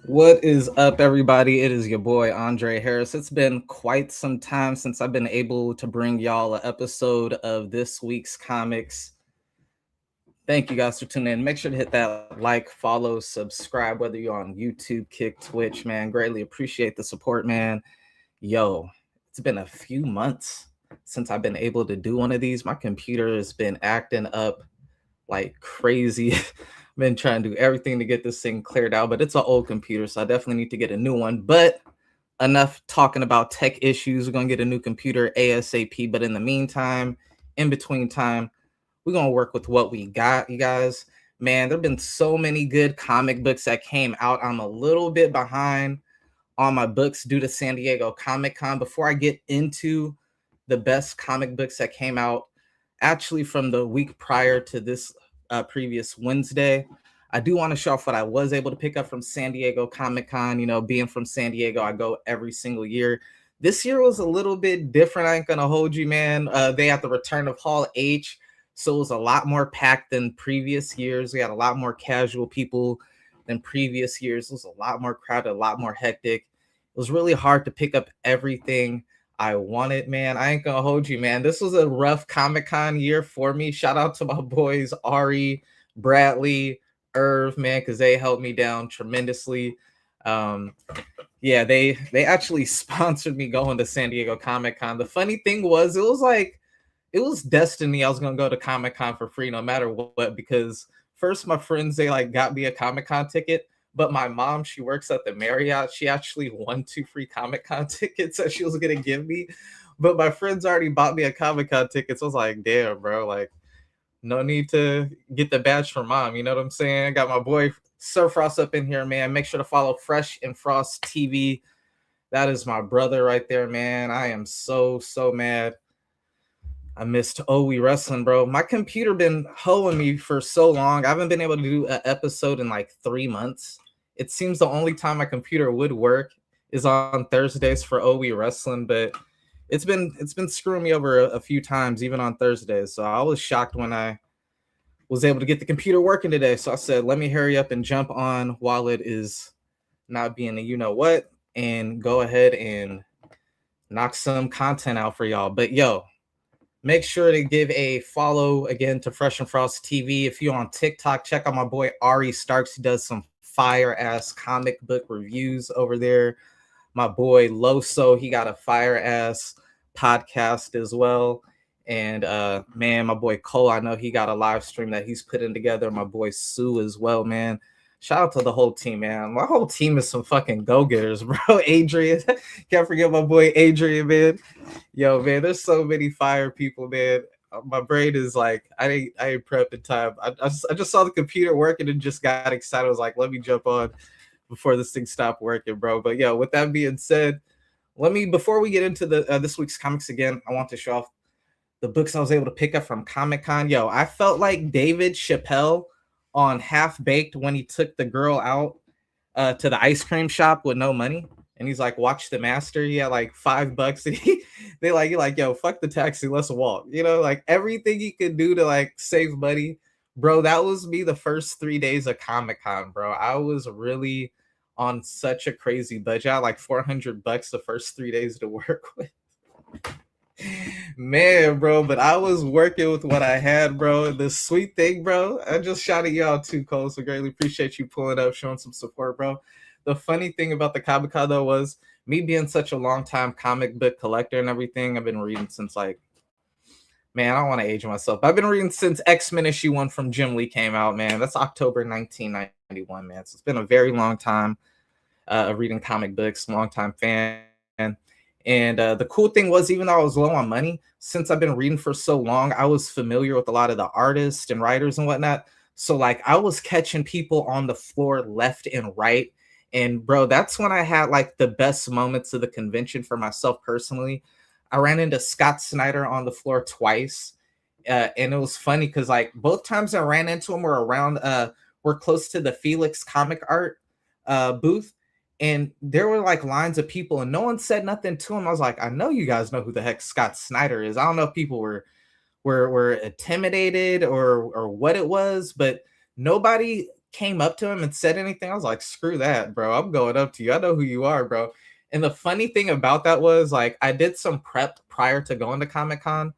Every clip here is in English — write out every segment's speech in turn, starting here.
What is up, everybody? It is your boy Andre Harris. It's been quite some time since I've been able to bring y'all an episode of this week's comics. Thank you guys for tuning in. Make sure to hit that like, follow, subscribe, whether you're on YouTube, Kick, Twitch, man. Greatly appreciate the support, man. Yo, it's been a few months since I've been able to do one of these. My computer has been acting up like crazy. Been trying to do everything to get this thing cleared out, but it's an old computer, so I definitely need to get a new one. But enough talking about tech issues. We're gonna get a new computer ASAP. But in the meantime, in between time, we're gonna work with what we got, you guys. Man, there have been so many good comic books that came out. I'm a little bit behind on my books due to San Diego Comic-Con. Before I get into the best comic books that came out actually from the week prior to this previous Wednesday, I do want to show off what I was able to pick up from San Diego Comic-Con. You know, being from San Diego, I go every single year. This year was a little bit different. I ain't gonna hold you, man. They had the return of Hall H, so it was a lot more packed than previous years. We had a lot more casual people than previous years. It was a lot more crowded, a lot more hectic. It was really hard to pick up everything I wanted, man. I ain't gonna hold you, man. This was a rough Comic-Con year for me. Shout out to my boys Ari, Bradley, Irv, man, because they helped me down tremendously. Yeah, they actually sponsored me going to San Diego Comic-Con. The funny thing was, it was destiny. I was gonna go to Comic-Con for free no matter what, because first my friends, they like got me a Comic-Con ticket. But my mom, she works at the Marriott. She actually won 2 free Comic-Con tickets that she was gonna give me. But my friends already bought me a Comic-Con ticket. So I was like, damn, bro, like, no need to get the badge from mom. You know what I'm saying? I got my boy Sir Frost up in here, man. Make sure to follow Fresh and Frost TV. That is my brother right there, man. I am so mad I missed OE wrestling, bro. My computer been hoeing me for so long. I haven't been able to do an episode in like 3 months. It seems the only time my computer would work is on Thursdays for OE wrestling, but it's been screwing me over a few times, even on Thursdays. So I was shocked when I was able to get the computer working today. So I said, let me hurry up and jump on while it is not being a you know what, and go ahead and knock some content out for y'all. But yo, make sure to give a follow again to Fresh and Frost TV. If you're on TikTok, check out my boy Ari Starks. He does some fire ass comic book reviews over there. My boy Loso, he got a fire ass podcast as well. And man, my boy Cole, I know he got a live stream that he's putting together. My boy Sue as well, man. Shout out to the whole team, man. My whole team is some fucking go-getters, bro. Adrian, can't forget my boy Adrian, man. Yo, man, there's so many fire people, man. My brain is like, I ain't prepped in time. I just saw the computer working and just got excited. I was like, let me jump on before this thing stopped working, bro. But yeah, with that being said, before we get into the this week's comics again, I want to show off the books I was able to pick up from Comic-Con. Yo, I felt like David Chappelle on Half Baked when he took the girl out to the ice cream shop with no money. And he's like, watch the master. He had like $5. And he like, yo, fuck the taxi, let's walk. You know, like everything he could do to like save money. Bro, that was me the first 3 days of Comic-Con, bro. I was really on such a crazy budget. I had like $400 the first 3 days to work with. Man, bro, but I was working with what I had, bro. The sweet thing, bro, I just shouted you out too, Cole, so greatly appreciate you pulling up, showing some support, bro. The funny thing about the Comic Con, though, was me being such a long time comic book collector and everything. I've been reading since, like, man, I don't want to age myself. I've been reading since X-Men issue 1 from Jim Lee came out, man. That's October 1991, man. So it's been a very long time reading comic books, long time fan. And the cool thing was, even though I was low on money, since I've been reading for so long, I was familiar with a lot of the artists and writers and whatnot. So, like, I was catching people on the floor left and right. And, bro, that's when I had like the best moments of the convention for myself personally. I ran into Scott Snyder on the floor twice. And it was funny because, like, both times I ran into him were around, we're close to the Felix comic art booth, and there were like lines of people and no one said nothing to him. I was like, I know you guys know who the heck Scott Snyder is. I don't know if people were intimidated or what it was, but nobody came up to him and said anything. I was like, screw that, bro. I'm going up to you. I know who you are, bro. And the funny thing about that was, like, I did some prep prior to going to Comic Con.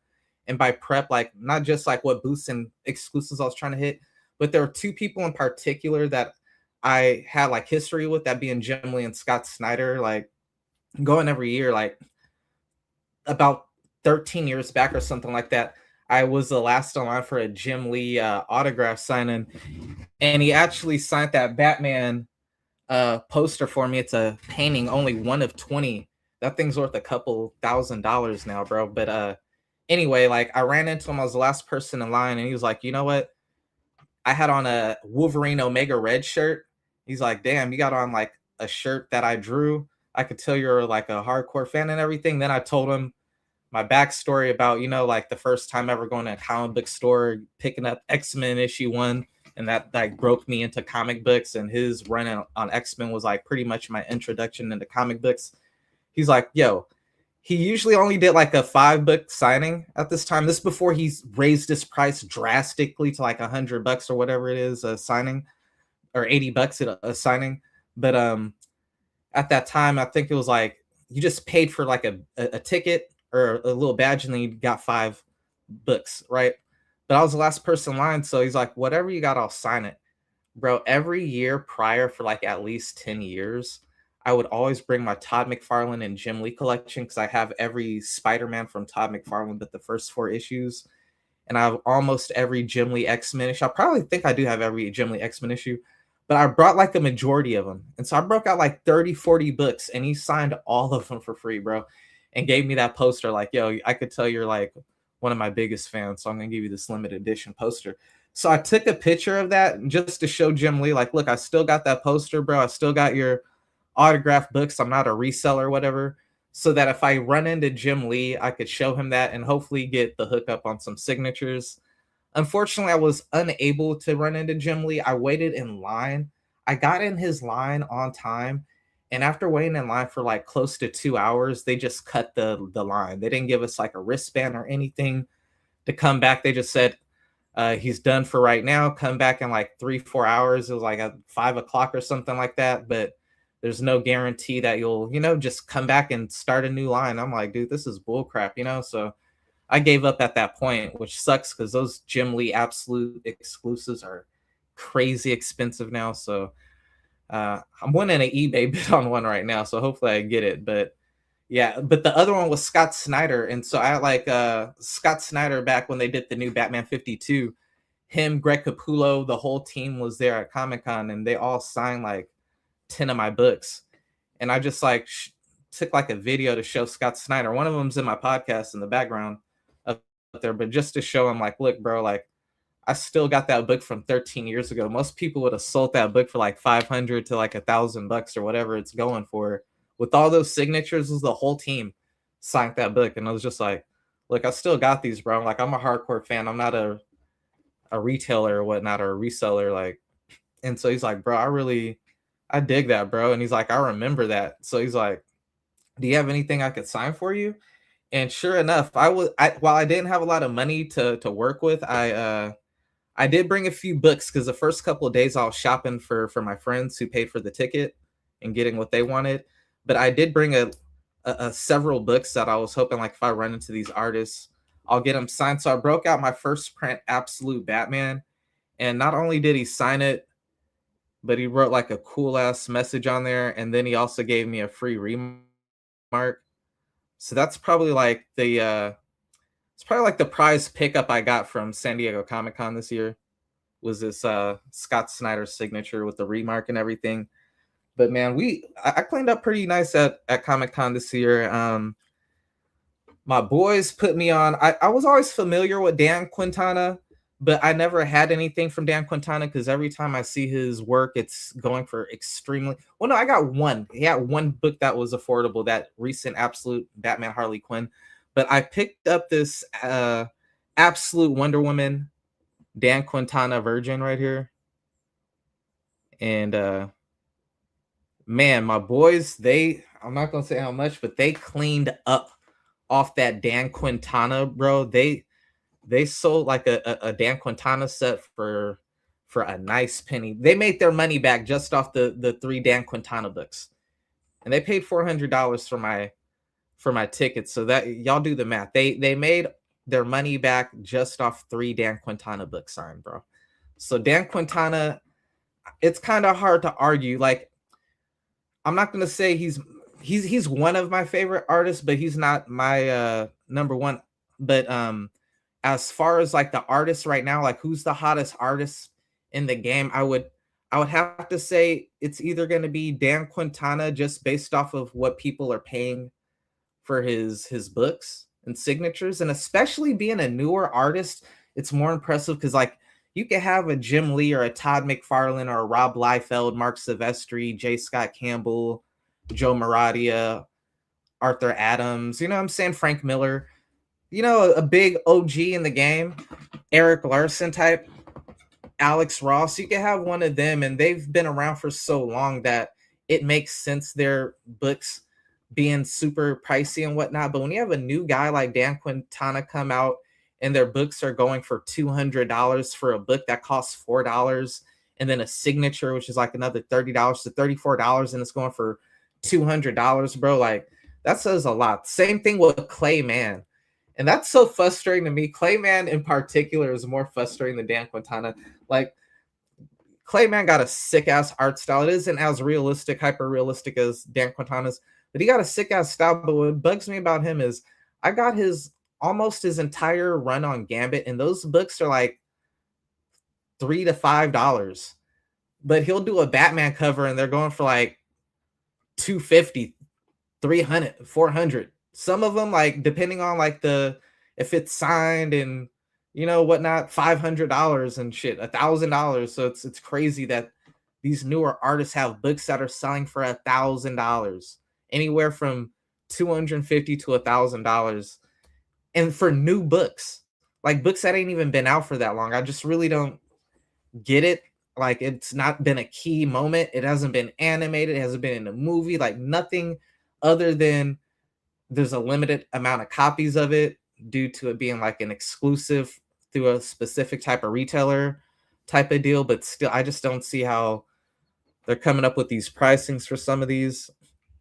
And by prep, like, not just like what booths and exclusives I was trying to hit, but there were two people in particular that I had like history with, that being Jim Lee and Scott Snyder. Like, going every year, like about 13 years back or something like that, I was the last in line for a Jim Lee autograph signing, and he actually signed that Batman poster for me. It's a painting, only one of 20. That thing's worth a couple $1,000 now, bro. But anyway, like, I ran into him. I was the last person in line, and he was like, you know what? I had on a Wolverine Omega Red shirt. He's like, damn, you got on like a shirt that I drew. I could tell you're like a hardcore fan and everything. Then I told him my backstory about, like the first time ever going to a comic book store, picking up X-Men issue 1, and that like broke me into comic books. And his run on X-Men was like pretty much my introduction into comic books. He's like, yo, he usually only did like a 5-book signing at this time. This is before he's raised his price drastically to like $100 or whatever it is a signing, or $80 at a signing. But at that time, I think it was like you just paid for like a ticket or a little badge, and then you got 5 books, right? But I was the last person in line, so he's like, whatever you got, I'll sign it. Bro, every year prior for like at least 10 years, I would always bring my Todd McFarlane and Jim Lee collection, because I have every Spider-Man from Todd McFarlane but the first 4 issues. And I have almost every Jim Lee X-Men issue. I probably think I do have every Jim Lee X-Men issue, but I brought like a majority of them. And so I broke out like 30, 40 books, and he signed all of them for free, bro, and gave me that poster. Like, yo, I could tell you're like one of my biggest fans, so I'm going to give you this limited edition poster. So I took a picture of that just to show Jim Lee, like, look, I still got that poster, bro. I still got your autographed books. I'm not a reseller or whatever. So that if I run into Jim Lee, I could show him that and hopefully get the hookup on some signatures. Unfortunately, I was unable to run into Jim Lee. I waited in line. I got in his line on time. And after waiting in line for like close to 2 hours, they just cut the line. They didn't give us like a wristband or anything to come back. They just said, he's done for right now. Come back in like 3-4 hours. It was like at 5 o'clock or something like that. But there's no guarantee that you'll, just come back and start a new line. I'm like, dude, this is bullcrap, So I gave up at that point, which sucks because those Jim Lee absolute exclusives are crazy expensive now. So I'm winning an eBay bid on one right now. So hopefully I get it. But yeah, but the other one was Scott Snyder. And so I like Scott Snyder back when they did the new Batman 52. Him, Greg Capullo, the whole team was there at Comic-Con, and they all signed like 10 of my books. And I just like took like a video to show Scott Snyder. One of them's in my podcast in the background up there, but just to show him, like, look, bro, like, I still got that book from 13 years ago. Most people would have sold that book for like 500 to like $1,000 or whatever it's going for. With all those signatures, was the whole team signed that book. And I was just like, look, I still got these, bro. Like, I'm a hardcore fan. I'm not a retailer or whatnot, or a reseller. Like, and so he's like, bro, I dig that, bro. And he's like, I remember that. So he's like, do you have anything I could sign for you? And sure enough, while I didn't have a lot of money to work with, I did bring a few books, because the first couple of days I was shopping for my friends who paid for the ticket and getting what they wanted. But I did bring several books that I was hoping, like, if I run into these artists, I'll get them signed. So I broke out my first print Absolute Batman, and not only did he sign it, but he wrote like a cool ass message on there, and then he also gave me a free remark. So that's probably like the it's probably like the prize pickup I got from San Diego Comic Con this year, was this Scott Snyder signature with the remark and everything. But man, I cleaned up pretty nice at Comic Con this year. My boys put me on. I was always familiar with Dan Quintana, but I never had anything from Dan Quintana because every time I see his work, it's going for extremely well. No, I got one. He had one book that was affordable, that recent Absolute Batman Harley Quinn. But I picked up this Absolute Wonder Woman Dan Quintana Virgin right here. And man, my boys, I'm not gonna say how much, but they cleaned up off that Dan Quintana, bro. They sold like a Dan Quintana set for a nice penny. They made their money back just off the 3 Dan Quintana books, and they paid $400 for my tickets. So that, y'all do the math. They made their money back just off 3 Dan Quintana books signed, bro. So Dan Quintana, it's kind of hard to argue. Like, I'm not gonna say he's one of my favorite artists, but he's not my number one. But as far as like the artists right now, like who's the hottest artist in the game, I would have to say it's either going to be Dan Quintana, just based off of what people are paying for his books and signatures, and especially being a newer artist, it's more impressive because like you could have a Jim Lee or a Todd McFarlane or a Rob Liefeld, Mark Silvestri, J. Scott Campbell, Joe Maradia, Arthur Adams, you know what I'm saying, Frank Miller, you know, a big OG in the game, Eric Larson type, Alex Ross. You can have one of them, and they've been around for so long that it makes sense their books being super pricey and whatnot. But when you have a new guy like Dan Quintana come out and their books are going for $200 for a book that costs $4, and then a signature, which is like another $30 to $34, and it's going for $200, bro, like that says a lot. Same thing with Clayman. And that's so frustrating to me. Clayman in particular is more frustrating than Dan Quintana. Like, Clayman got a sick ass art style. It isn't as realistic, hyper realistic as Dan Quintana's, but he got a sick ass style. But what bugs me about him is I got almost his entire run on Gambit, and those books are like $3 to $5. But he'll do a Batman cover and they're going for like $250, $300, $400. Some of them, like, depending on like if it's signed and you know whatnot, $500 and shit, $1,000. So it's crazy that these newer artists have books that are selling for $1,000, anywhere from $250 to $1,000, and for new books, like books that ain't even been out for that long. I just really don't get it. Like, it's not been a key moment. It hasn't been animated. It hasn't been in a movie. Like, nothing other than there's a limited amount of copies of it due to it being like an exclusive through a specific type of retailer type of deal. But still, I just don't see how they're coming up with these pricings for some of these.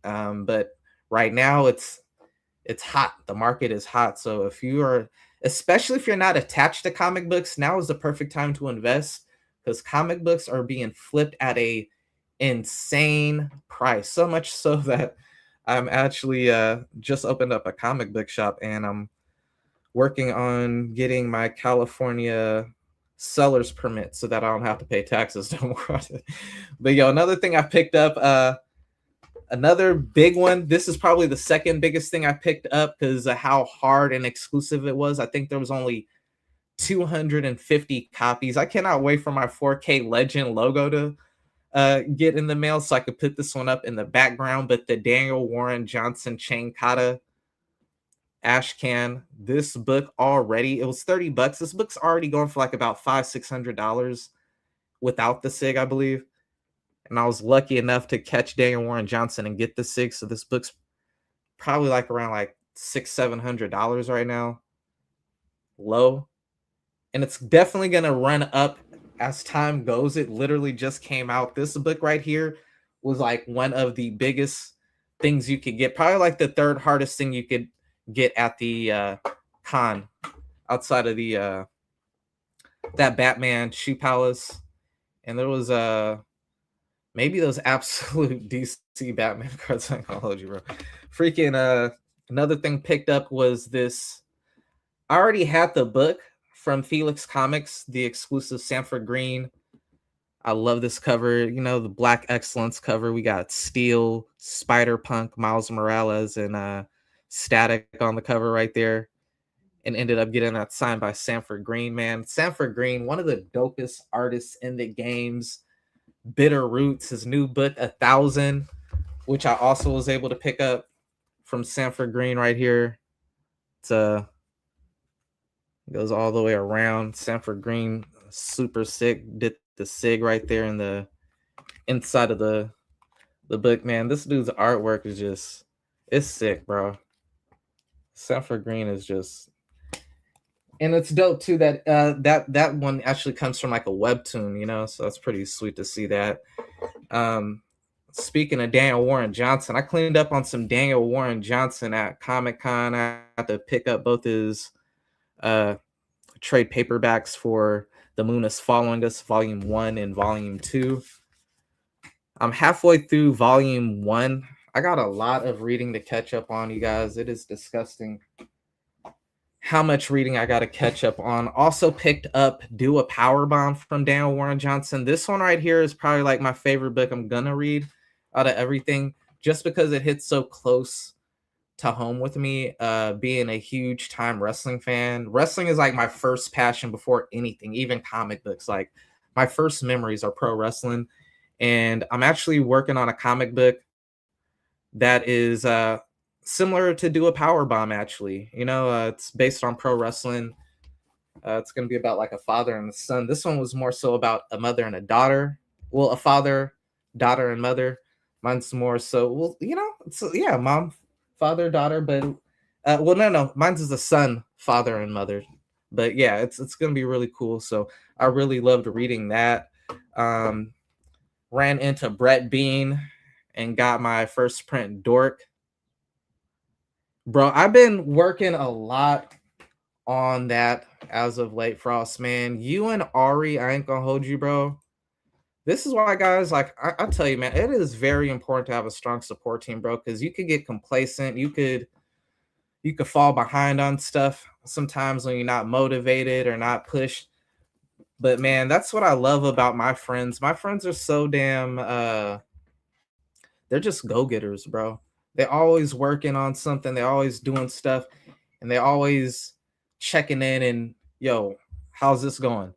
But right now it's hot. The market is hot. So especially if you're not attached to comic books, now is the perfect time to invest, because comic books are being flipped at a insane price. So much so that I'm actually just opened up a comic book shop, and I'm working on getting my California seller's permit so that I don't have to pay taxes no more. But yo, another thing I picked up, another big one. This is probably the second biggest thing I picked up because of how hard and exclusive it was. I think there was only 250 copies. I cannot wait for my 4K Legend logo to get in the mail so I could put this one up in the background. But the Daniel Warren Johnson Chain Kata Ashcan, this book already, it was $30. This book's already going for like about $500-$600 without the SIG, I believe. And I was lucky enough to catch Daniel Warren Johnson and get the SIG. So this book's probably like around like $600-$700 right now, low. And it's definitely going to run up as time goes. It literally just came out. This book right here was like one of the biggest things you could get. Probably like the third hardest thing you could get at the con outside of the that Batman Shoe Palace. And there was maybe those absolute DC Batman cards. I ain't gonna hold you, bro. Freaking another thing picked up was this. I already had the book from Felix Comics, the exclusive Sanford Green. I love this cover. You know, the Black Excellence cover. We got Steel, Spider-Punk, Miles Morales, and Static on the cover right there. And ended up getting that signed by Sanford Green, man. Sanford Green, one of the dopest artists in the games. Bitter Roots, his new book, 1,000, which I also was able to pick up from Sanford Green right here. It's goes all the way around. Sanford Green, super sick. Did the SIG right there in the inside of the book, man. This dude's artwork is just, it's sick, bro. Sanford Green is just, and it's dope too that that one actually comes from like a webtoon, you know, so it's pretty sweet to see that. Speaking of Daniel Warren Johnson, I cleaned up on some Daniel Warren Johnson at Comic-Con. I had to pick up both his trade paperbacks for The Moon is Following Us, Volume 1 and Volume 2. I'm halfway through Volume 1. I got a lot of reading to catch up on, you guys. It is disgusting how much reading I got to catch up on. Also picked up Do a Powerbomb from Daniel Warren Johnson. This one right here is probably like my favorite book I'm going to read out of everything, just because it hits so close to home with me, being a huge time wrestling fan. Wrestling is like my first passion before anything, even comic books. Like my first memories are pro wrestling, and I'm actually working on a comic book that is similar to Do a Powerbomb, actually. You know, it's based on pro wrestling. It's going to be about like a father and a son. This one was more so about a mother and a daughter. Well, a father, daughter, and mother. Mine's more so, well, you know, it's, yeah, mom, father, daughter, but well, no, mine's is a son, father, and mother. But yeah, it's going to be really cool. So I really loved reading that. Ran into Brett Bean and got my first print Dork. Bro, I've been working a lot on that as of late, Frost, man. You and Ari, I ain't gonna hold you, bro. This is why, guys, like, I tell you, man, it is very important to have a strong support team, bro, because you could get complacent. You could fall behind on stuff sometimes when you're not motivated or not pushed. But, man, that's what I love about my friends. My friends are so damn, they're just go-getters, bro. They're always working on something. They're always doing stuff. And they're always checking in and, yo, how's this going?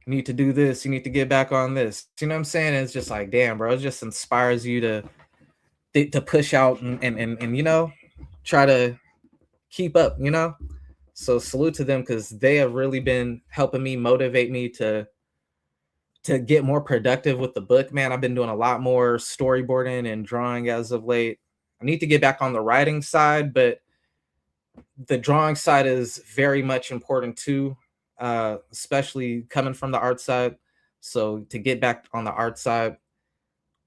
You need to do this. You need to get back on this. You know what I'm saying? And it's just like, damn, bro. It just inspires you to push out and you know, try to keep up, you know? So salute to them, because they have really been helping me, motivate me to get more productive with the book, man. I've been doing a lot more storyboarding and drawing as of late. I need to get back on the writing side, but the drawing side is very much important too, especially coming from the art side. So to get back on the art side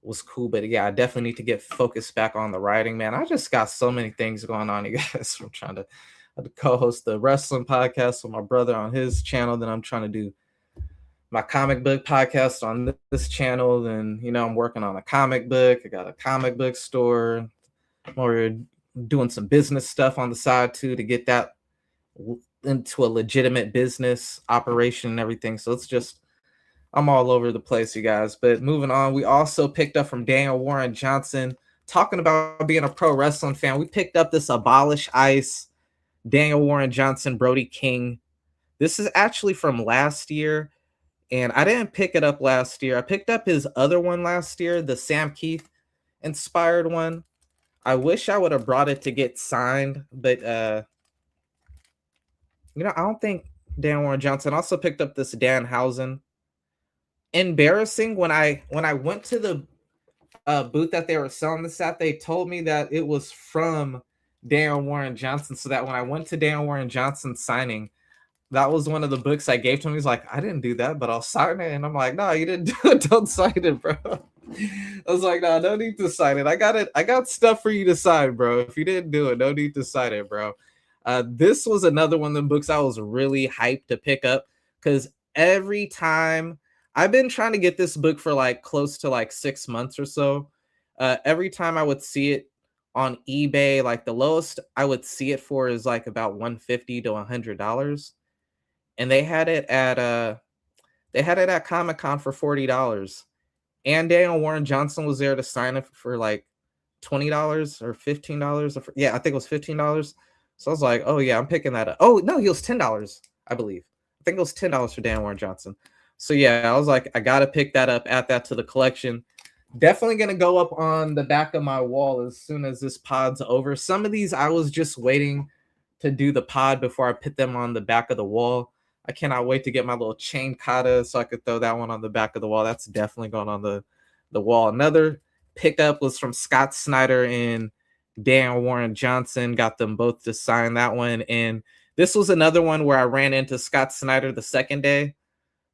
was cool, but yeah, I definitely need to get focused back on the writing, man. I just got so many things going on, you guys. I'm trying to co-host the wrestling podcast with my brother on his channel. Then I'm trying to do my comic book podcast on this channel. Then, you know, I'm working on a comic book. I got a comic book store. We're doing some business stuff on the side too, to get that into a legitimate business operation and everything. So it's just, I'm all over the place, you guys. But moving on, we also picked up from Daniel Warren Johnson, talking about being a pro wrestling fan. We picked up this Abolish Ice, Daniel Warren Johnson, Brody King. This is actually from last year, and I didn't pick it up last year. I picked up his other one last year, the Sam Keith inspired one. I wish I would have brought it to get signed, but you know, I don't think Dan Warren Johnson. Also picked up this Danhausen. Embarrassing, when I went to the booth that they were selling this at, they told me that it was from Dan Warren Johnson, so that when I went to Dan Warren Johnson's signing, that was one of the books I gave to him. He's like, I didn't do that, but I'll sign it. And I'm like, no, you didn't do it. Don't sign it, bro. I was like, no, no need to sign it. I got it. I got stuff for you to sign, bro. If you didn't do it, no need to sign it, bro. This was another one of the books I was really hyped to pick up because every time I've been trying to get this book for like close to like 6 months or so. Every time I would see it on eBay, like the lowest I would see it for is like about 150 to $100, and they had it at Comic Con for $40. And Daniel Warren Johnson was there to sign it for like $20 or $15. Yeah, I think it was $15. So I was like, oh yeah, I'm picking that up. Oh no, he was $10, I believe. I think it was $10 for Daniel Warren Johnson. So yeah, I was like, I gotta pick that up, add that to the collection. Definitely gonna go up on the back of my wall as soon as this pod's over. Some of these I was just waiting to do the pod before I put them on the back of the wall. I cannot wait to get my little chain kata so I could throw that one on the back of the wall. That's definitely going on the wall. Another pickup was from Scott Snyder and Dan Warren Johnson. Got them both to sign that one. And this was another one where I ran into Scott Snyder the second day.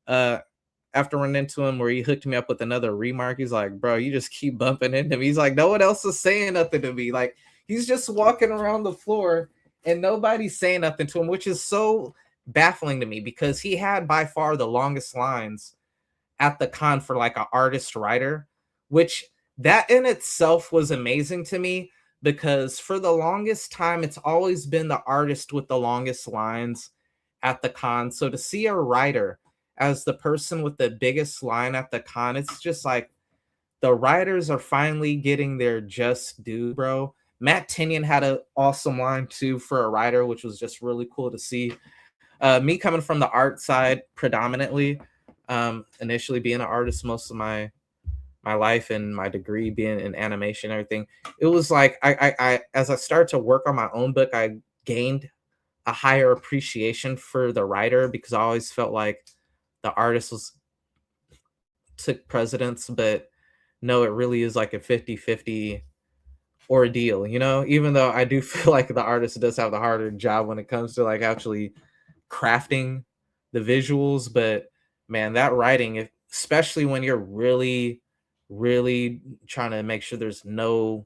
After running into him, where he hooked me up with another remark. He's like, bro, you just keep bumping into me. He's like, no one else is saying nothing to me. Like, he's just walking around the floor and nobody's saying nothing to him, which is so baffling to me because he had by far the longest lines at the con for like an artist writer, which that in itself was amazing to me because for the longest time it's always been the artist with the longest lines at the con. So to see a writer as the person with the biggest line at the con, it's just like the writers are finally getting their just due, bro. Matt Tinian had an awesome line too for a writer, which was just really cool to see. Me coming from the art side predominantly, initially being an artist most of my life and my degree being in animation and everything, it was like I as I started to work on my own book, I gained a higher appreciation for the writer because I always felt like the artist was took precedence, but no, it really is like a 50-50 ordeal, you know, even though I do feel like the artist does have the harder job when it comes to like actually crafting the visuals. But man, that writing, especially when you're really trying to make sure there's no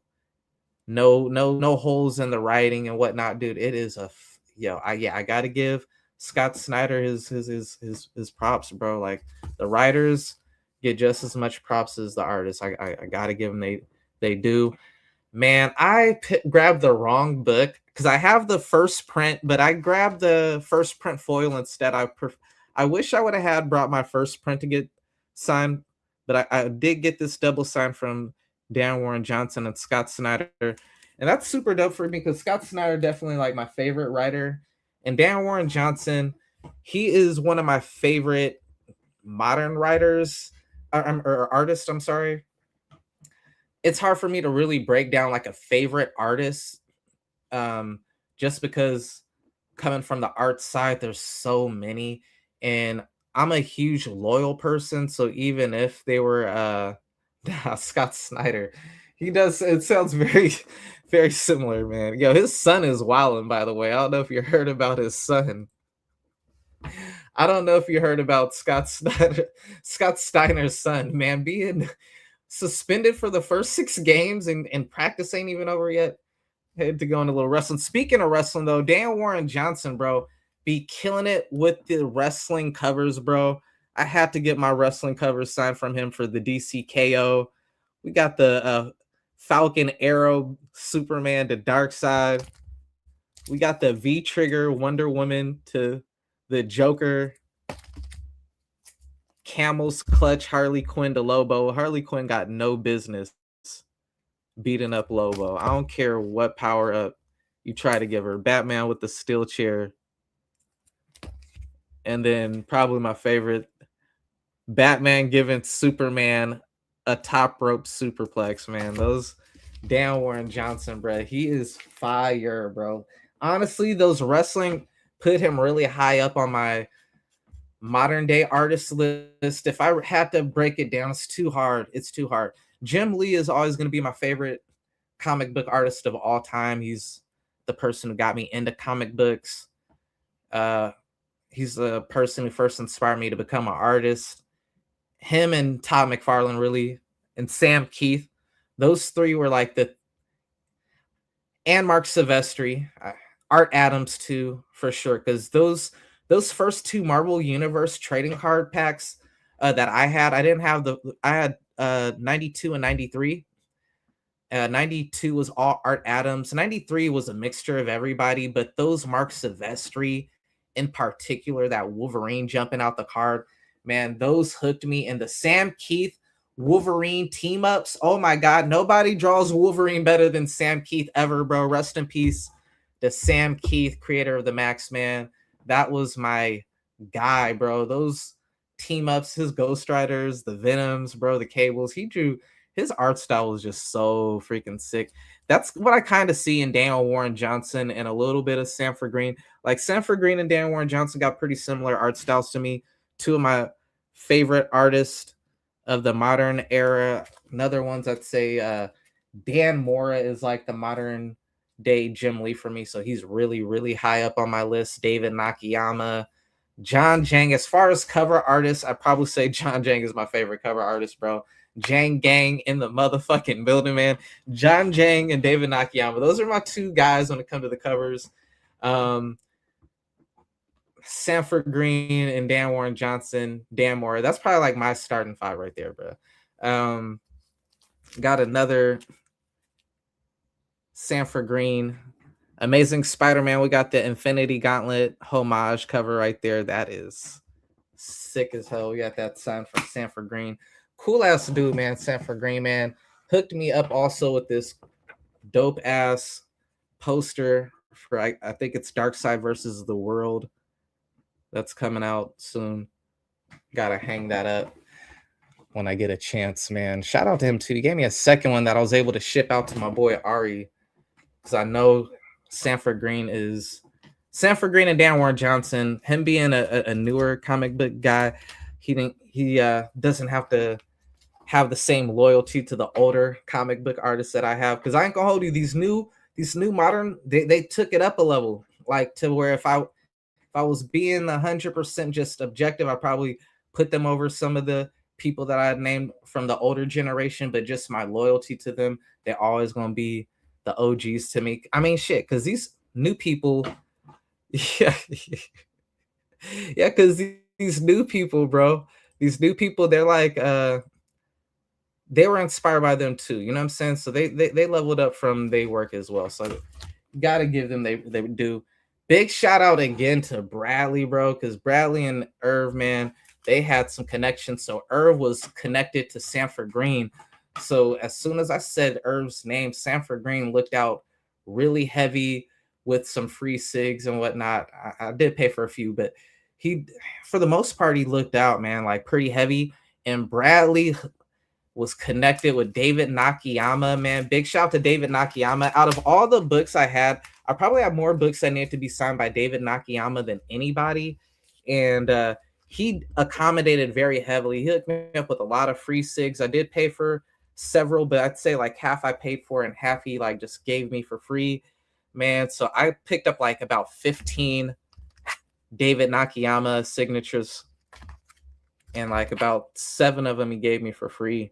holes in the writing and whatnot, dude, it is I gotta give Scott Snyder his props, bro. Like the writers get just as much props as the artists. I gotta give them they do. Man, grabbed the wrong book because I have the first print, but I grabbed the first print foil instead. I wish I would have had brought my first print to get signed, but I did get this double sign from Dan Warren Johnson and Scott Snyder, and that's super dope for me because Scott Snyder definitely like my favorite writer, and Dan Warren Johnson, he is one of my favorite modern writers or artists. I'm sorry. It's hard for me to really break down like a favorite artist, just because coming from the art side, there's so many, and I'm a huge loyal person. So even if they were Scott Snyder, he does. It sounds very, very similar, man. Yo, his son is wilding. By the way, I don't know if you heard about his son. I don't know if you heard about Scott Snyder, Scott Steiner's son, man, being suspended for the first 6 games and practice ain't even over yet. Had to go into a little wrestling. Speaking of wrestling, though, Dan Warren Johnson, bro, be killing it with the wrestling covers, bro. I had to get my wrestling covers signed from him for the DCKO. We got the Falcon Arrow, Superman to Darkseid. We got the V Trigger Wonder Woman to the Joker. Camel's Clutch Harley Quinn to Lobo. Harley Quinn got no business beating up Lobo. I don't care what power up you try to give her. Batman with the steel chair. And then probably my favorite, Batman giving Superman a top rope superplex, man. Those Dan Warren Johnson, bro, he is fire, bro. Honestly, those wrestling put him really high up on my modern day artist list. If I had to break it down, it's too hard. It's too hard. Jim Lee is always going to be my favorite comic book artist of all time. He's the person who got me into comic books. He's the person who first inspired me to become an artist. Him and Todd McFarlane really and Sam Keith. Those three were like and Mark Silvestri, Art Adams too, for sure. Because those first two Marvel Universe trading card packs that I had, I had 92 and 93. 92 was all Art Adams. 93 was a mixture of everybody, but those Mark Silvestri in particular, that Wolverine jumping out the card, man, those hooked me. And the Sam Keith Wolverine team ups, oh my God, nobody draws Wolverine better than Sam Keith ever, bro. Rest in peace, the Sam Keith, creator of the Max Man. That was my guy, bro. Those team ups, his Ghost Riders, the Venoms, bro, the Cables, he drew. His art style was just so freaking sick. That's what I kind of see in Daniel Warren Johnson and a little bit of Sanford Green. Like Sanford Green and Dan Warren Johnson got pretty similar art styles to me. Two of my favorite artists of the modern era. Another ones I'd say Dan Mora is like the modern day Jim Lee for me. So he's really, really high up on my list. David Nakayama, John Jang. As far as cover artists, I'd probably say John Jang is my favorite cover artist, bro. Jang Gang in the motherfucking building, man. John Jang and David Nakayama. Those are my two guys when it comes to the covers. Sanford Green and Dan Warren Johnson, Dan Mora. That's probably like my starting five right there, bro. Got another Sanford Green. Amazing Spider-Man. We got the Infinity Gauntlet homage cover right there. That is sick as hell. We got that sign from Sanford Green. Cool ass dude, man. Sanford Green, man. Hooked me up also with this dope ass poster for I think it's Darkseid versus the World. That's coming out soon. Gotta hang that up when I get a chance, man. Shout out to him too. He gave me a second one that I was able to ship out to my boy Ari, because I know Sanford Green and Dan Warren Johnson. Him being a newer comic book guy, he doesn't have to have the same loyalty to the older comic book artists that I have. Because I ain't gonna hold you, these new modern, they took it up a level, like to where if I was being 100% just objective, I probably put them over some of the people that I had named from the older generation, but just my loyalty to them, they're always gonna be the OGs to me. I mean, shit, because these new people, yeah, because these new people, bro, they're like, they were inspired by them too. You know what I'm saying? So they leveled up from their work as well. So gotta give them they do. Big shout out again to Bradley, bro, because Bradley and Irv, man, they had some connections. So Irv was connected to Sanford Green. So as soon as I said Irv's name, Sanford Green looked out really heavy with some free SIGs and whatnot. I did pay for a few, but he, for the most part, he looked out, man, like pretty heavy. And Bradley was connected with David Nakayama, man. Big shout out to David Nakayama. Out of all the books I had, I probably have more books that need to be signed by David Nakayama than anybody. And he accommodated very heavily. He hooked me up with a lot of free SIGs. I did pay for several, but I'd say like half I paid for and half he like just gave me for free, man. So I picked up like about 15 David Nakayama signatures, and like about 7 of them he gave me for free.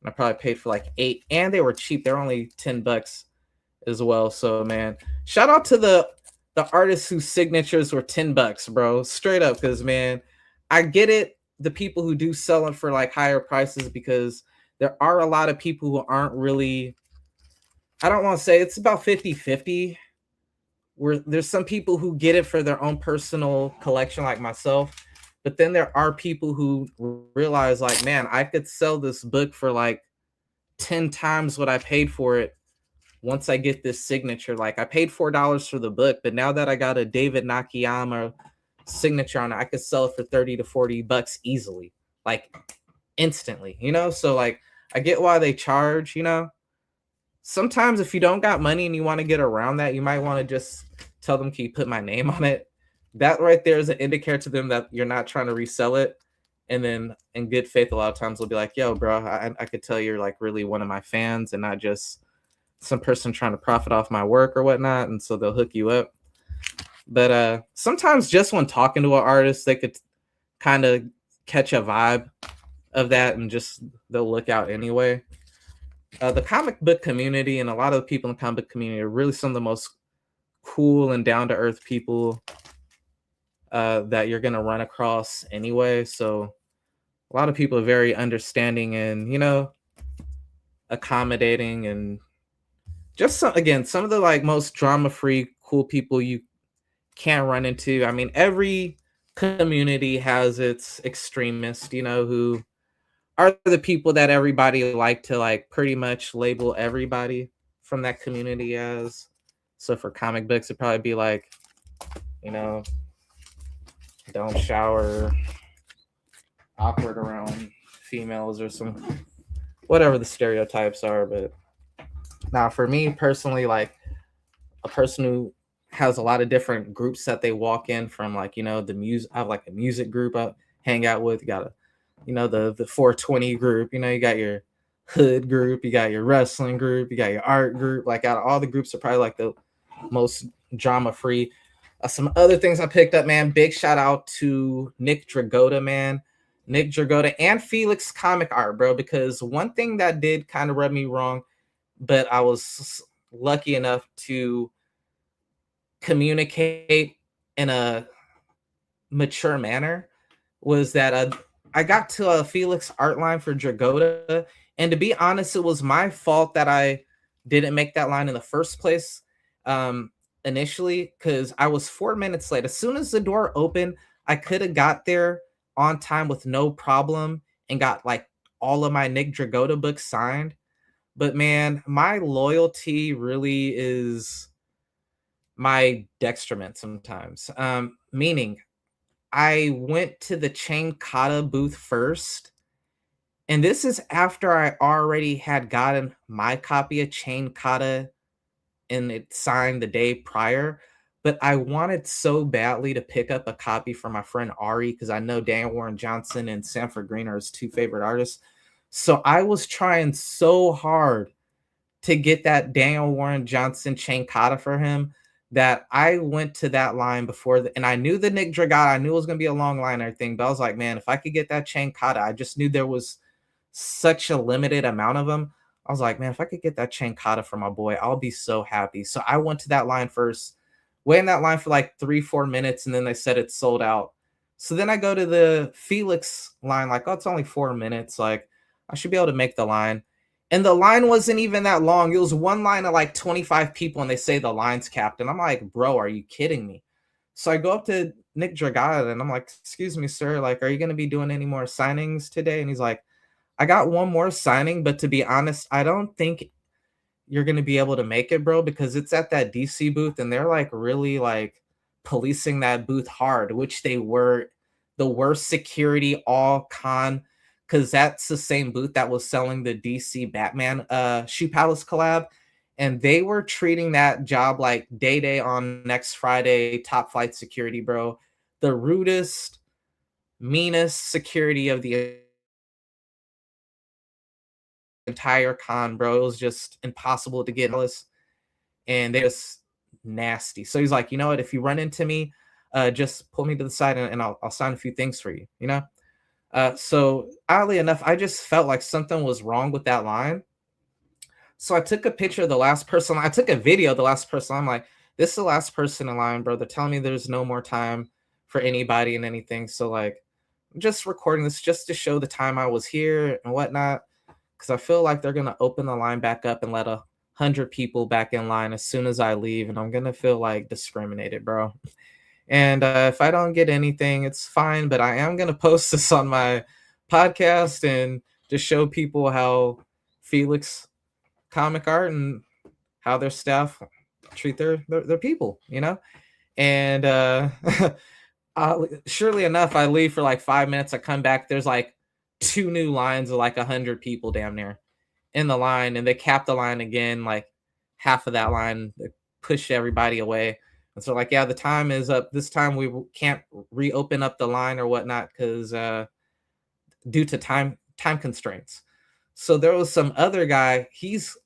I probably paid for like 8, and they were cheap. They're only $10 as well. So man, shout out to the artists whose signatures were $10, bro. Straight up, because man, I get it. The people who do sell it for like higher prices, because there are a lot of people who aren't really, I don't want to say it's about 50-50. Where there's some people who get it for their own personal collection, like myself. But then there are people who realize, like, man, I could sell this book for like 10 times what I paid for it once I get this signature. Like, I paid $4 for the book, but now that I got a David Nakayama signature on it, I could sell it for $30 to $40 easily, like instantly, you know? So, like, I get why they charge, you know? Sometimes if you don't got money and you want to get around that, you might want to just tell them, can you put my name on it? That right there is an indicator to them that you're not trying to resell it. And then in good faith, a lot of times they'll be like, yo, bro, I could tell you're like really one of my fans and not just some person trying to profit off my work or whatnot. And so they'll hook you up. But sometimes just when talking to an artist, they could kind of catch a vibe of that and just they'll look out anyway. The comic book community and a lot of the people in the comic book community are really some of the most cool and down to earth people that you're gonna run across anyway. So a lot of people are very understanding and accommodating and just some of the like most drama free cool people you can't run into. I mean, every community has its extremists, who are the people that everybody like to like pretty much label everybody from that community as. So for comic books, it'd probably be like, you know, don't shower, awkward around females or some whatever the stereotypes are. But now for me personally, like a person who has a lot of different groups that they walk in from, like, the music, I have like a music group I hang out with. You got the 420 group, you got your hood group, you got your wrestling group, you got your art group. Like out of all the groups are probably like the most drama free. Some other things I picked up, man. Big shout out to Nick Dragotta, man. Nick Dragotta and Felix Comic Art, bro. Because one thing that did kind of rub me wrong, but I was lucky enough to communicate in a mature manner, was that I got to a Felix art line for Dragotta, and to be honest, it was my fault that I didn't make that line in the first place. Initially, because I was 4 minutes late. As soon as the door opened, I could have got there on time with no problem and got like all of my Nick Dragotta books signed. But man, my loyalty really is my dextrament sometimes. Meaning I went to the Chain Kata booth first. And this is after I already had gotten my copy of Chain Kata and it signed the day prior. But I wanted so badly to pick up a copy for my friend Ari because I know Daniel Warren Johnson and Sanford Green are his two favorite artists. So I was trying so hard to get that Daniel Warren Johnson Chain Kata for him that I went to that line before, and I knew the Nick Dragotta, I knew it was going to be a long line and everything, but I was like, man, if I could get that Chain Kata, I just knew there was such a limited amount of them. I was like, man, if I could get that Chain Kata for my boy, I'll be so happy. So I went to that line first, waited in that line for like 3-4 minutes, and then they said it's sold out. So then I go to the Felix line, like, oh, it's only 4 minutes. Like, I should be able to make the line. And the line wasn't even that long. It was one line of like 25 people, and they say the line's capped. And I'm like, bro, are you kidding me? So I go up to Nick Dragotta, and I'm like, excuse me, sir, like, are you going to be doing any more signings today? And he's like, I got one more signing, but to be honest, I don't think you're going to be able to make it, bro, because it's at that DC booth, and they're like really like policing that booth hard, which they were. The worst security, all con, because that's the same booth that was selling the DC Batman Shoe Palace collab. And they were treating that job like day on next Friday, top flight security, bro. The rudest, meanest security of the entire con, bro. It was just impossible to get Alice, and they just nasty. So he's like, you know what? If you run into me, just pull me to the side and I'll sign a few things for you, you know? So oddly enough, I just felt like something was wrong with that line. So I took a picture of the last person. I took a video of the last person. I'm like, this is the last person in line, bro. They're telling me there's no more time for anybody and anything. So like, I'm just recording this just to show the time I was here and whatnot. Because I feel like they're going to open the line back up and let 100 people back in line as soon as I leave. And I'm going to feel like discriminated, bro. And if I don't get anything, it's fine. But I am going to post this on my podcast and just show people how Felix Comic Art and how their staff treat their people, you know? And surely enough, I leave for like 5 minutes. I come back. There's like 2 new lines of like 100 people damn near in the line. And they cap the line again, like half of that line. They push everybody away. And so like, yeah, the time is up. This time we can't reopen up the line or whatnot because due to time constraints. So there was some other guy. He's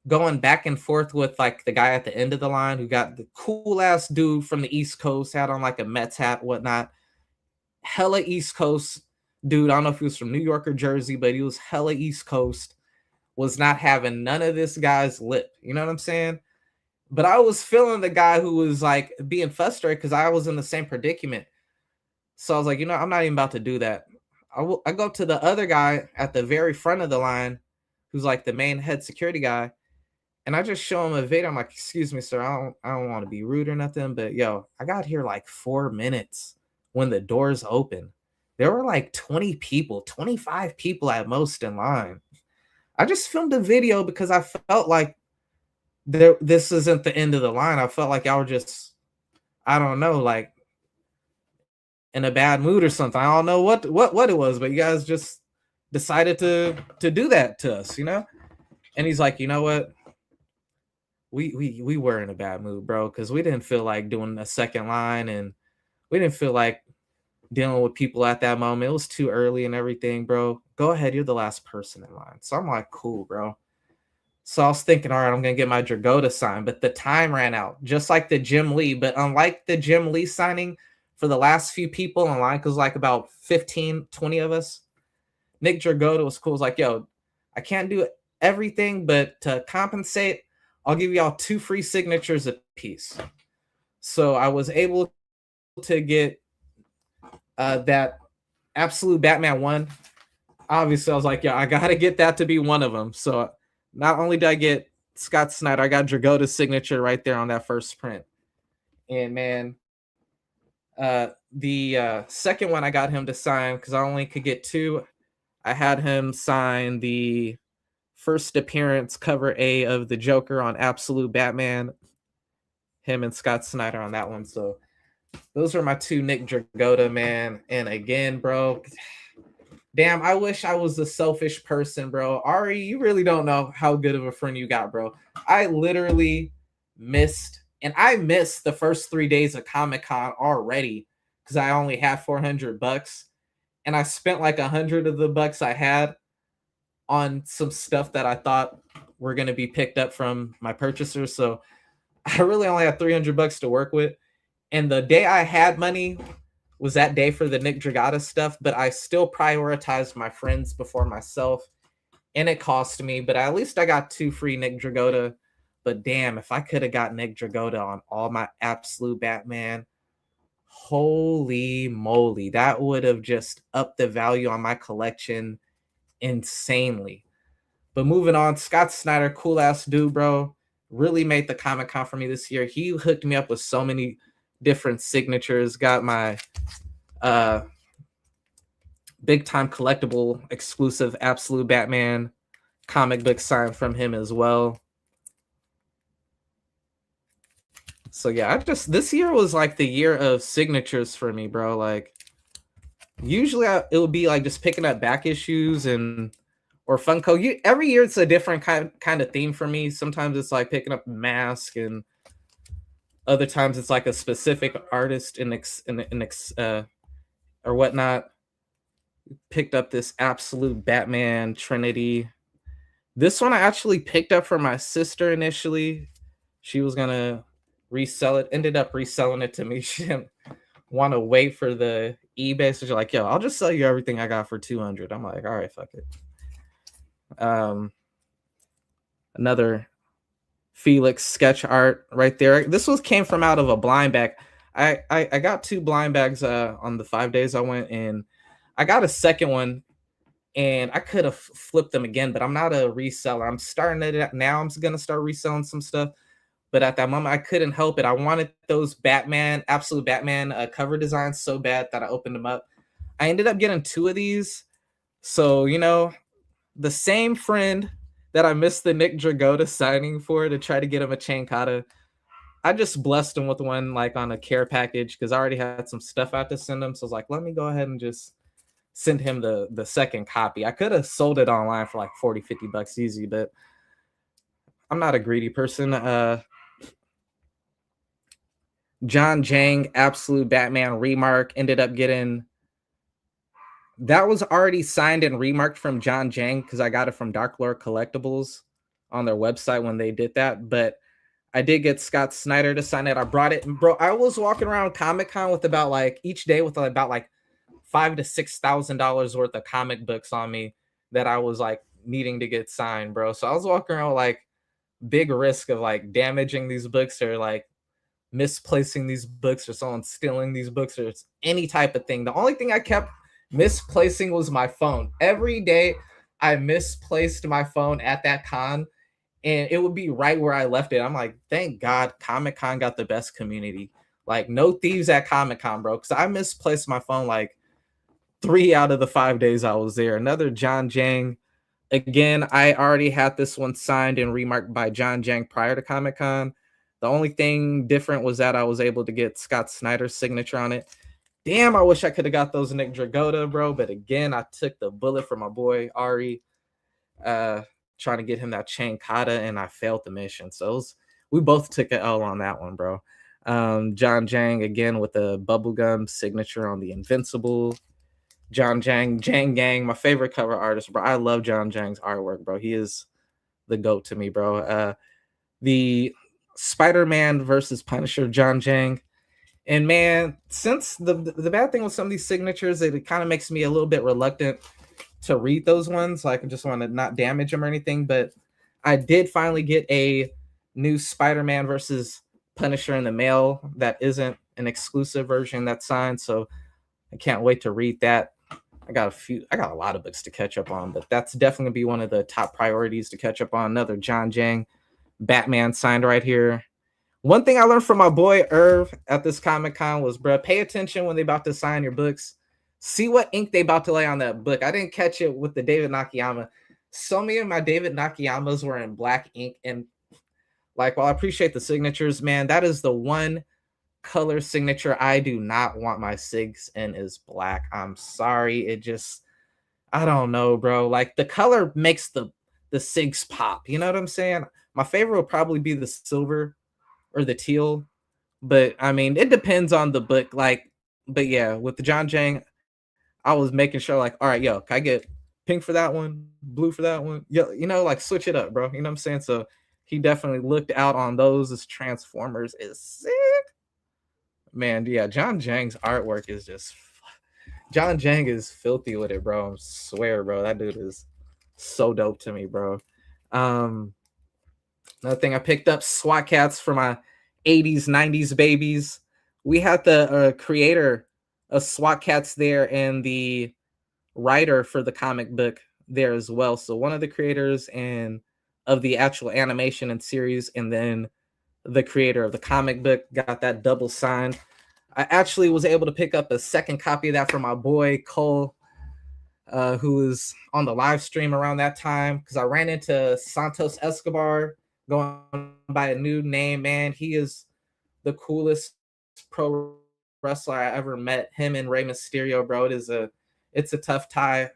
going back and forth with like the guy at the end of the line who got the cool ass dude from the East Coast, had on like a Mets hat, whatnot. Hella East Coast dude, I don't know if he was from New York or Jersey, but he was hella East Coast, was not having none of this guy's lip. You know what I'm saying? But I was feeling the guy who was like being frustrated because I was in the same predicament. So I was like, you know, I'm not even about to do that. I go to the other guy at the very front of the line, who's like the main head security guy, and I just show him a video. I'm like, excuse me, sir, I don't want to be rude or nothing, but yo, I got here like 4 minutes when the doors open. There were like 20 people, 25 people at most in line. I just filmed a video because I felt like this isn't the end of the line. I felt like y'all were just, I don't know, like in a bad mood or something. I don't know what it was, but you guys just decided to do that to us, you know? And he's like, you know what? We were in a bad mood, bro, because we didn't feel like doing a second line, and we didn't feel like dealing with people at that moment. It was too early and everything, bro. Go ahead, you're the last person in line. So I'm like, cool, bro. So I was thinking, all right, I'm gonna get my Dragoda sign, but the time ran out, just like the Jim Lee. But unlike the Jim Lee signing, for the last few people in line, because like about 15, 20 of us, Nick Dragoda was cool. Was like, yo, I can't do everything, but to compensate, I'll give y'all 2 free signatures a piece. So I was able to get that Absolute Batman 1. Obviously, I was like, yeah, I gotta get that to be one of them. So not only did I get Scott Snyder, I got Dragoda's signature right there on that first print. And man, the second one I got him to sign, because I only could get 2. I had him sign the first appearance cover A of the Joker on Absolute Batman. Him and Scott Snyder on that one. So those are my 2 Nick Dragoda, man. And again, bro, damn, I wish I was a selfish person, bro. Ari, you really don't know how good of a friend you got, bro. I literally missed the first 3 days of Comic-Con already because I only had $400, and I spent like 100 of the bucks I had on some stuff that I thought were going to be picked up from my purchasers. So I really only had $300 to work with. And the day I had money was that day for the Nick Dragoda stuff, but I still prioritized my friends before myself, and it cost me, but at least I got 2 free Nick Dragoda. But damn, if I could have got Nick Dragoda on all my Absolute Batman, holy moly, that would have just upped the value on my collection insanely. But moving on, Scott Snyder, cool ass dude, bro. Really made the Comic-Con for me this year. He hooked me up with so many different signatures. Got my big time collectible exclusive Absolute Batman comic book signed from him as well. So yeah, this year was like the year of signatures for me, bro. Like usually it would be like just picking up back issues or Funko. Every year it's a different kind of theme for me. Sometimes it's like picking up Mask, and other times it's like a specific artist or whatnot. Picked up this Absolute Batman Trinity. This one I actually picked up for my sister initially. She was gonna resell it. Ended up reselling it to me. She didn't want to wait for the eBay. So she's like, yo, I'll just sell you everything I got for 200. I'm like, all right, fuck it. Another Felix sketch art right there. This came from out of a blind bag. I got 2 blind bags on the 5 days I went, and I got a second one, and I could have flipped them again, but I'm not a reseller. I'm starting it now. I'm gonna start reselling some stuff, but at that moment I couldn't help it. I wanted those Absolute Batman cover designs so bad that I opened them up. I ended up getting 2 of these. So you know, the same friend that I missed the Nick Dragoda signing for to try to get him a chain kata, I just blessed him with one like on a care package because I already had some stuff out to send him. So I was like, let me go ahead and just send him the second copy. I could have sold it online for like 40, $50 easy, but I'm not a greedy person. John Jang, Absolute Batman Remark, ended up getting, that was already signed and remarked from John Jang because I got it from Dark Lord Collectibles on their website when they did that. But I did get Scott Snyder to sign it. I brought it, and bro, I was walking around Comic-Con with about like each day with about like $5,000 to $6,000 worth of comic books on me that I was like needing to get signed, bro. So I was walking around with, like, big risk of like damaging these books or like misplacing these books or someone stealing these books or any type of thing. The only thing I kept misplacing was my phone. Every day I misplaced my phone at that con and it would be right where I left it. I'm like, thank God Comic Con got the best community. Like, no thieves at Comic Con, bro. Because I misplaced my phone like 3 out of the 5 days I was there. Another John Jang. Again, I already had this one signed and remarked by John Jang prior to Comic Con. The only thing different was that I was able to get Scott Snyder's signature on it. Damn, I wish I could have got those Nick Dragotta, bro. But again, I took the bullet for my boy Ari, trying to get him that chain kata, and I failed the mission. So we both took an L on that one, bro. John Jang again with the bubblegum signature on the Invincible. John Jang, Jang Gang, my favorite cover artist, bro. I love John Jang's artwork, bro. He is the GOAT to me, bro. The Spider-Man versus Punisher, John Jang. And man, since the bad thing with some of these signatures, it kind of makes me a little bit reluctant to read those ones. Like, I just want to not damage them or anything. But I did finally get a new Spider-Man versus Punisher in the mail that isn't an exclusive version that's signed. So I can't wait to read that. I got a lot of books to catch up on, but that's definitely gonna be one of the top priorities to catch up on. Another John Jang Batman signed right here. One thing I learned from my boy Irv at this Comic Con was, bro, pay attention when they about to sign your books. See what ink they about to lay on that book. I didn't catch it with the David Nakayama. So many of my David Nakayamas were in black ink, and like, while I appreciate the signatures, man, that is the one color signature I do not want my SIGs in is black. I'm sorry. It just, I don't know, bro. Like, the color makes the SIGs pop. You know what I'm saying? My favorite will probably be the silver or the teal. But I mean, it depends on the book. Like, but yeah, with the John Jang, I was making sure, like, all right, yo, can I get pink for that one, blue for that one? Yo, you know, like, switch it up, bro. You know what I'm saying? So he definitely looked out on those. As Transformers is sick. Man, yeah, John Jang's artwork is just, John Jang is filthy with it, bro. I swear, bro. That dude is so dope to me, bro. Another thing I picked up, SWAT Cats for my 80s, 90s babies. We had the creator of SWAT Cats there and the writer for the comic book there as well. So one of the creators and of the actual animation and series, and then the creator of the comic book got that double signed. I actually was able to pick up a second copy of that for my boy Cole, who was on the live stream around that time, because I ran into Santos Escobar going by a new name. Man, he is the coolest pro wrestler I ever met. Him and Rey Mysterio, bro. It's a tough tie.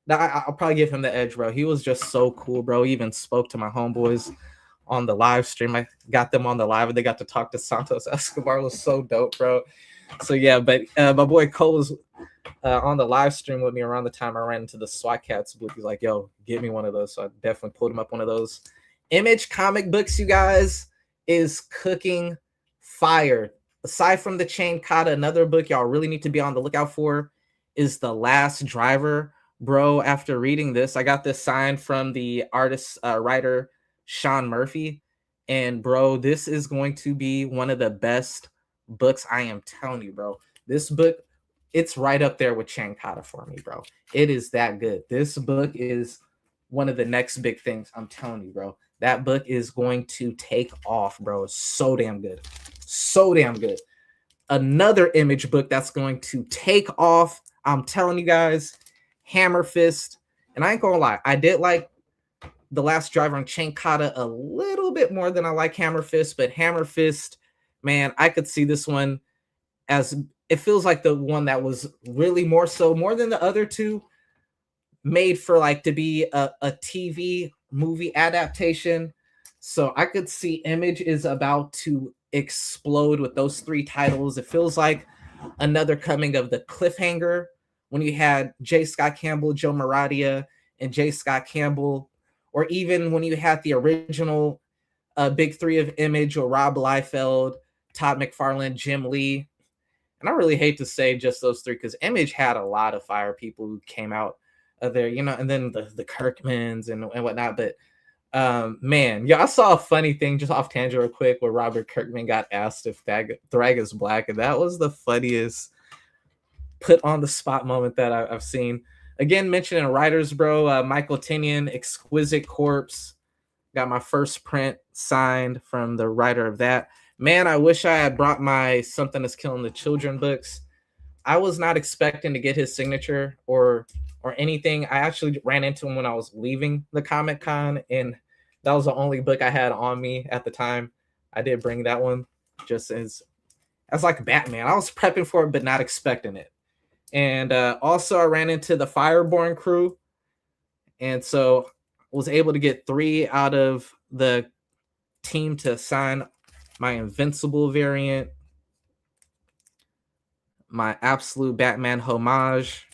I'll probably give him the edge, bro. He was just so cool, bro. He even spoke to my homeboys on the live stream. I got them on the live and they got to talk to Santos Escobar. It was so dope, bro. So yeah, but my boy Cole was on the live stream with me around the time I ran into the SWAT Cats booth. He's like, yo, get me one of those. So I definitely pulled him up one of those. Image Comic Books, you guys, is cooking fire. Aside from the Chain Kata, another book y'all really need to be on the lookout for is The Last Driver. Bro, after reading this, I got this signed from the artist, writer, Sean Murphy. And bro, this is going to be one of the best books. I am telling you, bro. This book, it's right up there with Chain Kata for me, bro. It is that good. This book is one of the next big things. I'm telling you, bro. That book is going to take off, bro. It's so damn good. So damn good. Another Image book that's going to take off. I'm telling you guys, Hammer Fist. And I ain't gonna lie, I did like The Last Driver and Chain Kata a little bit more than I like Hammer Fist, but Hammer Fist, man, I could see this one as, it feels like the one that was really more than the other two, made for like to be a TV movie adaptation. So I could see Image is about to explode with those three titles. It feels like another coming of the Cliffhanger, when you had J. Scott Campbell, Joe Maradia, and J. Scott Campbell, or even when you had the original big three of Image, or Rob Liefeld, Todd McFarlane, Jim Lee. And I really hate to say just those three because Image had a lot of fire people who came out of there, you know, and then the Kirkmans and whatnot. But man, yeah, I saw a funny thing just off tangent real quick where Robert Kirkman got asked if Thrag is black, and that was the funniest put on the spot moment that I've seen. Again, mentioning writers, bro, Michael Tinian, Exquisite Corpse, got my first print signed from the writer of that. Man, I wish I had brought my Something That's Killing the Children books. I was not expecting to get his signature or anything. I actually ran into him when I was leaving the Comic Con, and that was the only book I had on me at the time. I did bring that one just as like Batman. I was prepping for it, but not expecting it. And also, I ran into the Fireborn crew, and so was able to get 3 out of the team to sign my Invincible variant, my Absolute Batman homage,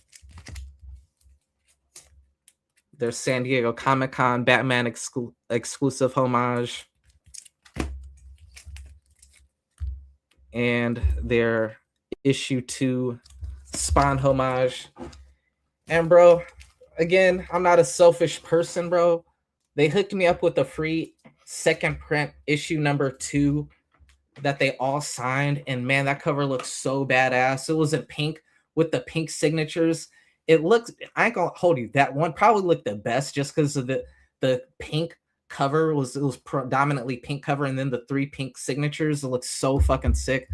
their San Diego Comic-Con Batman exclusive homage, and their issue 2 Spawn homage. And bro, again, I'm not a selfish person, bro. They hooked me up with a free second print issue number 2 that they all signed, and man, that cover looks so badass. It was in pink with the pink signatures. It looked, I ain't gonna hold you, that one probably looked the best just because of the pink cover. It was predominantly pink cover, and then the 3 pink signatures. It looked so fucking sick.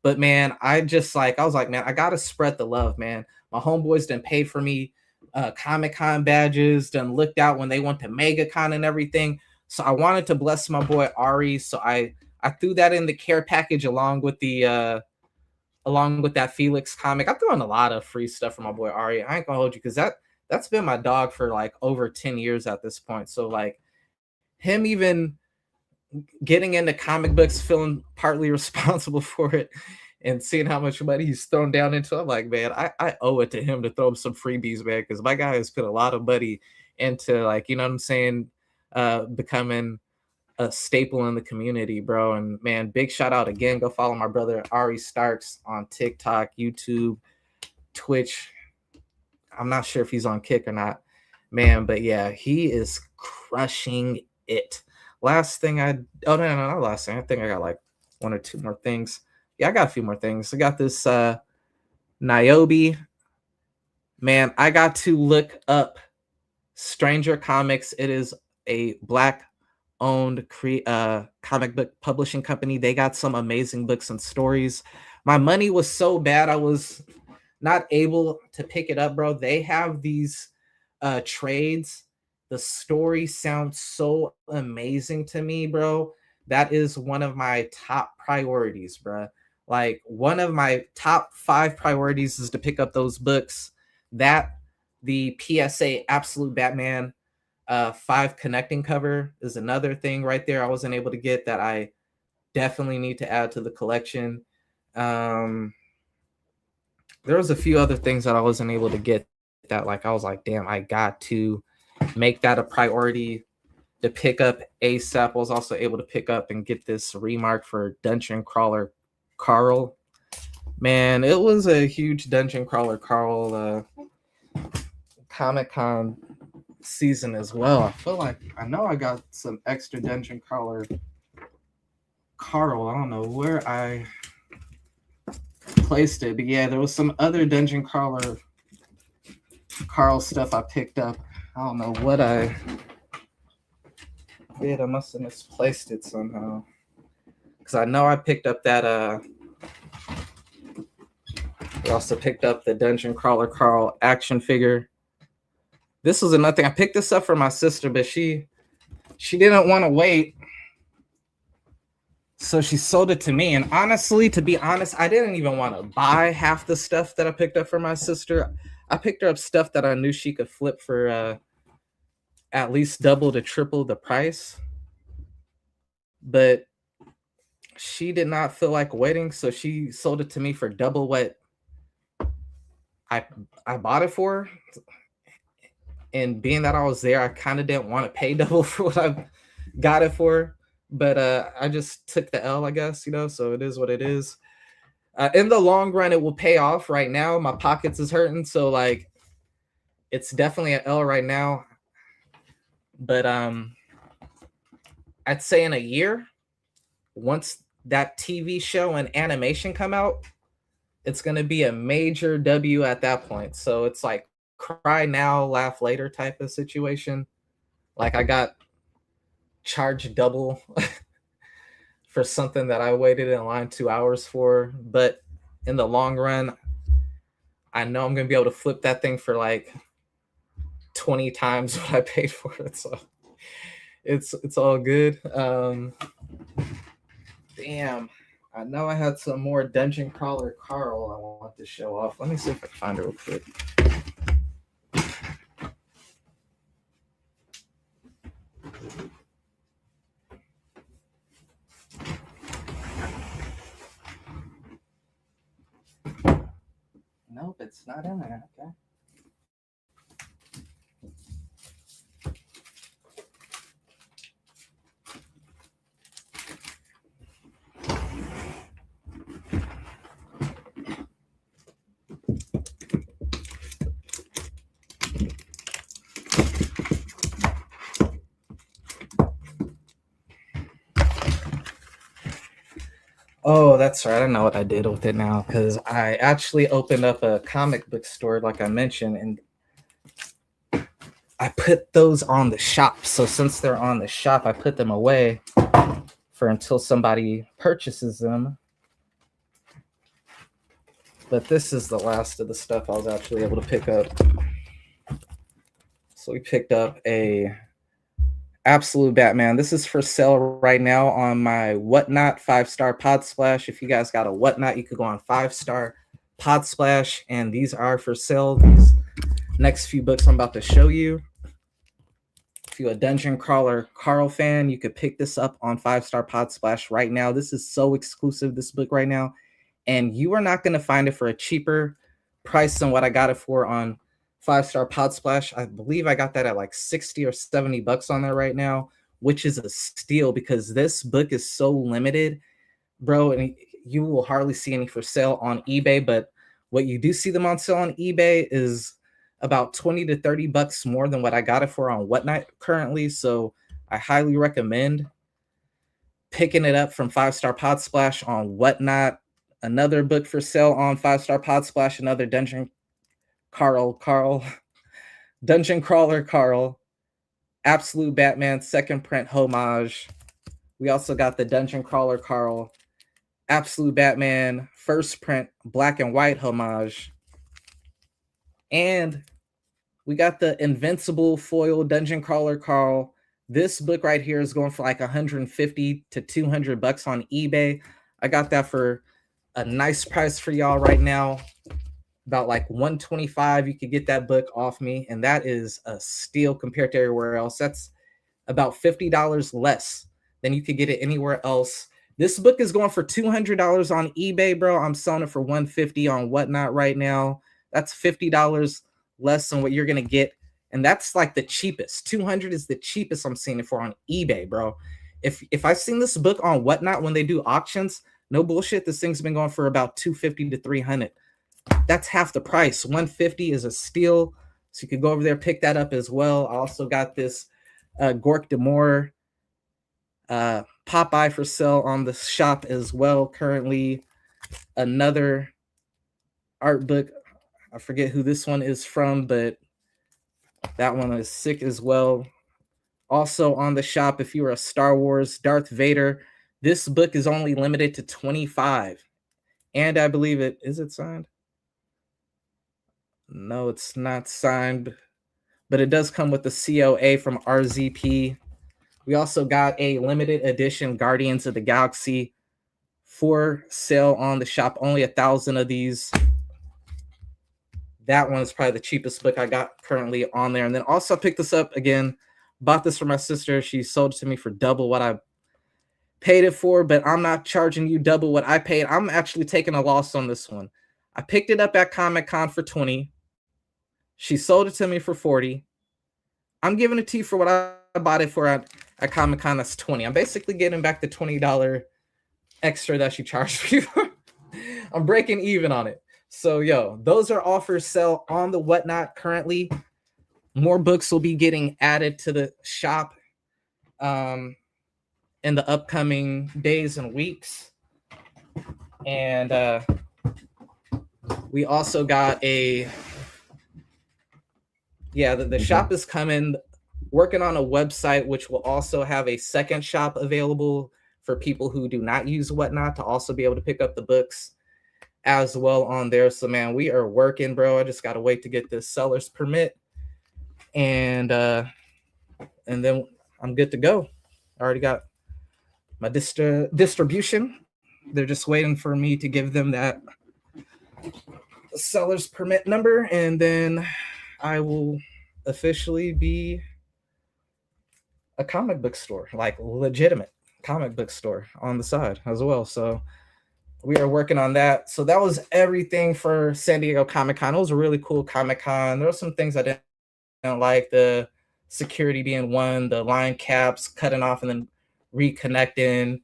But man, I was like, man, I gotta spread the love, man. My homeboys done paid for me Comic-Con badges, done looked out when they went to MegaCon and everything. So I wanted to bless my boy Ari. So I threw that in the care package along with that Felix comic. I'm throwing a lot of free stuff for my boy Ari. I ain't gonna hold you because that's been my dog for like over 10 years at this point. So like him even getting into comic books, feeling partly responsible for it, and seeing how much money he's thrown down into it, I'm like, man, I owe it to him to throw him some freebies, man, because my guy has put a lot of money into, like, you know what I'm saying, becoming a staple in the community, bro. And man, big shout out again. Go follow my brother Ari Starks on TikTok, YouTube, Twitch. I'm not sure if he's on Kick or not, man, but yeah, he is crushing it. Last thing not last thing. I think I got like 1 or 2 more things. Yeah, I got a few more things. I got this Niobe. Man, I got to look up Stranger Comics. It is a Black owned comic book publishing company. They got some amazing books and stories. My money was so bad I was not able to pick it up, bro. They have these trades. The story sounds so amazing to me, bro. That is one of my top priorities, bro. Like one of my top 5 priorities is to pick up those books. That the PSA Absolute Batman 5 connecting cover is another thing right there I wasn't able to get that I definitely need to add to the collection. There was a few other things that I wasn't able to get that, like, I was like, damn, I got to make that a priority to pick up ASAP. I was also able to pick up and get this remark for Dungeon Crawler Carl. Man, it was a huge Dungeon Crawler Carl Comic-Con season as well. I feel like I know I got some extra Dungeon Crawler Carl. I don't know where I placed it, but yeah, there was some other Dungeon Crawler Carl stuff I picked up. I don't know what I did. I must have misplaced it somehow. Because I know I picked up that I also picked up the Dungeon Crawler Carl action figure. This was another thing. I picked this up for my sister, but she didn't want to wait. So she sold it to me. And honestly, to be honest, I didn't even want to buy half the stuff that I picked up for my sister. I picked her up stuff that I knew she could flip for at least double to triple the price. But she did not feel like waiting, so she sold it to me for double what I bought it for. And being that I was there, I kind of didn't want to pay double for what I got it for. But I just took the L, I guess, you know, so it is what it is. In the long run, it will pay off. Right now, my pockets is hurting, so like, it's definitely an L right now. But I'd say in a year, once that TV show and animation come out, it's gonna be a major W at that point. So it's like cry now, laugh later type of situation. Like I got charged double for something that I waited in line 2 hours for. But in the long run, I know I'm gonna be able to flip that thing for like 20 times what I paid for it. So it's all good. Damn. I know I had some more Dungeon Crawler Carl I want to show off. Let me see if I can find it real quick. Nope, it's not in there. Okay. Oh, that's right. I know what I did with it now because I actually opened up a comic book store, like I mentioned, and I put those on the shop. So since they're on the shop, I put them away for until somebody purchases them. But this is the last of the stuff I was actually able to pick up. So we picked up a Absolute Batman. This is for sale right now on my Whatnot 5-star Pod Splash. If you guys got a Whatnot, you could go on 5-star Pod Splash, and these are for sale. These next few books I'm about to show you. If you're a Dungeon Crawler Carl fan, you could pick this up on 5-star Pod Splash right now. This is so exclusive, this book right now, and you are not going to find it for a cheaper price than what I got it for on 5-star Pod Splash. I believe I got that at like 60 or 70 bucks on there right now, which is a steal because this book is so limited, bro, and you will hardly see any for sale on eBay. But what you do see them on sale on eBay is about 20 to 30 bucks more than what I got it for on Whatnot currently. So I highly recommend picking it up from 5-star Pod Splash on Whatnot. Another book for sale on 5-star Pod Splash, another Dungeon Crawler Carl, Absolute Batman second print homage. We also got the Dungeon Crawler Carl, Absolute Batman first print black and white homage. And we got the Invincible foil Dungeon Crawler Carl. This book right here is going for like 150 to 200 bucks on eBay. I got that for a nice price for y'all right now. About like 125, you could get that book off me, and that is a steal compared to everywhere else. That's about $50 less than you could get it anywhere else. This book is going for $200 on eBay, bro. I'm selling it for $150 on Whatnot right now. That's $50 less than what you're gonna get, and that's like the cheapest. $200 is the cheapest I'm seeing it for on eBay, bro. If I've seen this book on Whatnot when they do auctions, no bullshit, this thing's been going for about $250 to $300. That's half the price. $150 is a steal. So you could go over there, pick that up as well. I also got this Gork Demore Popeye for sale on the shop as well. Currently, another art book. I forget who this one is from, but that one is sick as well. Also on the shop, if you're a Star Wars Darth Vader, this book is only limited to 25. And I believe it is it signed? No, it's not signed, but it does come with the COA from RZP. We also got a limited edition Guardians of the Galaxy for sale on the shop. Only 1,000 of these. That one is probably the cheapest book I got currently on there. And then also picked this up again. Bought this for my sister. She sold it to me for double what I paid it for, but I'm not charging you double what I paid. I'm actually taking a loss on this one. I picked it up at Comic-Con for 20. She sold it to me for 40. I'm giving it to you for what I bought it for at Comic-Con. That's 20. I'm basically getting back the $20 extra that she charged me for. I'm breaking even on it. So yo, those are all for sale on the Whatnot currently. More books will be getting added to the shop in the upcoming days and weeks. And we also got the shop is coming, working on a website which will also have a second shop available for people who do not use Whatnot to also be able to pick up the books as well on there. So man, we are working, bro. I just gotta wait to get this seller's permit, and then I'm good to go. I already got my distribution. They're just waiting for me to give them that seller's permit number, and then I will officially be a comic book store, like legitimate comic book store on the side as well. So we are working on that. So that was everything for San Diego Comic-Con. It was a really cool Comic-Con. There were some things I didn't like, the security being one, the line caps cutting off and then reconnecting.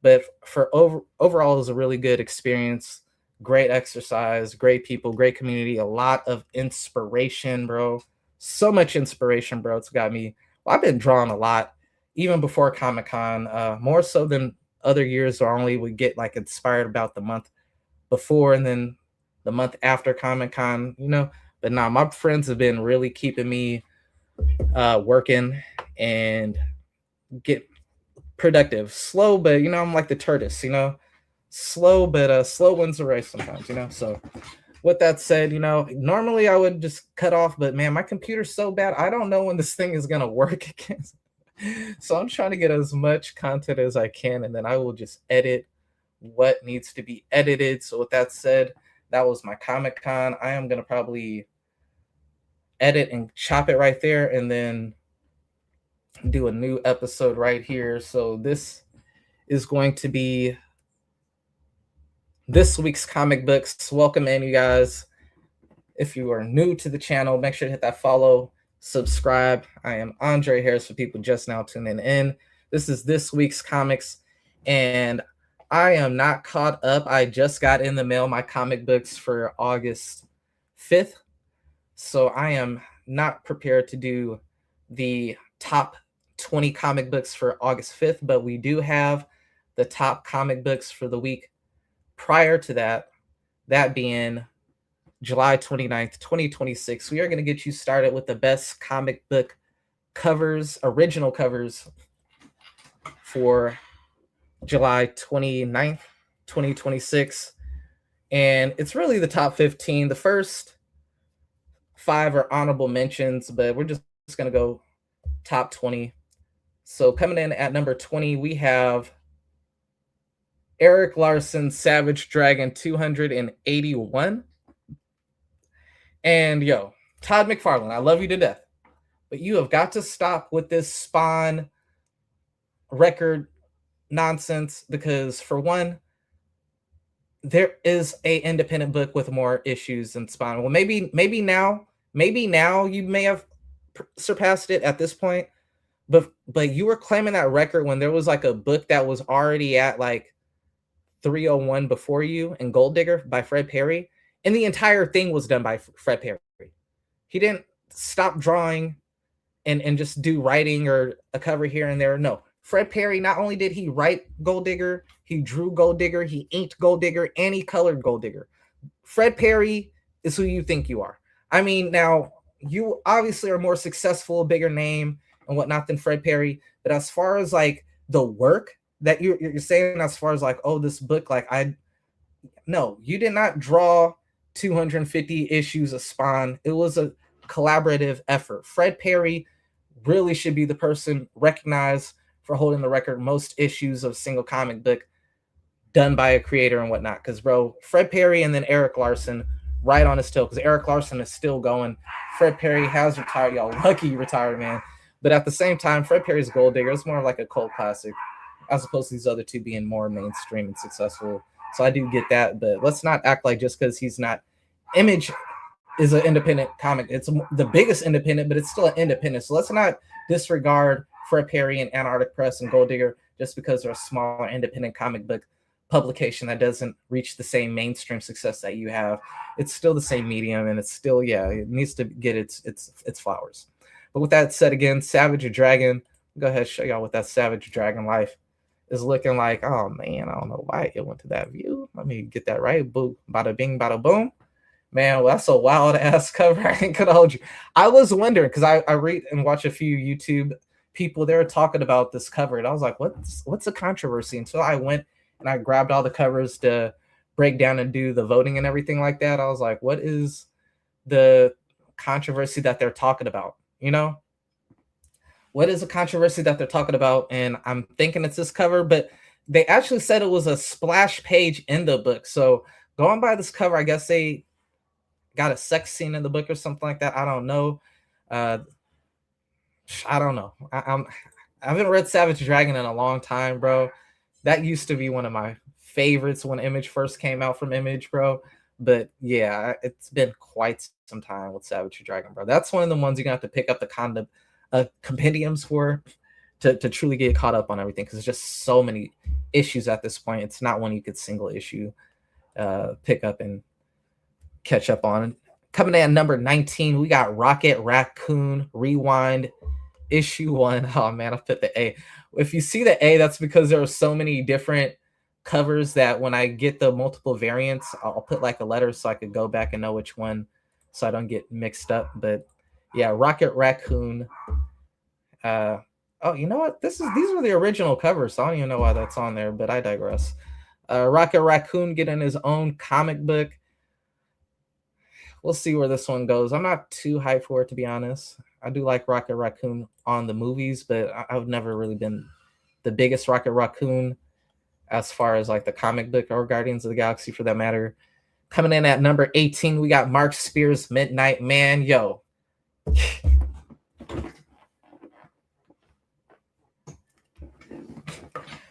But for overall, it was a really good experience. Great exercise, great people, great community, a lot of inspiration, bro. So much inspiration, bro. It's got me. Well, I've been drawing a lot, even before Comic-Con, more so than other years where I only would get like inspired about the month before and then the month after Comic-Con, you know. But now my friends have been really keeping me working and get productive. Slow, but you know, I'm like the tortoise, you know. Slow, but slow wins the race sometimes, you know. So with that said, you know, normally I would just cut off, but man, my computer's so bad. I don't know when this thing is gonna work again. So I'm trying to get as much content as I can, and then I will just edit what needs to be edited. So with that said, that was my Comic-Con. I am gonna probably edit and chop it right there, and then do a new episode right here. So this is going to be this week's comic books. Welcome in, you guys. If you are new to the channel, make sure to hit that follow, subscribe. I am Andre Harris for people just now tuning in. This is this week's comics, and I am not caught up. I just got in the mail my comic books for August 5th, so I am not prepared to do the top 20 comic books for August 5th, but we do have the top comic books for the week prior to that, that being July 29th, 2026. We are going to get you started with the best comic book covers, original covers for July 29th, 2026. And it's really the top 15. The first 5 are honorable mentions, but we're just going to go top 20. So coming in at number 20, we have Erik Larsen, Savage Dragon 281. And yo, Todd McFarlane, I love you to death, but you have got to stop with this Spawn record nonsense, because for one, there is a independent book with more issues than Spawn. Well, maybe now you may have surpassed it at this point, but you were claiming that record when there was like a book that was already at like 301 before you, and Gold Digger by Fred Perry, and the entire thing was done by Fred Perry. He didn't stop drawing and just do writing or a cover here and there. No, Fred Perry, not only did he write Gold Digger, he drew Gold Digger, he inked Gold Digger, and he colored Gold Digger. Fred Perry is who you think you are. I mean, now you obviously are more successful, bigger name and whatnot than Fred Perry, but as far as like the work that you're saying, as far as like, oh, this book, like no, you did not draw 250 issues of Spawn. It was a collaborative effort. Fred Perry really should be the person recognized for holding the record most issues of a single comic book done by a creator and whatnot. Because bro, Fred Perry and then Erik Larsen right on his tail, because Erik Larsen is still going. Fred Perry has retired. Y'all lucky he retired, man. But at the same time, Fred Perry's Gold Digger is more like a cult classic, as opposed to these other two being more mainstream and successful. So I do get that, but let's not act like just because he's not. Image is an independent comic. It's the biggest independent, but it's still an independent. So let's not disregard Fred Perry and Antarctic Press and Gold Digger just because they're a smaller independent comic book publication that doesn't reach the same mainstream success that you have. It's still the same medium, and it's still, yeah, it needs to get its flowers. But with that said, again, Savage Dragon, go ahead, show y'all what that Savage Dragon life is looking like. Oh man, I don't know why it went to that view. Let me get that right. Boom, bada bing, bada boom. Man, well, that's a wild ass cover. I ain't gonna hold you. I was wondering because I read and watch a few YouTube people. They were talking about this cover, and I was like, what's the controversy? And so I went and I grabbed all the covers to break down and do the voting and everything like that. I was like, what is the controversy that they're talking about? You know, what is the controversy that they're talking about? And I'm thinking it's this cover, but they actually said it was a splash page in the book. So going by this cover, I guess they got a sex scene in the book or something like that. I don't know. I don't know. I haven't read Savage Dragon in a long time, bro. That used to be one of my favorites when Image first came out from Image, bro. But yeah, it's been quite some time with Savage Dragon, bro. That's one of the ones you're gonna have to pick up the compendiums for to truly get caught up on everything, because there's just so many issues at this point. It's not one you could single issue pick up and catch up on. Coming in at number 19, we got Rocket Raccoon Rewind issue 1. Oh man, I put the A. If you see the A, that's because there are so many different covers that when I get the multiple variants, I'll put like a letter so I could go back and know which one, so I don't get mixed up. But yeah, Rocket Raccoon. Oh, you know what? These are the original covers, so I don't even know why that's on there, but I digress. Rocket Raccoon getting his own comic book. We'll see where this one goes. I'm not too hyped for it, to be honest. I do like Rocket Raccoon on the movies, but I've never really been the biggest Rocket Raccoon as far as like the comic book or Guardians of the Galaxy for that matter. Coming in at number 18, we got Mark Spears Midnight Man. Yo.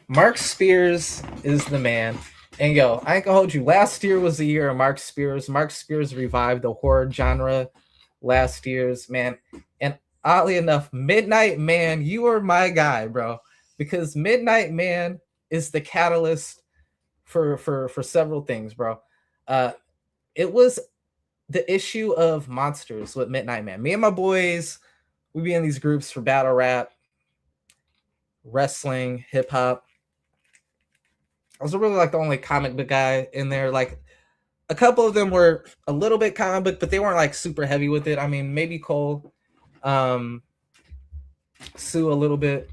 Mark Spears is the man. And yo, I ain't gonna hold you. Last year was the year of Mark Spears. Mark Spears revived the horror genre last year's, man. And oddly enough, Midnight Man, you are my guy, bro. Because Midnight Man is the catalyst for several things, bro. It was the issue of monsters with Midnight Man. Me and my boys, we be in these groups for battle rap, wrestling, hip hop. I was really like the only comic book guy in there. Like a couple of them were a little bit comic book, but they weren't like super heavy with it. I mean, maybe Cole, Sue a little bit.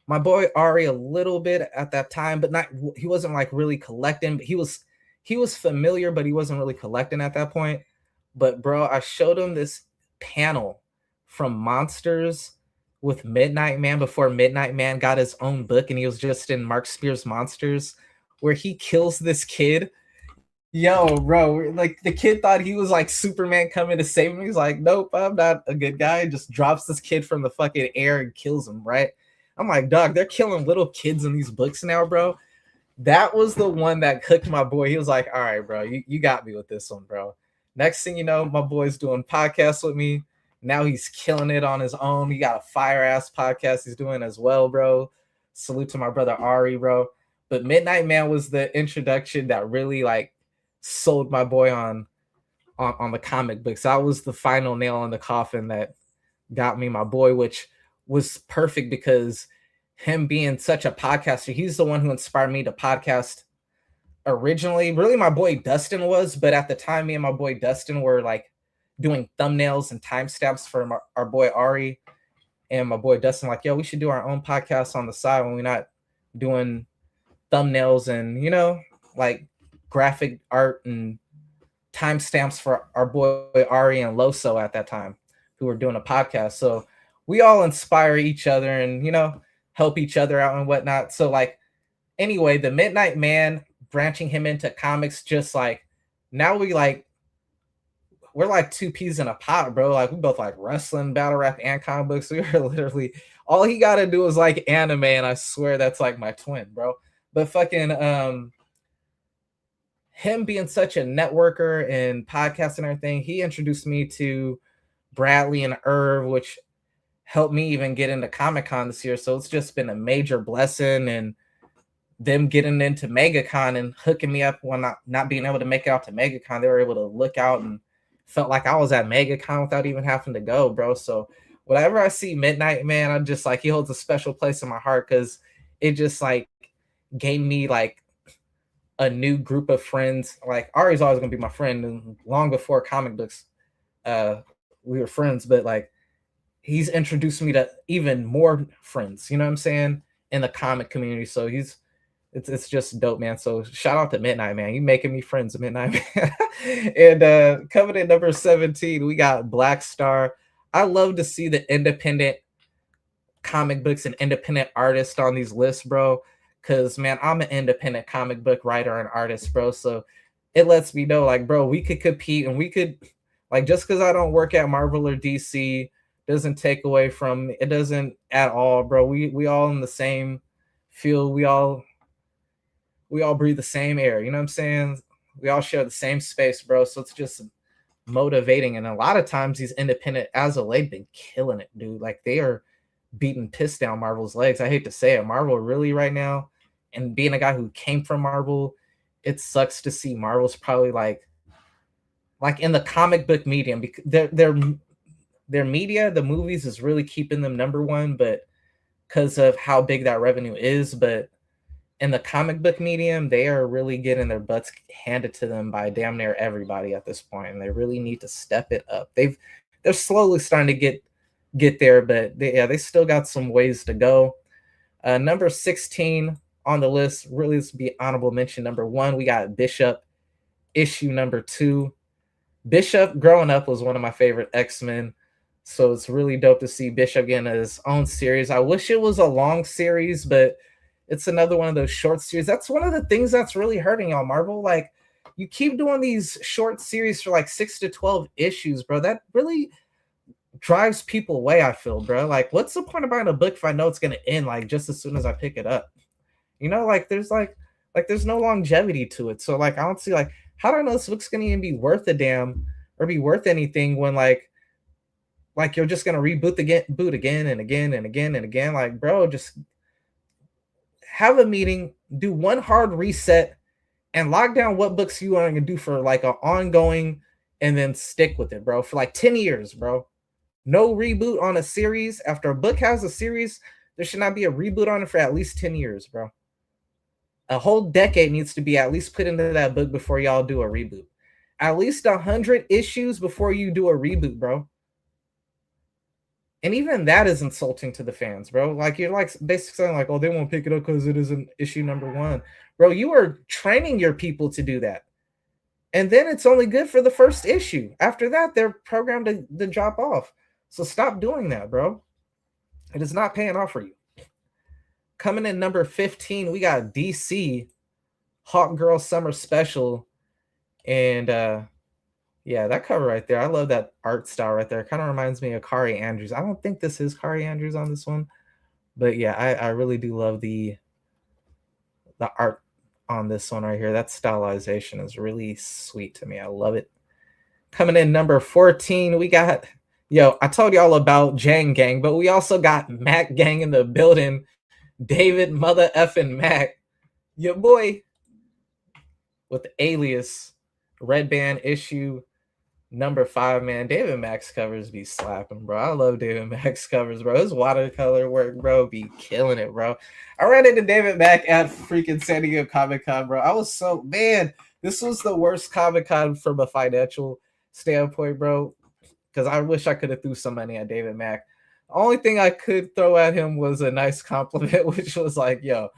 My boy Ari a little bit at that time, but not. He wasn't like really collecting. But he was familiar, but he wasn't really collecting at that point. But bro, I showed him this panel from Monsters with Midnight Man before Midnight Man got his own book, and he was just in Mark Spears Monsters, where he kills this kid. Yo, bro, like the kid thought he was like Superman coming to save him. He's like, nope, I'm not a good guy. Just drops this kid from the fucking air and kills him, right? I'm like, dog, they're killing little kids in these books now, bro. That was the one that cooked my boy. He was like, all right, bro, you got me with this one, bro. Next thing you know, my boy's doing podcasts with me. Now he's killing it on his own. He got a fire ass podcast he's doing as well, bro. Salute to my brother Ari, bro. But Midnight Man was the introduction that really like sold my boy on the comic books. That was the final nail in the coffin that got me my boy, which was perfect because him being such a podcaster, he's the one who inspired me to podcast originally. Really, my boy Dustin was, but at the time, me and my boy Dustin were like doing thumbnails and timestamps for our boy Ari, and my boy Dustin like, yo, we should do our own podcast on the side when we're not doing thumbnails and, you know, like graphic art and timestamps for our boy Ari and Loso at that time, who were doing a podcast. So we all inspire each other and, you know, help each other out and whatnot. So like, anyway, the Midnight Man, branching him into comics, just like now we're like two peas in a pot, bro. Like we both like wrestling, battle rap, and comic books. We were literally, all he got to do is like anime, and I swear that's like my twin, bro. But fucking him being such a networker and podcast and everything, he introduced me to Bradley and Irv, which helped me even get into Comic-Con this year. So it's just been a major blessing, and them getting into MegaCon and hooking me up when not being able to make it out to MegaCon, they were able to look out and felt like I was at MegaCon without even having to go, bro. So whenever I see Midnight, man, I'm just like, he holds a special place in my heart because it just like gave me like a new group of friends. Like Ari's always gonna be my friend, and long before comic books, we were friends. But like, he's introduced me to even more friends. You know what I'm saying, in the comic community. So it's just dope, man. So shout out to Midnight, man. You making me friends, Midnight, man. And coming in number 17, we got Black Star. I love to see the independent comic books and independent artists on these lists, bro. Cause man, I'm an independent comic book writer and artist, bro. So it lets me know, like, bro, we could compete and we could, like, just because I don't work at Marvel or DC doesn't take away from it, doesn't at all, bro. We all in the same field. We all breathe the same air. You know what I'm saying? We all share the same space, bro. So it's just motivating. And a lot of times these independent as of late been killing it, dude. Like they are beating piss down Marvel's legs. I hate to say it. Marvel really right now, and being a guy who came from Marvel, it sucks to see Marvel's probably like in the comic book medium, because their media, the movies is really keeping them number one, but because of how big that revenue is. But in the comic book medium, they are really getting their butts handed to them by damn near everybody at this point, and they really need to step it up. They're slowly starting to get there, but they still got some ways to go. Number 16 on the list, really, this would be honorable mention. Number 1, we got Bishop, issue number 2. Bishop, growing up, was one of my favorite X-Men, so it's really dope to see Bishop getting his own series. I wish it was a long series, but it's another one of those short series. That's one of the things that's really hurting y'all, Marvel. Like, you keep doing these short series for like 6 to 12 issues, bro. That really drives people away, I feel, bro. Like, what's the point of buying a book if I know it's gonna end like just as soon as I pick it up? You know, like there's no longevity to it. So like, I don't see, like, how do I know this book's gonna even be worth a damn or be worth anything when like you're just gonna boot again and again and again and again. Like, bro, just have a meeting, do one hard reset, and lock down what books you are gonna do for like an ongoing, and then stick with it, bro, for like 10 years, bro. No reboot on a series. After a book has a series, there should not be a reboot on it for at least 10 years, bro. A whole decade needs to be at least put into that book before y'all do a reboot. At least 100 issues before you do a reboot, bro. And even that is insulting to the fans, bro. Like, you're like basically saying like, oh, they won't pick it up because it isn't issue number 1. Bro, you are training your people to do that. And then it's only good for the first issue. After that, they're programmed to drop off. So stop doing that, bro. It is not paying off for you. Coming in number 15, we got DC Hawkgirl Summer Special. And yeah, that cover right there. I love that art style right there. It kind of reminds me of Kari Andrews. I don't think this is Kari Andrews on this one. But yeah, I really do love the art on this one right here. That stylization is really sweet to me. I love it. Coming in number 14, we got, I told you all about Jang Gang, but we also got Mac Gang in the building. David Mother effing Mac, your boy, with the Alias Red Band issue number 5, man. David Mack's covers be slapping, bro. I love David Mack's covers, bro. His watercolor work, bro, be killing it, bro. I ran into David Mack at freaking San Diego Comic-Con, bro. I was so, man, this was the worst Comic-Con from a financial standpoint, bro, because I wish I could have threw some money at David Mack. The only thing I could throw at him was a nice compliment, which was like, yo,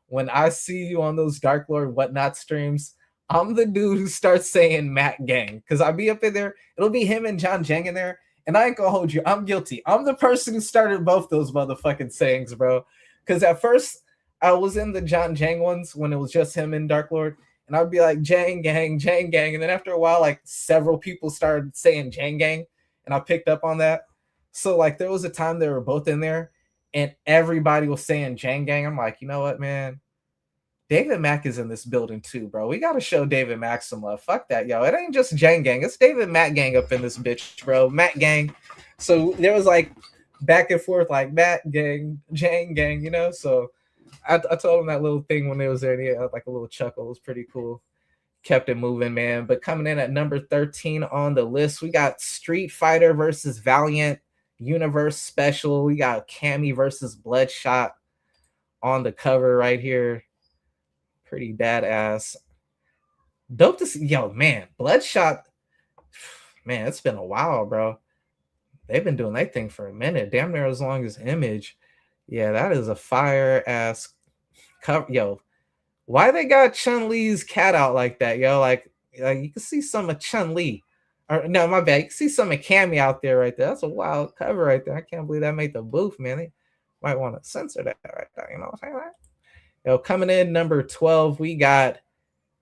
when I see you on those Dark Lord Whatnot streams, I'm the dude who starts saying Mac Gang, because I'll be up in there. It'll be him and John Jang in there, and I ain't gonna hold you. I'm guilty. I'm the person who started both those motherfucking sayings, bro. Because at first, I was in the John Jang ones when it was just him and Dark Lord, and I'd be like, Jang Gang, Jang Gang. And then after a while, like, several people started saying Jang Gang, and I picked up on that. So, like, there was a time they were both in there, and everybody was saying Jang Gang. I'm like, you know what, man? David Mack is in this building too, bro. We got to show David Mack some love. Fuck that, yo. It ain't just Jang Gang. It's David Mack Gang up in this bitch, bro. Mack Gang. So there was like back and forth, like Mack Gang, Jang Gang, you know? So I told him that little thing when it was there, and he had like a little chuckle. It was pretty cool. Kept it moving, man. But coming in at number 13 on the list, we got Street Fighter versus Valiant Universe Special. We got Cammy versus Bloodshot on the cover right here. Pretty badass. Dope to see. Yo, man, Bloodshot. Man, it's been a while, bro. They've been doing that thing for a minute. Damn near as long as Image. Yeah, that is a fire ass cover. Yo, why they got Chun-Li's cat out like that, yo? Like you can see some of Chun-Li. Or no, my bad. You can see some of Cammy out there right there. That's a wild cover right there. I can't believe that made the booth, man. They might want to censor that right there. You know what I'm saying? Yo, coming in number 12, we got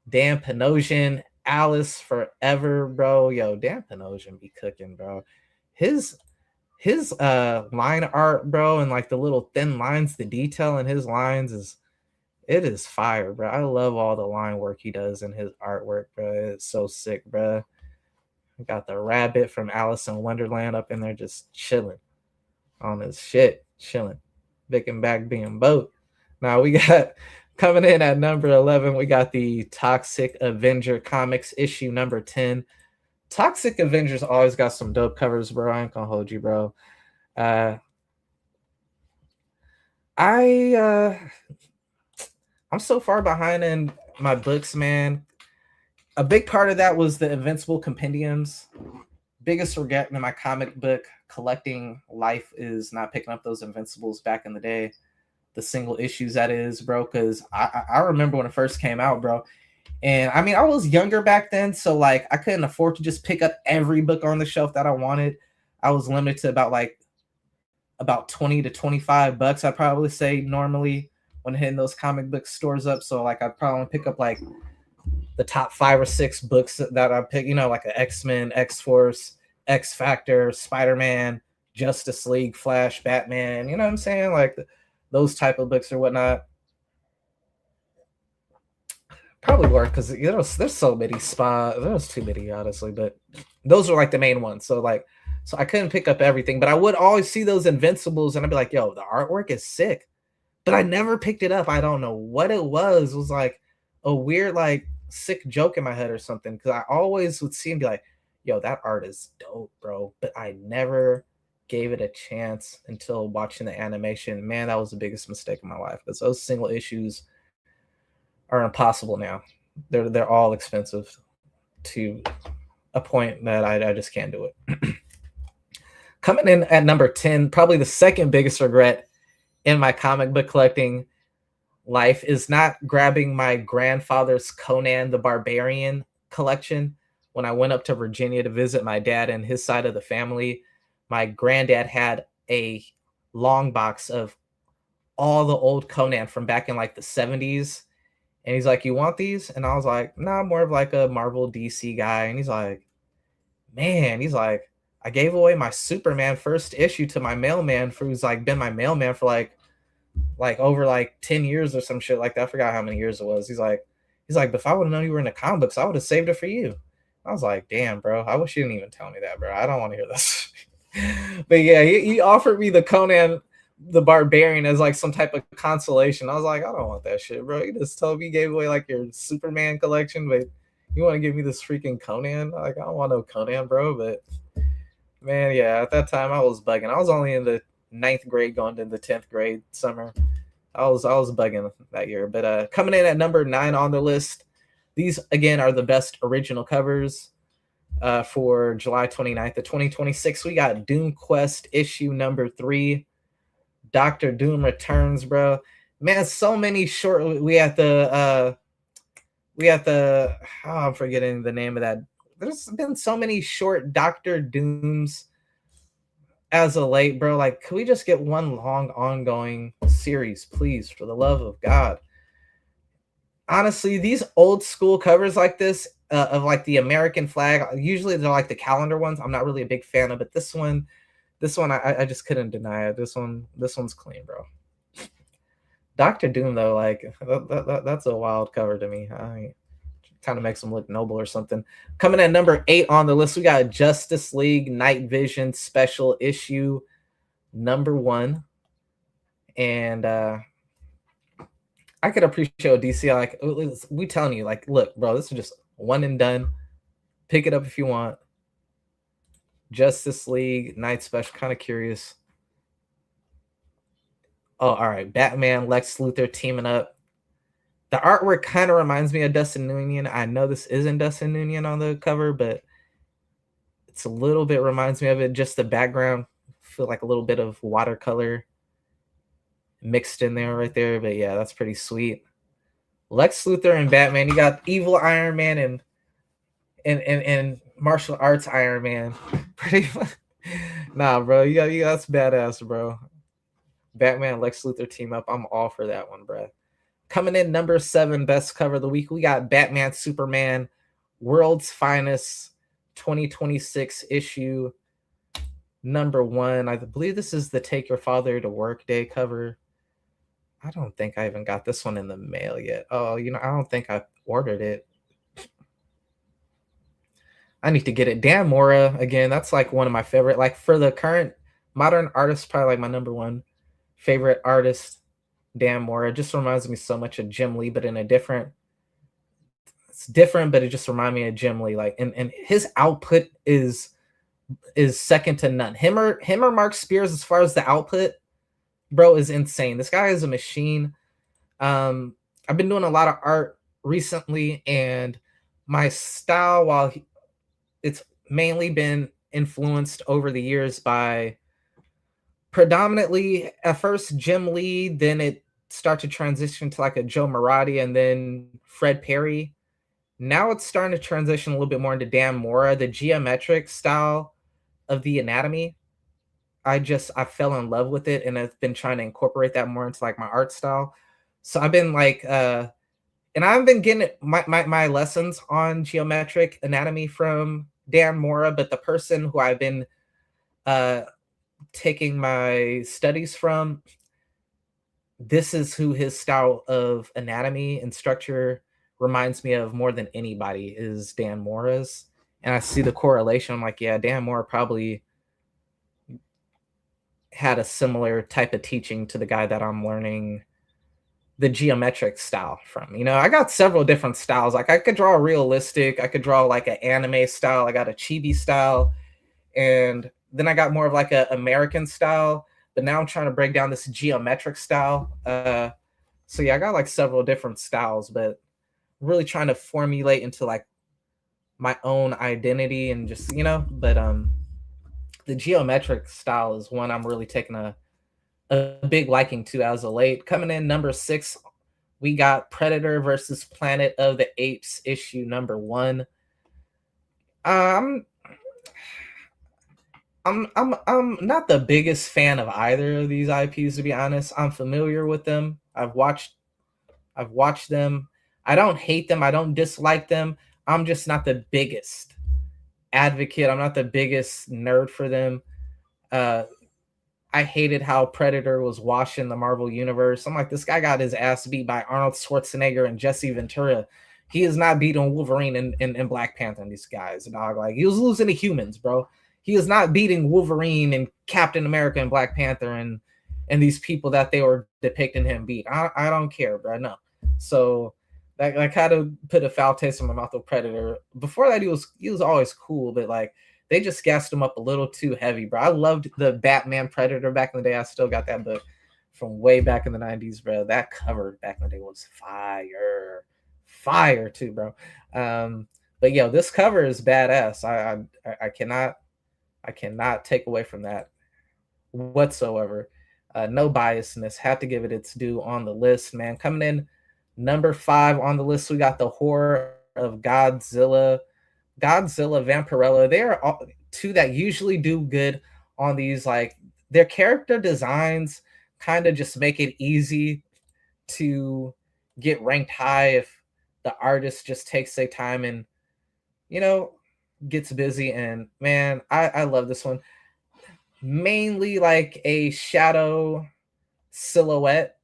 Dan Panosian, Alice Forever, bro. Yo, Dan Panosian be cooking, bro. His line art, bro, and like the little thin lines, the detail in his lines is fire, bro. I love all the line work he does in his artwork, bro. It's so sick, bro. Got the rabbit from Alice in Wonderland up in there just chilling on his shit, chilling. Vic and Back being both. Now we got coming in at number 11, we got the Toxic Avenger Comics issue number 10. Toxic Avengers always got some dope covers, bro. I ain't gonna hold you, bro. I'm so far behind in my books, man. A big part of that was the Invincible compendiums. Biggest regret in my comic book collecting life is not picking up those Invincibles back in the day. The single issues, that is, bro, because I remember when it first came out, bro. And I mean, I was younger back then, so like I couldn't afford to just pick up every book on the shelf that I wanted. I was limited to about 20 to 25 bucks, I'd probably say normally when hitting those comic book stores up. So like I'd probably pick up like the top 5 or 6 books that I pick, you know, like a X-Men, X-Force, X-Factor, Spider-Man, Justice League, Flash, Batman, you know what I'm saying? Like those type of books or whatnot. Probably work because there's so many spots. There's too many, honestly, but those are like the main ones. So I couldn't pick up everything, but I would always see those Invincibles and I'd be like, yo, the artwork is sick. But I never picked it up. I don't know what it was. It was like a weird, like sick joke in my head or something. Because I always would see and be like, yo, that art is dope, bro. But I never gave it a chance until watching the animation. Man, that was the biggest mistake in my life. Because those single issues are impossible now. They're all expensive to a point that I just can't do it. Coming in at number 10, probably the second biggest regret in my comic book collecting life is not grabbing my grandfather's Conan the Barbarian collection. When I went up to Virginia to visit my dad and his side of the family, my granddad had a long box of all the old Conan from back in like the 70s. And he's like, you want these? And I was like, nah, I'm more of like a Marvel DC guy. And he's like, man, he's like, I gave away my Superman first issue to my mailman who's like been my mailman for like over like 10 years or some shit like that. I forgot how many years it was. He's like, but if I would have known you were in the comic books, I would have saved it for you. I was like, damn, bro, I wish you didn't even tell me that, bro. I don't want to hear this. But yeah, he offered me the Conan the Barbarian as like some type of consolation. I was like, I don't want that shit, bro. You just told me you gave away like your Superman collection, but you want to give me this freaking Conan? Like, I don't want no Conan, bro. But man, yeah, at that time I was bugging. I was only in the 9th grade going into the 10th grade summer. I was bugging that year. But coming in at number 9 on the list, these again are the best original covers for July 29th of 2026. We got Doom Quest issue number 3. Dr. Doom Returns, bro. Man, so many short. We had the I'm forgetting the name of that. There's been so many short Dr. Dooms as of late, bro. Like, could we just get one long ongoing series, please, for the love of God? Honestly, these old school covers like this of like the American flag, usually they're like the calendar ones. I'm not really a big fan of, but this one I just couldn't deny it. This one's clean, bro. Dr. Doom though, like that's a wild cover to me. Kind of makes him look noble or something. Coming at number 8 on the list, we got Justice League Night Vision special issue number 1. And I could appreciate DC. Like we telling you, like, look, bro, this is just one and done. Pick it up if you want. Justice League Night Special. Kind of curious. Oh, all right. Batman, Lex Luthor teaming up. The artwork kind of reminds me of Dustin Nguyen. I know this isn't Dustin Nguyen on the cover, but it's a little bit reminds me of it. Just the background, feel like a little bit of watercolor mixed in there right there. But yeah, that's pretty sweet. Lex Luthor and Batman. You got evil Iron Man and martial arts Iron Man. Pretty much. Nah, bro. You got that's badass, bro. Batman, Lex Luthor team up. I'm all for that one, bro. Coming in number 7, best cover of the week, we got Batman Superman, World's Finest 2026 issue number 1. I believe this is the Take Your Father to Work Day cover. I don't think I even got this one in the mail yet. Oh, I don't think I ordered it. I need to get it. Dan Mora, again, that's like one of my favorite. Like for the current modern artist, probably like my number 1 favorite artist, Dan Mora. It just reminds me so much of Jim Lee, but in a different. It's different, but it just reminds me of Jim Lee. Like, and his output is second to none. Him or Mark Spears, as far as the output, bro, is insane. This guy is a machine. I've been doing a lot of art recently, and my style, while it's mainly been influenced over the years by predominantly at first Jim Lee, then it started to transition to like a Joe Maratti and then Fred Perry. Now it's starting to transition a little bit more into Dan Mora, the geometric style of the anatomy. I fell in love with it, and I've been trying to incorporate that more into like my art style. So I've been like and I've been getting my lessons on geometric anatomy from Dan Mora, but the person who I've been taking my studies from, this is who his style of anatomy and structure reminds me of more than anybody, is Dan Mora's. And I see the correlation. I'm like, yeah, Dan Mora probably had a similar type of teaching to the guy that I'm learning the geometric style from. I got several different styles. Like I could draw realistic, I could draw like an anime style, I got a chibi style, and then I got more of like a American style, but now I'm trying to break down this geometric style. So yeah, I got like several different styles, but really trying to formulate into like my own identity and just, but the geometric style is one I'm really taking a big liking to as of late. Coming in number 6, we got Predator versus Planet of the Apes issue number 1. I'm not the biggest fan of either of these IPs, to be honest. I'm familiar with them. I've watched them. I don't hate them. I don't dislike them. I'm just not the biggest advocate. I'm not the biggest nerd for them. I hated how Predator was washing the Marvel Universe. I'm like, this guy got his ass beat by Arnold Schwarzenegger and Jesse Ventura. He is not beating Wolverine and Black Panther and these guys, dog. Like, he was losing to humans, bro. He is not beating Wolverine and Captain America and Black Panther and these people that they were depicting him beat. I don't care, bro. No. So that kind of put a foul taste in my mouth with Predator. Before that, he was always cool, but like they just gassed him up a little too heavy, bro. I loved the Batman Predator back in the day. I still got that book from way back in the 90s, bro. That cover back in the day was fire too, bro. But yo, this cover is badass. I cannot take away from that whatsoever. No biasness. Have to give it its due on the list, man. Coming in number 5 on the list, we got the horror of Godzilla, Vampirella. They are all, two that usually do good on these. Like their character designs kind of just make it easy to get ranked high if the artist just takes their time and gets busy. And man, I love this one. Mainly like a shadow silhouette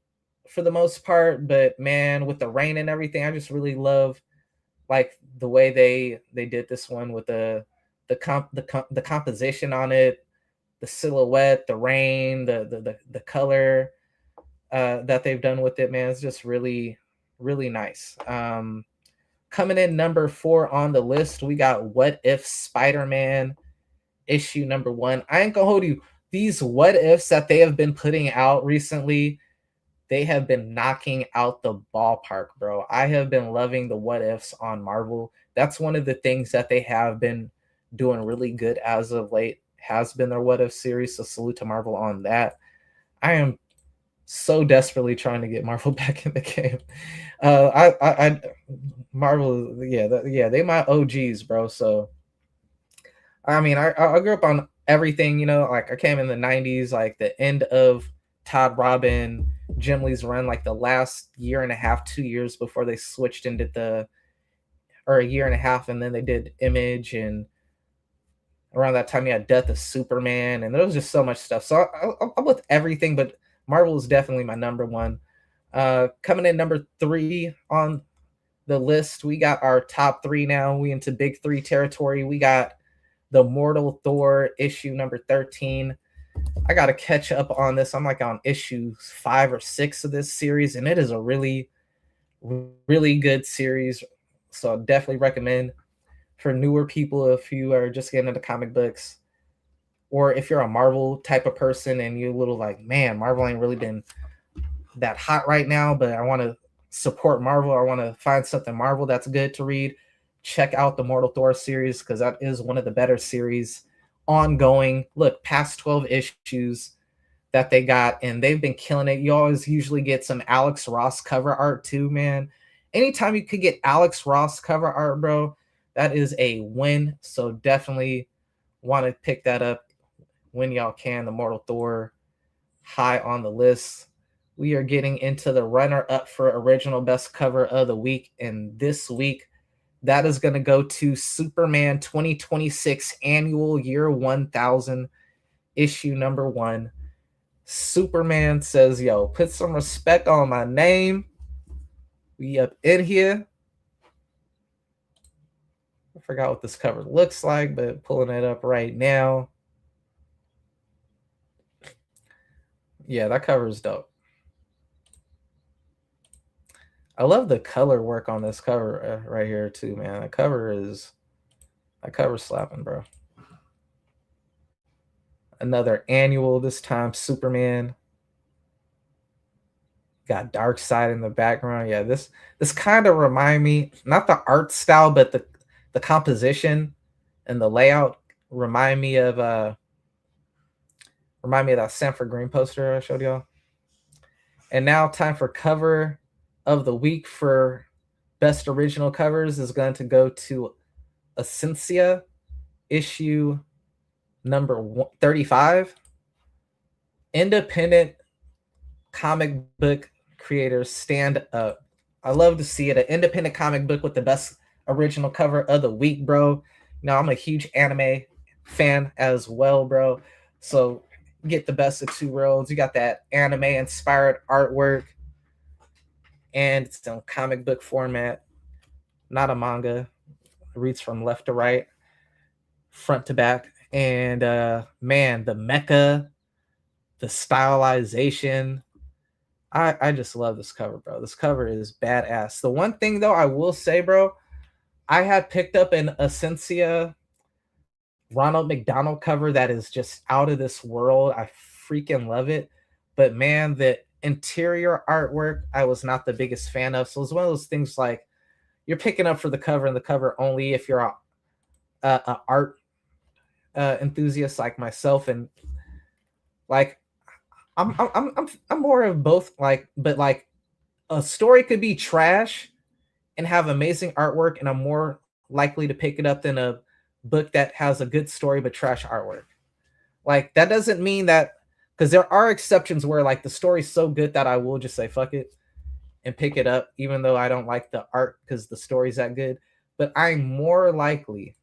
for the most part, but man, with the rain and everything, I just really love like the way they did this one with the composition on it, the silhouette, the rain, the color. that they've done with it, man. It's just really, really nice. Coming in number 4 on the list, we got What If Spider-Man issue number 1. I ain't gonna hold you. These what ifs that they have been putting out recently, they have been knocking out the ballpark, bro. I have been loving the what ifs on Marvel. That's one of the things that they have been doing really good as of late, has been their what if series. So salute to Marvel on that. I am so desperately trying to get Marvel back in the game. I Marvel, yeah, they my OGs, bro. So I mean, I grew up on everything, you know, like I came in the 90s, like the end of Todd Robin, Jim Lee's run, like the last year and a half, 2 years before they switched into or a year and a half, and then they did Image, and around that time you had Death of Superman, and there was just so much stuff. So I'm with everything, but Marvel is definitely my number one. Coming in number 3 on the list, we got our top 3 now. We into big 3 territory. We got the Mortal Thor issue number 13. I got to catch up on this. I'm like on issue 5 or 6 of this series, and it is a really, really good series. So I definitely recommend for newer people if you are just getting into comic books, or if you're a Marvel type of person and you're a little like, man, Marvel ain't really been that hot right now, but I want to support Marvel. I want to find something Marvel that's good to read. Check out the Mortal Thor series, because that is one of the better series ongoing. Look, past 12 issues that they got, and they've been killing it. You always usually get some Alex Ross cover art too, man. Anytime you could get Alex Ross cover art, bro, that is a win. So definitely want to pick that up when y'all can. The Mortal Thor, high on the list. We are getting into the runner-up for original best cover of the week, and this week that is going to go to Superman 2026 Annual Year 1000, issue number 1. Superman says, yo, put some respect on my name. We up in here. I forgot what this cover looks like, but pulling it up right now. Yeah, that cover is dope. I love the color work on this cover right here too, man. That cover slapping, bro. Another annual, this time Superman. Got Darkseid in the background. Yeah, this kind of remind me, not the art style, but the composition and the layout remind me of that Sanford Green poster I showed y'all. And now time for cover of the week for best original covers is going to go to Essentia issue number 35. Independent comic book creators stand up. I love to see it. An independent comic book with the best original cover of the week, bro. You know, I'm a huge anime fan as well, bro. So get the best of 2 worlds. You got that anime inspired artwork, and it's in comic book format, not a manga. It reads from left to right, front to back. And man, the mecha, the stylization, I just love this cover, bro. This cover is badass. The one thing though I will say, bro, I had picked up an Essentia Ronald McDonald cover that is just out of this world. I freaking love it. But man, the interior artwork I was not the biggest fan of. So it's one of those things like you're picking up for the cover and the cover only if you're a art enthusiast like myself, and like I'm more of both. Like, but like a story could be trash and have amazing artwork, and I'm more likely to pick it up than a book that has a good story but trash artwork. Like that doesn't mean that, because there are exceptions where like the story's so good that I will just say fuck it and pick it up, even though I don't like the art because the story's that good. But I'm more likely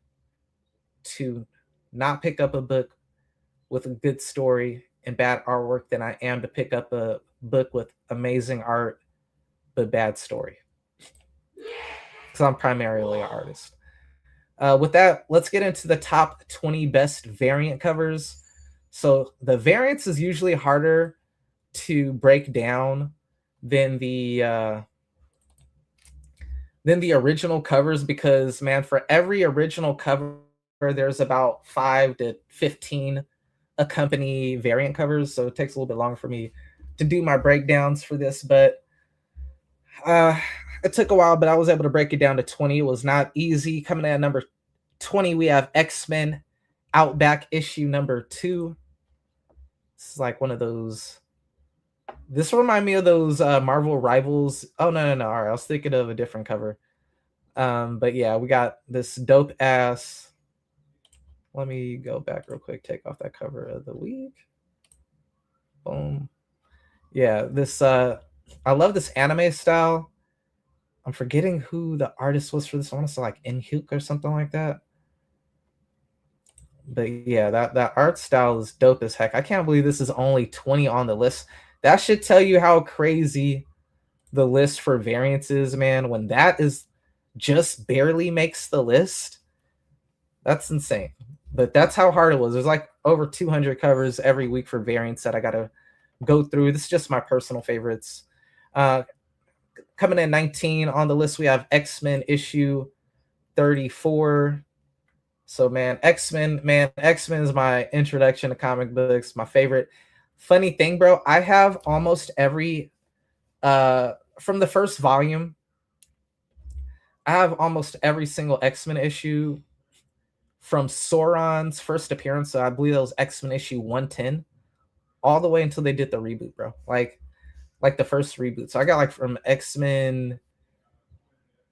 to not pick up a book with a good story and bad artwork than I am to pick up a book with amazing art but bad story. Because I'm primarily an artist. With that, let's get into the top 20 best variant covers. So the variants is usually harder to break down than the original covers, because man, for every original cover there's about 5 to 15 accompany variant covers, so it takes a little bit longer for me to do my breakdowns for this. But uh it took a while, but I was able to break it down to 20. It was not easy. Coming in at number 20, we have X-Men Outback issue number 2. This is like one of those. This remind me of those Marvel Rivals. Oh no. All right, I was thinking of a different cover. But yeah, we got this dope ass. Let me go back real quick. Take off that cover of the week. Boom. Yeah, this. I love this anime style. I'm forgetting who the artist was for this. I want to say like Inhyuk or something like that. But yeah, that art style is dope as heck. I can't believe this is only 20 on the list. That should tell you how crazy the list for variants is, man. When that is just barely makes the list, that's insane. But that's how hard it was. There's like over 200 covers every week for variants that I gotta go through. This is just my personal favorites. Coming in 19 on the list, we have X-Men issue 34. So X-Men is my introduction to comic books, my favorite. Funny thing, bro, I have almost every from the first volume, I have almost every single X-Men issue from Sauron's first appearance. So I believe that was X-Men issue 110, all the way until they did the reboot, bro. Like the first reboot. So I got like from X-Men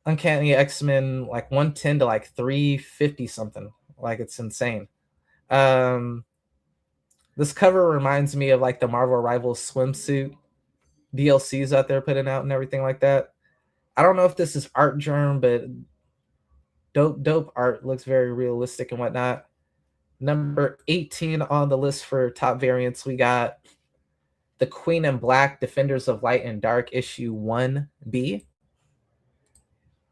Uncanny X-Men like 110 to like 350 something. Like it's insane. This cover reminds me of like the Marvel Rivals swimsuit DLCs out there putting out and everything like that. I don't know if this is Artgerm, but dope art, looks very realistic and whatnot. Number 18 on the list for top variants, we got the Queen in Black Defenders of Light and Dark issue 1B.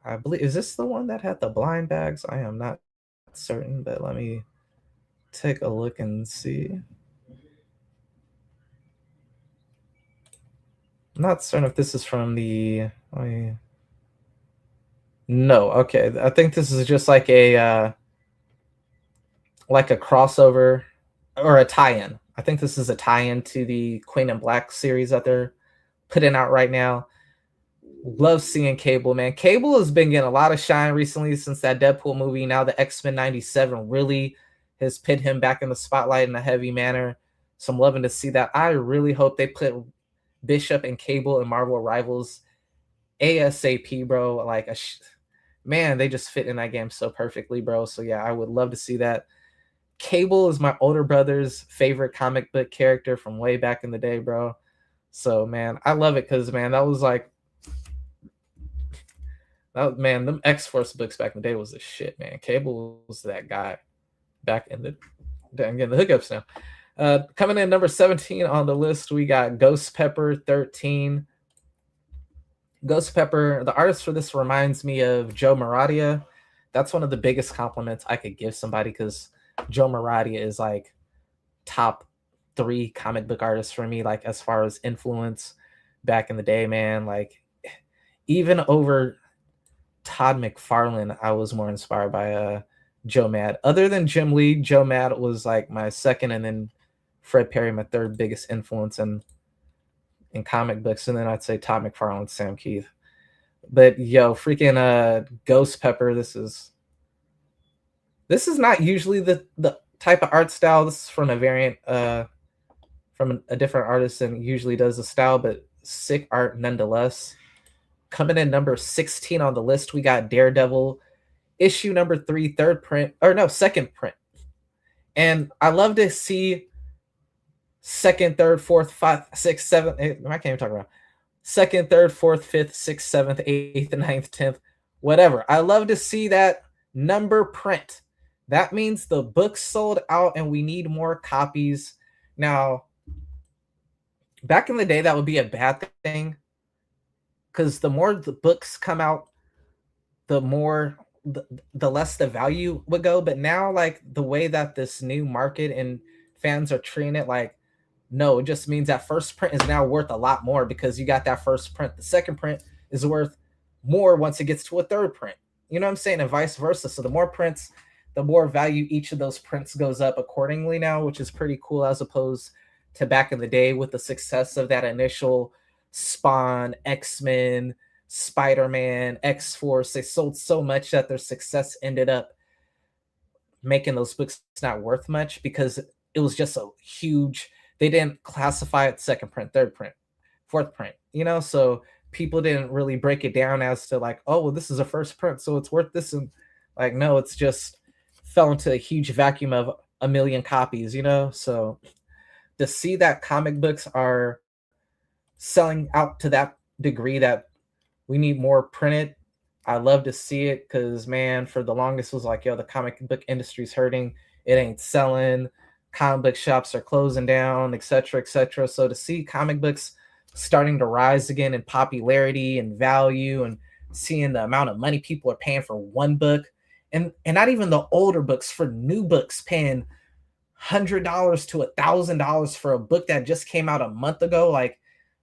I believe, is this the one that had the blind bags? I am not certain, but let me take a look and see. I'm not certain if this is from the. No, okay. I think this is just like a crossover or a tie-in. I think this is a tie-in to the Queen in Black series that they're putting out right now. Love seeing Cable, man. Cable has been getting a lot of shine recently since that Deadpool movie. Now the X-Men 97 really has put him back in the spotlight in a heavy manner. So I'm loving to see that. I really hope they put Bishop and Cable and Marvel Rivals ASAP, bro. Like man, they just fit in that game so perfectly, bro. So yeah, I would love to see that. Cable is my older brother's favorite comic book character from way back in the day, bro. So man, I love it because man, that was like them X-Force books back in the day was the shit, man. Cable was that guy back in the I'm getting the hookups now. Coming in number 17 on the list, we got Ghost Pepper 13. Ghost Pepper, the artist for this reminds me of Joe Maradia. That's one of the biggest compliments I could give somebody because Joe Maradia is like top 3 comic book artists for me, like as far as influence back in the day, man. Like even over Todd McFarlane, I was more inspired by Joe Mad. Other than Jim Lee, Joe Mad was like my second, and then Fred Perry my third biggest influence in comic books, and then I'd say Todd McFarlane, Sam Keith. But yo, freaking Ghost Pepper, this is not usually the type of art style. This is from a variant from a different artist and usually does the style, but sick art nonetheless. Coming in number 16 on the list, we got Daredevil issue number 3, second print. And I love to see second, third, fourth, fifth, sixth, seventh. I can't even talk about second, third, fourth, fifth, sixth, seventh, eighth, ninth, 10th, whatever. I love to see that number print. That means the book sold out and we need more copies. Now, back in the day, that would be a bad thing because the more the books come out, the more the less the value would go. But now, like the way that this new market and fans are treating it, like No, it just means that first print is now worth a lot more because you got that first print. The second print is worth more once it gets to a third print. You know what I'm saying? And vice versa. So the more prints, the more value each of those prints goes up accordingly now, which is pretty cool as opposed to back in the day with the success of that initial Spawn, X-Men, Spider-Man, X-Force. They sold so much that their success ended up making those books not worth much because it was just a huge, they didn't classify it second print, third print, fourth print, you know, so people didn't really break it down as to like, oh well, this is a first print so it's worth this, and like no, it's just fell into a huge vacuum of a million copies, you know. So to see that comic books are selling out to that degree that we need more printed, I love to see it because man, for the longest was like, yo, the comic book industry's hurting. It ain't selling. Comic book shops are closing down, etc., etc. So to see comic books starting to rise again in popularity and value, and seeing the amount of money people are paying for one book, and not even the older books, for new books paying $100 to $1,000 for a book that just came out a month ago, like,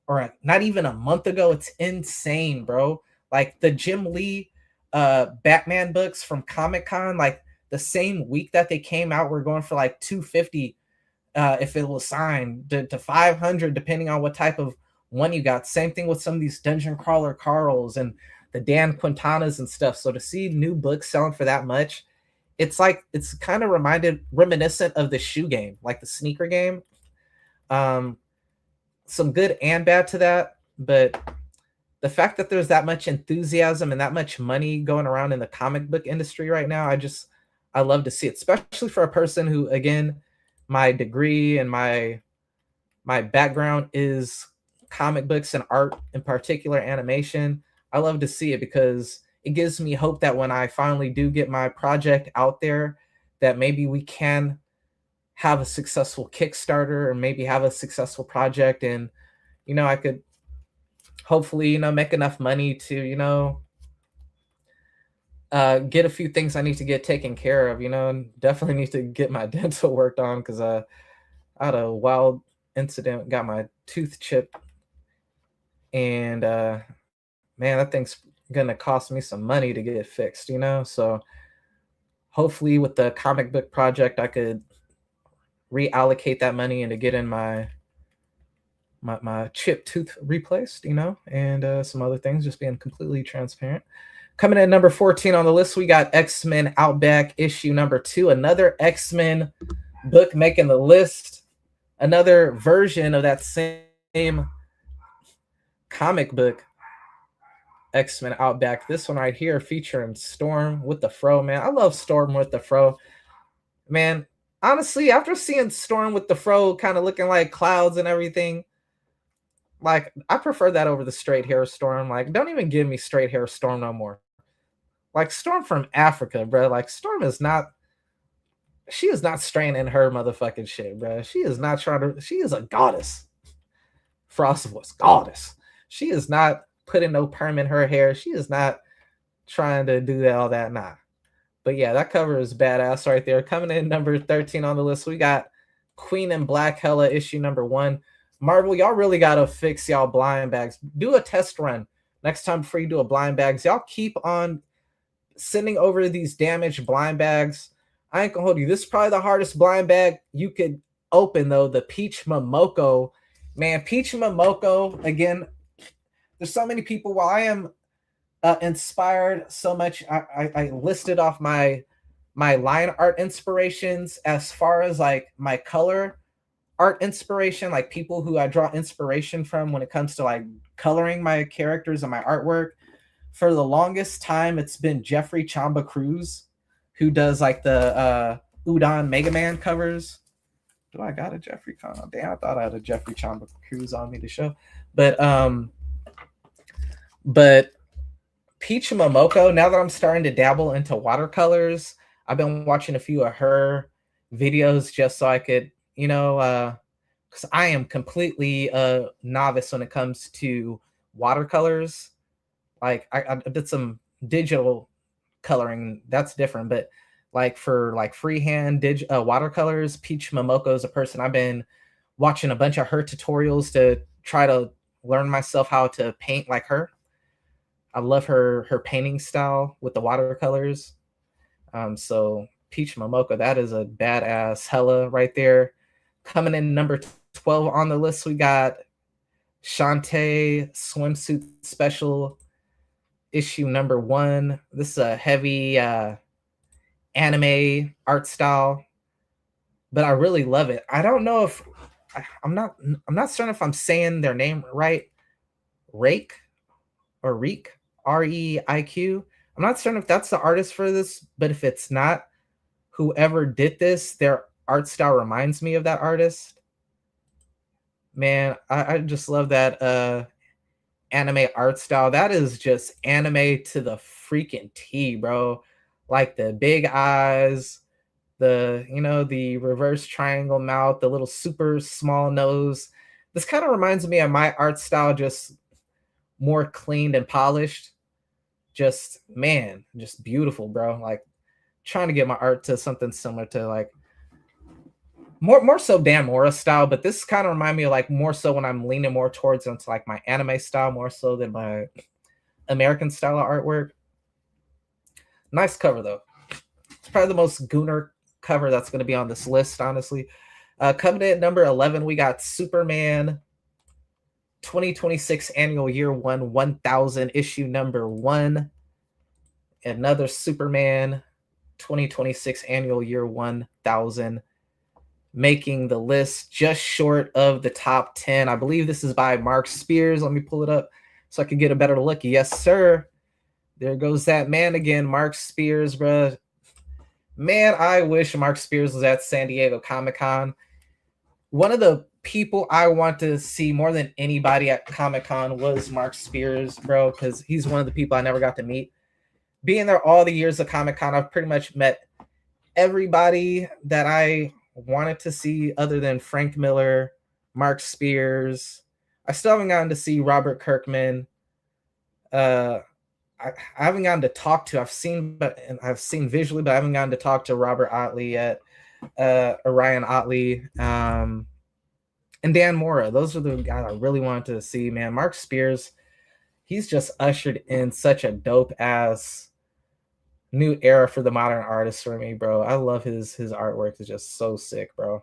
or not even a month ago. It's insane, bro. Like the Jim Lee Batman books from Comic Con, like the same week that they came out, we're going for like 250 if it was signed to 500 depending on what type of one you got. Same thing with some of these Dungeon Crawler Carls and the Dan Quintanas and stuff. So to see new books selling for that much, it's like, it's kind of reminiscent of the shoe game, like the sneaker game. Some good and bad to that, but the fact that there's that much enthusiasm and that much money going around in the comic book industry right now, I love to see it, especially for a person who, again, my degree and my background is comic books and art, in particular animation. I love to see it because it gives me hope that when I finally do get my project out there, that maybe we can have a successful Kickstarter or maybe have a successful project, and you know, I could hopefully, you know, make enough money to, you know, get a few things I need to get taken care of, you know, and definitely need to get my dental worked on because I had a wild incident, got my tooth chipped, and man, that thing's gonna cost me some money to get it fixed, you know. So hopefully with the comic book project I could reallocate that money and to get in my chipped tooth replaced, you know, and some other things, just being completely transparent. Coming in number 14 on the list, we got X-Men Outback issue number 2, another X-Men book making the list, another version of that same comic book, X-Men Outback. This one right here featuring Storm with the fro, man. I love Storm with the fro, man. Honestly, after seeing Storm with the fro kind of looking like clouds and everything, like I prefer that over the straight hair Storm. Like, don't even give me straight hair Storm no more. Like Storm from Africa, bro. Like Storm is not, she is not straining her motherfucking shit, bro. She is not trying to, she is a goddess. Frost was goddess. She is not putting no perm in her hair. She is not trying to do that, all that. Nah. But yeah, that cover is badass right there. Coming in number 13 on the list, we got Queen in Black Hella issue number 1. Marvel, y'all really got to fix y'all blind bags. Do a test run next time before you do a blind bags. Y'all keep on sending over these damaged blind bags. I ain't gonna hold you. This is probably the hardest blind bag you could open, though. The Peach Momoko. Man, Peach Momoko, again, there's so many people. While I am inspired so much, I listed off my line art inspirations as far as like my color art inspiration, like people who I draw inspiration from when it comes to like coloring my characters and my artwork. For the longest time, it's been Jeffrey Chamba Cruz, who does like the Udon Mega Man covers. Do I got a Jeffrey Chamba? Damn, I thought I had a Jeffrey Chamba Cruz on me to show. But Peach Momoko, now that I'm starting to dabble into watercolors, I've been watching a few of her videos just so I could, you know, because I am completely a novice when it comes to watercolors. Like I did some digital coloring, that's different, but like for like freehand watercolors, Peach Momoko is a person I've been watching a bunch of her tutorials to try to learn myself how to paint like her. I love her painting style with the watercolors. So Peach Momoko, that is a badass hella right there. Coming in number 12 on the list, we got Shantae Swimsuit Special issue number 1. This is a heavy anime art style, but I really love it. I don't know if I'm not certain if I'm saying their name right. Rake or Reek, Reiq. I'm not certain if that's the artist for this, but if it's not, whoever did this, their art style reminds me of that artist. Man, I just love that anime art style. That is just anime to the freaking T, bro. Like the big eyes, the reverse triangle mouth, the little super small nose. This kind of reminds me of my art style, just more cleaned and polished. Just man, just beautiful, bro. Like trying to get my art to something similar to like more so Dan Mora style, but this kind of remind me of like more so when I'm leaning more towards into like my anime style more so than my American style of artwork. Nice cover though. It's probably the most gooner cover that's going to be on this list, honestly. Coming in at number 11, we got Superman 2026 Annual Year 1 1000 issue number 1. Another Superman 2026 Annual Year 1000, making the list just short of the top 10. I believe this is by Mark Spears. Let me pull it up so I can get a better look. Yes, sir. There goes that man again, Mark Spears, bro. Man, I wish Mark Spears was at San Diego Comic-Con. One of the people I want to see more than anybody at Comic-Con was Mark Spears, bro, because he's one of the people I never got to meet. Being there all the years of Comic-Con, I've pretty much met everybody that I wanted to see other than Frank Miller, Mark Spears. I still haven't gotten to see Robert Kirkman. I haven't gotten to talk to. I've seen visually, but I haven't gotten to talk to Robert Otley yet, Orion Otley, and Dan Mora. Those are the guys I really wanted to see, man. Mark Spears, he's just ushered in such a dope ass new era for the modern artist for me, bro. I love his artwork. It's just so sick, bro.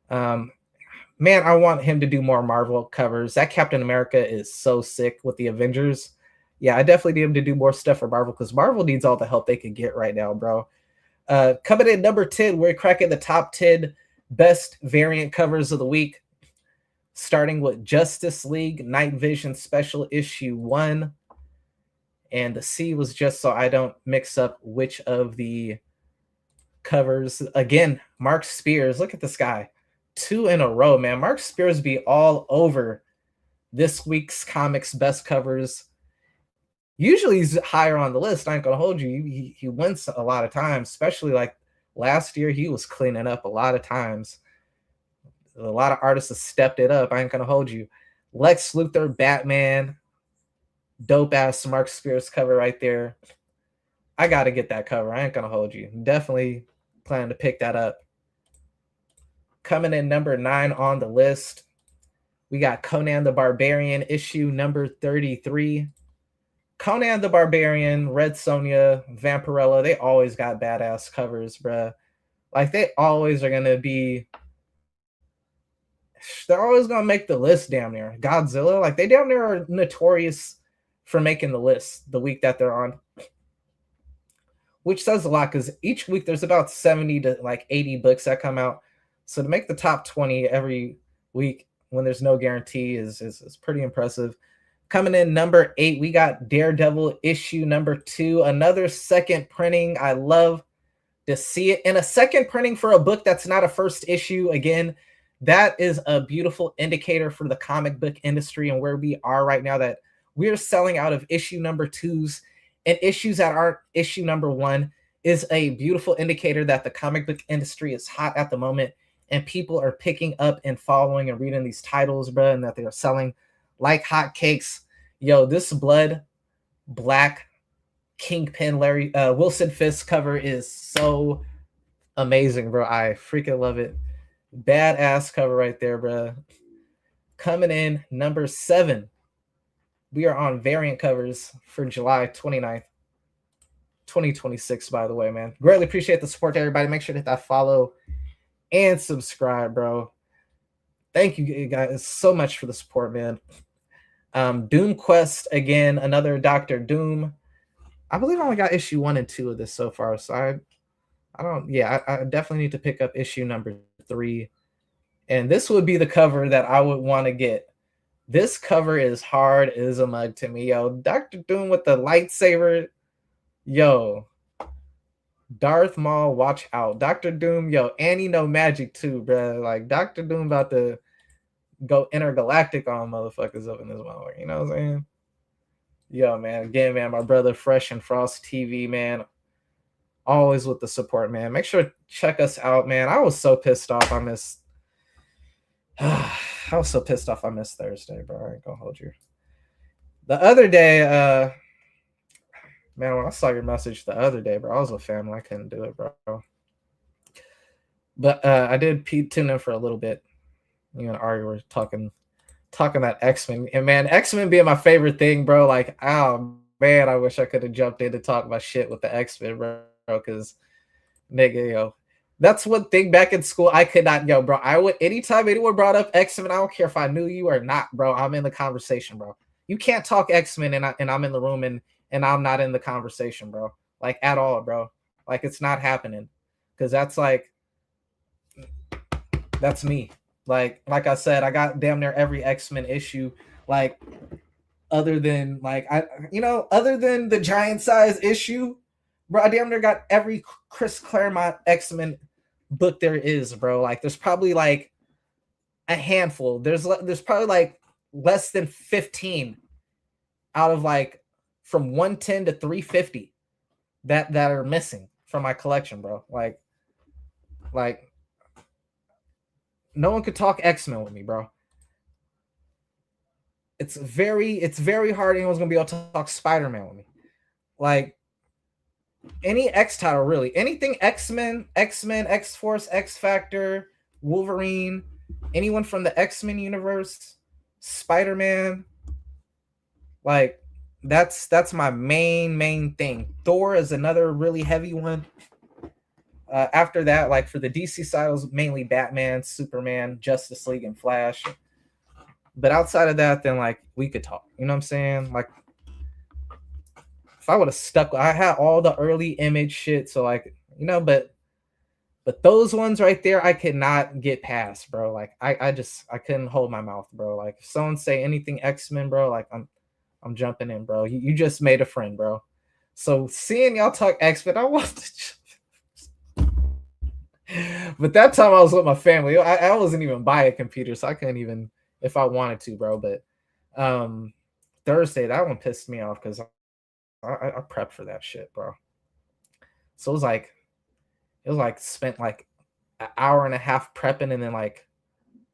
Man, I want him to do more Marvel covers. That Captain America is so sick with the Avengers. Yeah, I definitely need him to do more stuff for Marvel because Marvel needs all the help they can get right now, bro. Coming in number 10, we're cracking the top 10 best variant covers of the week, starting with Justice League Night Vision Special Issue 1. And the C was just so I don't mix up which of the covers. Again, Mark Spears. Look at this guy. 2 in a row, man. Mark Spears be all over this week's comics best covers. Usually he's higher on the list. I ain't gonna hold you. He wins a lot of times, especially like last year. He was cleaning up a lot of times. A lot of artists have stepped it up. I ain't gonna hold you. Lex Luthor, Batman, dope ass Mark Spears cover right there. I gotta get that cover. I ain't gonna hold you. Definitely planning to pick that up. Coming in number 9 on the list, we got Conan the Barbarian issue number 33. Conan the Barbarian, Red Sonja, Vampirella, they always got badass covers, bruh. Like, they always are going to be... They're always going to make the list damn near. Godzilla, like, they damn near are notorious for making the list the week that they're on. Which says a lot, because each week there's about 70 to, like, 80 books that come out. So to make the top 20 every week when there's no guarantee is pretty impressive. Coming in number 8, we got Daredevil issue number 2. Another second printing. I love to see it. And a second printing for a book that's not a first issue. Again, that is a beautiful indicator for the comic book industry and where we are right now, that we're selling out of issue number 2s, and issues that aren't issue number 1 is a beautiful indicator that the comic book industry is hot at the moment and people are picking up and following and reading these titles, bro, and that they are selling like hotcakes. Yo, this Blood Black Kingpin Larry Wilson Fisk cover is so amazing, bro. I freaking love it. Badass cover right there, bro. Coming in number 7. We are on variant covers for July 29th, 2026, by the way, man. Greatly appreciate the support to everybody. Make sure to hit that follow and subscribe, bro. Thank you guys so much for the support, man. Doom Quest, again, another Dr. Doom. I believe I only got issue 1 and 2 of this so far, so I definitely need to pick up issue number 3. And this would be the cover that I would want to get. This cover is hard as a mug to me, yo. Dr. Doom with the lightsaber, yo. Darth Maul, watch out. Dr. Doom, yo, and he know magic too, bro. Like, Dr. Doom about to go intergalactic on motherfuckers up in this motherfucker. You know what I'm saying? Yo, man. Again, man, my brother Fresh and Frost TV, man. Always with the support, man. Make sure to check us out, man. I was so pissed off I missed Thursday, bro. I ain't gonna hold you. The other day, man, when I saw your message the other day, bro, I was with family. I couldn't do it, bro. But I did tune in for a little bit. You and Ari were talking about X-Men. And man, X-Men being my favorite thing, bro. Like, oh man, I wish I could have jumped in to talk about shit with the X-Men, bro. Because nigga, yo. That's one thing back in school I could not, yo, bro. I would anytime anyone brought up X-Men, I don't care if I knew you or not, bro. I'm in the conversation, bro. You can't talk X-Men and I'm in the room and I'm not in the conversation, bro. Like, at all, bro. Like, it's not happening. Because that's me. Like I said, I got damn near every X-Men issue. Like, other than the giant size issue, bro, I damn near got every Chris Claremont X-Men book there is, bro. Like, there's probably like a handful. There's probably like less than 15 out of like from 110 to 350 that are missing from my collection, bro. Like no one could talk X-Men with me, bro. It's very hard anyone's gonna be able to talk Spider-Man with me. Like, any X title, really. Anything X-Men, X-Force, X-Factor, Wolverine, anyone from the X-Men universe, Spider-Man. Like, that's my main thing. Thor is another really heavy one. After that, like, for the DC side, it was mainly Batman, Superman, Justice League, and Flash. But outside of that, then, like, we could talk. You know what I'm saying? Like, if I would have stuck, I had all the early Image shit, so, like, you know, but those ones right there, I could not get past, bro. Like, I couldn't hold my mouth, bro. Like, if someone say anything X-Men, bro, like, I'm jumping in, bro. You just made a friend, bro. So seeing y'all talk X-Men, I wanted to. But that time I was with my family. I wasn't even by a computer, so I couldn't even if I wanted to, bro. But Thursday, that one pissed me off because I prepped for that shit, bro. So it was like spent like an hour and a half prepping and then like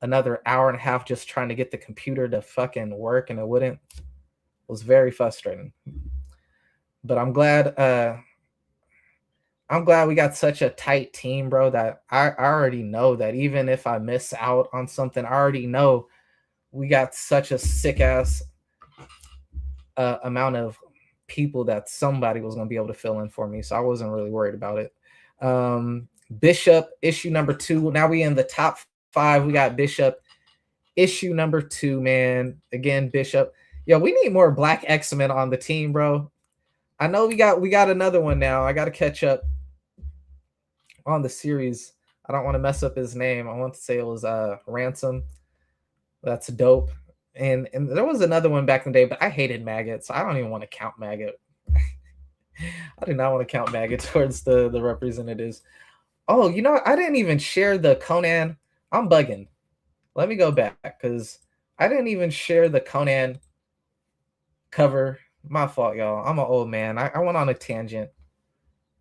another hour and a half just trying to get the computer to fucking work, and it wouldn't. It was very frustrating. But I'm glad we got such a tight team, bro, that I already know that even if I miss out on something, I already know we got such a sick ass amount of people that somebody was going to be able to fill in for me. So I wasn't really worried about it. Bishop issue number 2. Now we in the top 5. We got Bishop issue number 2, man. Again, Bishop. Yo, we need more Black X-Men on the team, bro. I know we got another one now. I got to catch up on the series. I don't want to mess up his name. I want to say it was Ransom. That's dope. And there was another one back in the day, but I hated Maggot, so I don't even want to count Maggot. I do not want to count Maggot towards the representatives. Oh, you know what? I didn't even share the Conan. I'm bugging. Let me go back because I didn't even share the Conan cover. My fault, y'all. I'm an old man. I went on a tangent.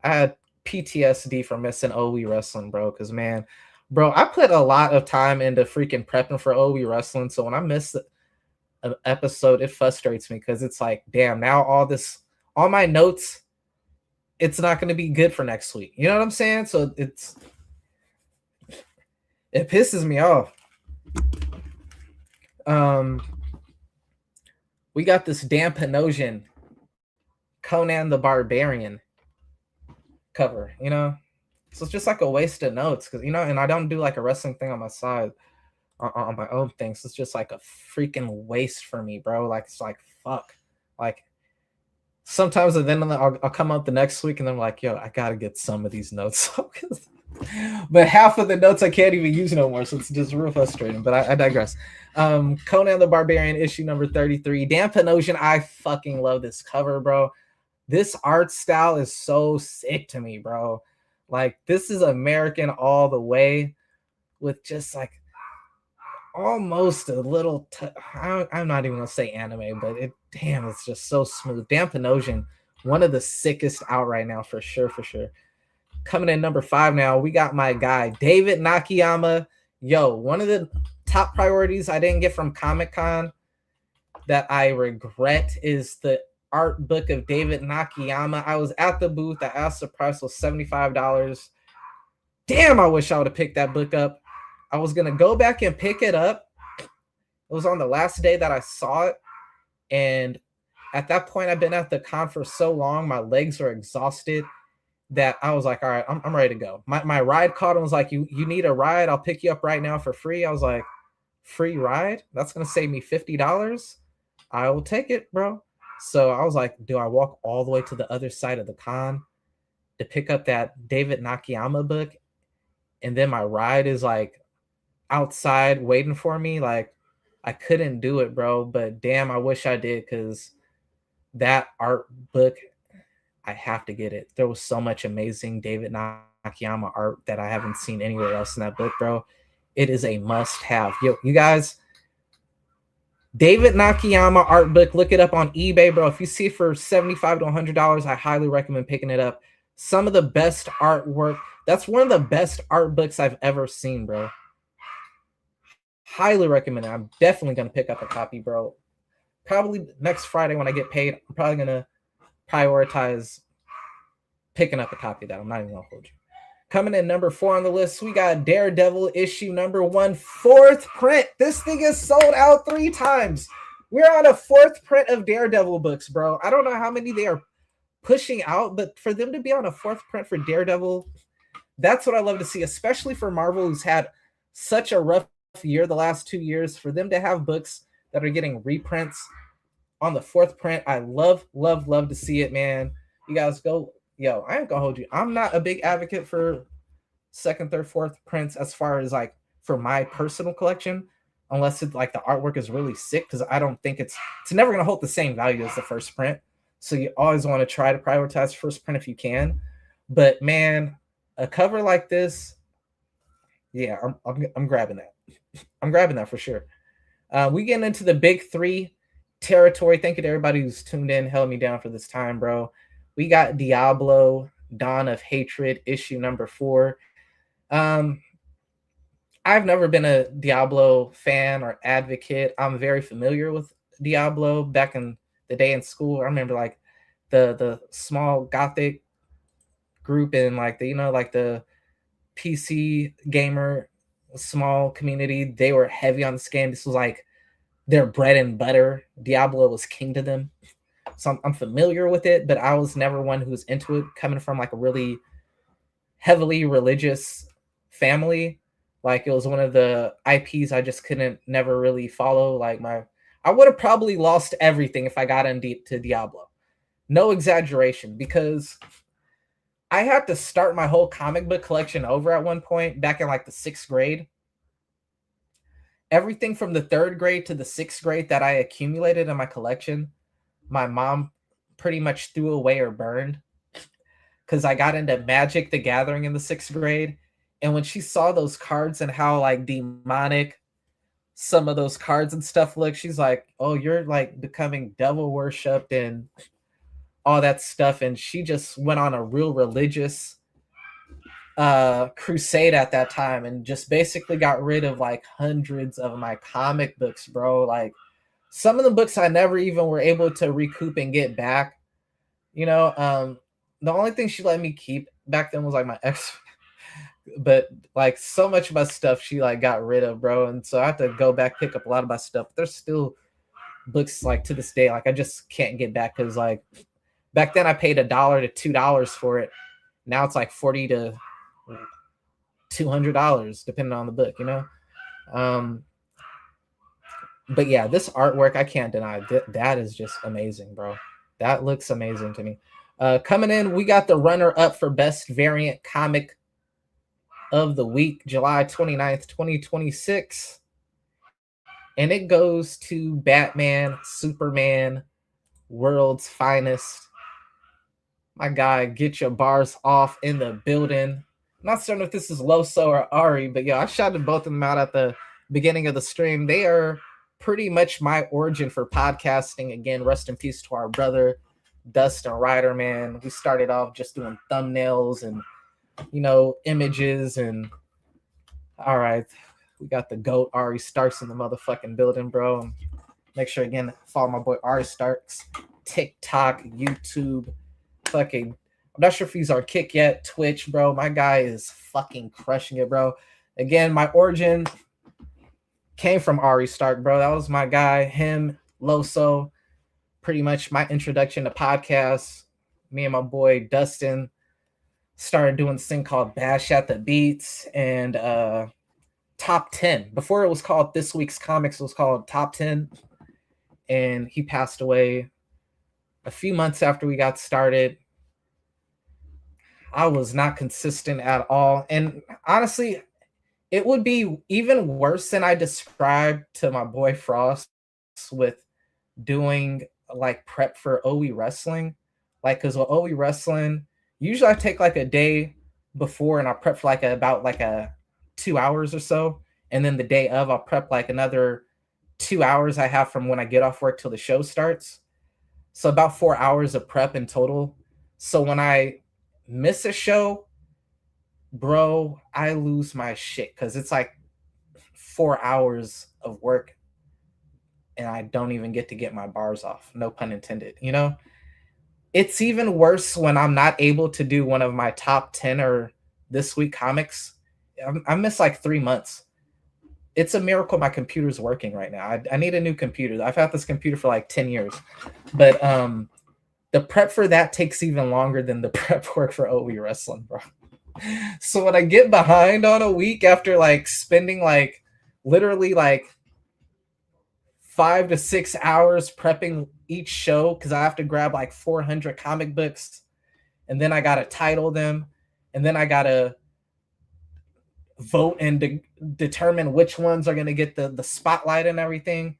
I had PTSD from missing OE wrestling, bro. Because, man, bro, I put a lot of time into freaking prepping for OE wrestling. So when I miss an episode, it frustrates me because it's like, damn, now all my notes, it's not going to be good for next week. You know what I'm saying? So It pisses me off. We got this Dan Panosian Conan the Barbarian cover, you know? So it's just like a waste of notes because, you know, and I don't do like a wrestling thing on my side, on my own thing. So it's just like a freaking waste for me, bro. Like, it's like, fuck. Like, sometimes and then I'll come up the next week and I'm like, yo, I got to get some of these notes. But half of the notes I can't even use no more. So it's just real frustrating. But I digress. Conan the Barbarian, issue number 33. Dan Panosian, I fucking love this cover, bro. This art style is so sick to me, bro. Like, this is American all the way with just like almost a little I'm not even gonna say anime, but it's just so smooth. Dan Panosian, one of the sickest out right now, for sure. Coming in number 5 now, we got my guy David Nakayama. Yo, one of the top priorities I didn't get from Comic-Con that I regret is the art book of David Nakayama. I was at the booth. I asked the price was $75. Damn, I wish I would have picked that book up. I was going to go back and pick it up. It was on the last day that I saw it. And at that point, I've been at the con for so long, my legs are exhausted that I was like, all right, I'm ready to go. My ride called and was like, you need a ride? I'll pick you up right now for free. I was like, free ride? That's going to save me $50? I will take it, bro. So I was like, do I walk all the way to the other side of the con to pick up that David Nakayama book? And then my ride is like outside waiting for me. Like, I couldn't do it, bro. But damn, I wish I did, because that art book, I have to get it. There was so much amazing David Nakayama art that I haven't seen anywhere else in that book, bro. It is a must have. Yo, you guys, David Nakayama art book, look it up on eBay, bro. If you see it for $75 to $100, I highly recommend picking it up. Some of the best artwork. That's one of the best art books I've ever seen, bro. Highly recommend it. I'm definitely going to pick up a copy, bro. Probably next Friday when I get paid, I'm probably going to prioritize picking up a copy of that. I'm not even going to hold you. Coming in number 4 on the list, we got Daredevil issue number 1, 4th print. This thing is sold out 3 times. We're on a 4th print of Daredevil books, bro. I don't know how many they are pushing out, but for them to be on a 4th print for Daredevil, that's what I love to see, especially for Marvel, who's had such a rough year the last 2 years. For them to have books that are getting reprints on the 4th print, I love to see it, man. You guys go. Yo, I ain't gonna hold you. I'm not a big advocate for 2nd, 3rd, 4th prints as far as like for my personal collection, unless it's like the artwork is really sick, because I don't think it's never gonna hold the same value as the 1st print. So you always want to try to prioritize 1st print if you can. But man, a cover like this, yeah, I'm grabbing that. I'm grabbing that for sure. We getting into the big 3 territory. Thank you to everybody who's tuned in, held me down for this time, bro. We got Diablo, Dawn of Hatred, issue number 4. I've never been a Diablo fan or advocate. I'm very familiar with Diablo. Back in the day in school, I remember like the small gothic group in like the, you know, like the PC gamer small community. They were heavy on this game. This was like their bread and butter. Diablo was king to them. So I'm familiar with it, but I was never one who was into it, coming from like a really heavily religious family. Like, it was one of the IPs I just couldn't never really follow. Like, I would have probably lost everything if I got into Diablo. No exaggeration, because I had to start my whole comic book collection over at one point back in like the 6th grade. Everything from the 3rd grade to the 6th grade that I accumulated in my collection, my mom pretty much threw away or burned, because I got into Magic the Gathering in the 6th grade. And when she saw those cards and how like demonic some of those cards and stuff look, she's like, oh, you're like becoming devil worshipped and all that stuff. And she just went on a real religious crusade at that time, and just basically got rid of like hundreds of my comic books, bro. Like, some of the books I never even were able to recoup and get back. You know, the only thing she let me keep back then was like my but like so much of my stuff she like got rid of, bro. And so I have to go back pick up a lot of my stuff. There's still books like to this day, like I just can't get back because like back then I paid $1 to $2 for it. Now it's like $40 to $200 depending on the book, you know. But yeah, this artwork I can't deny that is just amazing, bro. That looks amazing to me. Coming in, we got the runner up for best variant comic of the week, July 29th, 2026. And it goes to Batman, Superman, World's Finest. My guy, get your bars off in the building. I'm not certain if this is Loso or Ari, but yeah, I shouted both of them out at the beginning of the stream. They are pretty much my origin for podcasting. Again, rest in peace to our brother, Dustin Ryder, man. We started off just doing thumbnails and, you know, images. And all right, we got the GOAT, Ari Starks, in the motherfucking building, bro. And make sure, again, follow my boy Ari Starks, TikTok, YouTube, fucking, I'm not sure if he's on Kick yet, Twitch, bro. My guy is fucking crushing it, bro. Again, my origin came from Ari Stark, bro. That was my guy. Him, Loso, pretty much my introduction to podcasts. Me and my boy Dustin started doing this thing called Bash at the Beats and Top 10. Before it was called This Week's Comics, it was called Top 10. And he passed away a few months after we got started. I was not consistent at all. And honestly, it would be even worse than I described to my boy Frost with doing like prep for OE wrestling. Like, because with OE wrestling, usually I take like a day before and I'll prep for like about 2 hours or so. And then the day of, I'll prep like another 2 hours I have from when I get off work till the show starts. So about 4 hours of prep in total. So when I miss a show, bro, I lose my shit because it's like 4 hours of work and I don't even get my bars off. No pun intended, you know? It's even worse when I'm not able to do one of my top 10 or this week comics. I missed like 3 months. It's a miracle my computer's working right now. I need a new computer. I've had this computer for like 10 years. But the prep for that takes even longer than the prep work for OE wrestling, bro. So when I get behind on a week after like spending like literally like 5 to 6 hours prepping each show, because I have to grab like 400 comic books and then I got to title them and then I got to vote and determine which ones are going to get the spotlight and everything,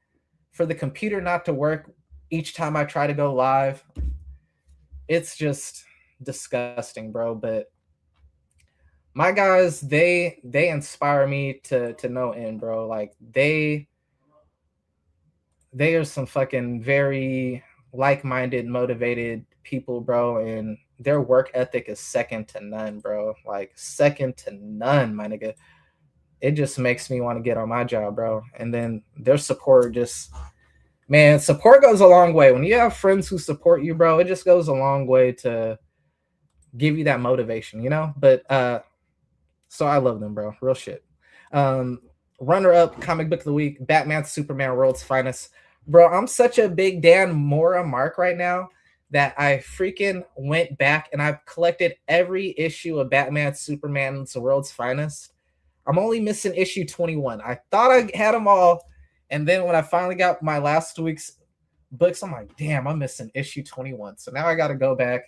for the computer not to work each time I try to go live. It's just disgusting, bro. But my guys, they inspire me to no end, bro. Like they are some fucking very like-minded, motivated people, bro, and their work ethic is second to none, bro. Like second to none, my nigga. It just makes me want to get on my job, bro. And then their support just, man, support goes a long way. When you have friends who support you, bro, it just goes a long way to give you that motivation, you know? But so I love them, bro. Real shit. Runner-up comic book of the week, Batman, Superman, World's Finest. Bro, I'm such a big Dan Mora mark right now that I freaking went back and I've collected every issue of Batman, Superman's World's Finest. I'm only missing issue 21. I thought I had them all, and then when I finally got my last week's books, I'm like, damn, I'm missing issue 21. So now I got to go back,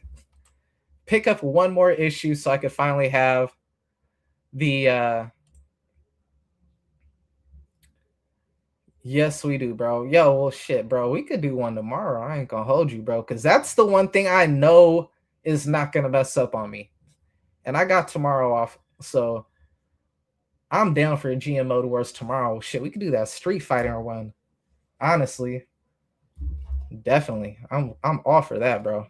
pick up one more issue so I could finally have the yes, we do, bro. Yo, well, shit, bro. We could do one tomorrow. I ain't gonna hold you, bro, because that's the one thing I know is not gonna mess up on me. And I got tomorrow off, so I'm down for a GMO Wars tomorrow. Shit, we could do that Street Fighter one. Honestly, definitely, I'm all for that, bro.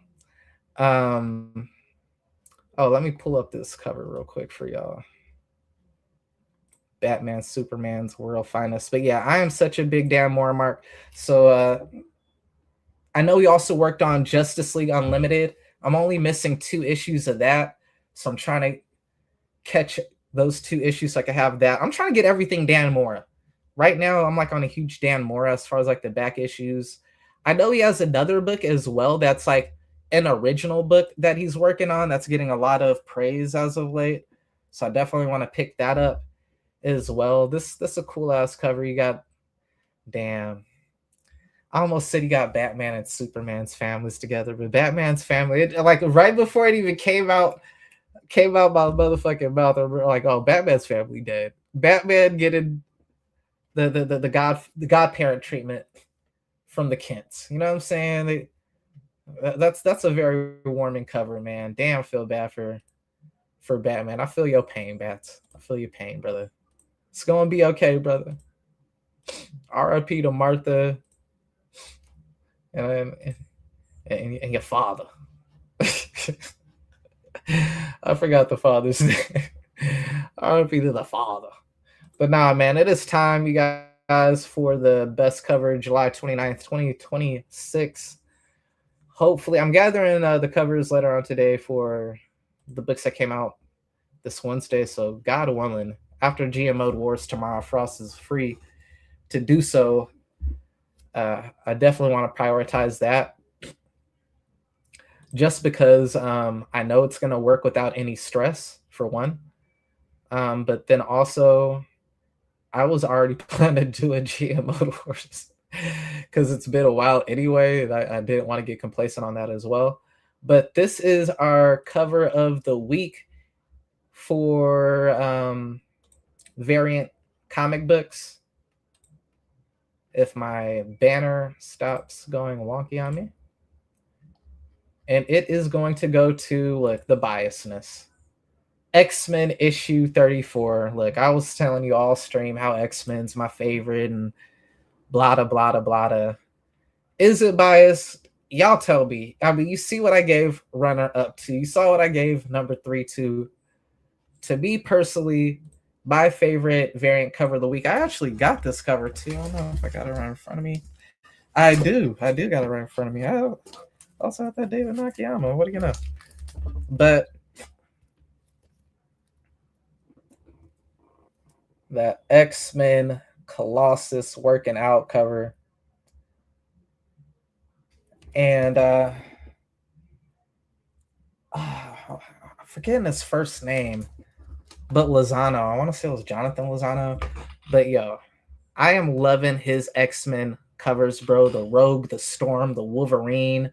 Oh, let me pull up this cover real quick for y'all. Batman, Superman's World Finest. But yeah, I am such a big Dan Mora mark. So I know he also worked on Justice League Unlimited. I'm only missing 2 issues of that. So I'm trying to catch those 2 issues so I can have that. I'm trying to get everything Dan Mora. Right now, I'm like on a huge Dan Mora as far as like the back issues. I know he has another book as well that's like an original book that he's working on that's getting a lot of praise as of late. So I definitely want to pick that up as well. This a cool ass cover. You got, damn, I almost said you got Batman and Superman's families together, but Batman's family, like right before it even came out my motherfucking mouth, I'm like, oh, Batman's family dead. Batman getting the godparent treatment from the Kents. You know what I'm saying? That's a very warming cover, man. Damn, I feel bad for Batman. I feel your pain, Bats. I feel your pain, brother. It's gonna be okay, brother. R.I.P. to Martha and your father. I forgot the father's name. R.I.P. to the father. But nah, man, it is time, you guys, for the best cover, July 29th, 2026. Hopefully, I'm gathering the covers later on today for the books that came out this Wednesday. So, God willing, after GMO Wars tomorrow, Frost is free to do so. I definitely want to prioritize that. Just because I know it's going to work without any stress, for one. But then also, I was already planning to do a GMO Wars because it's been a while anyway. And I didn't want to get complacent on that as well. But this is our cover of the week for variant comic books. If my banner stops going wonky on me. And it is going to go to, look, the biasness. X-Men issue 34. Look, I was telling you all stream how X-Men's my favorite and blah, blah, blah, blah. Is it biased? Y'all tell me. I mean, you see what I gave runner up to. You saw what I gave number 3 to. To me personally, my favorite variant cover of the week. I actually got this cover too. I don't know if I got it right in front of me. I do got it right in front of me. I also have that David Nakayama. What do you know? But that X-Men Colossus working out cover. And I'm forgetting his first name, but Lozano. I want to say it was Jonathan Lozano. But yo, I am loving his X-Men covers, bro. The Rogue, the Storm, the Wolverine,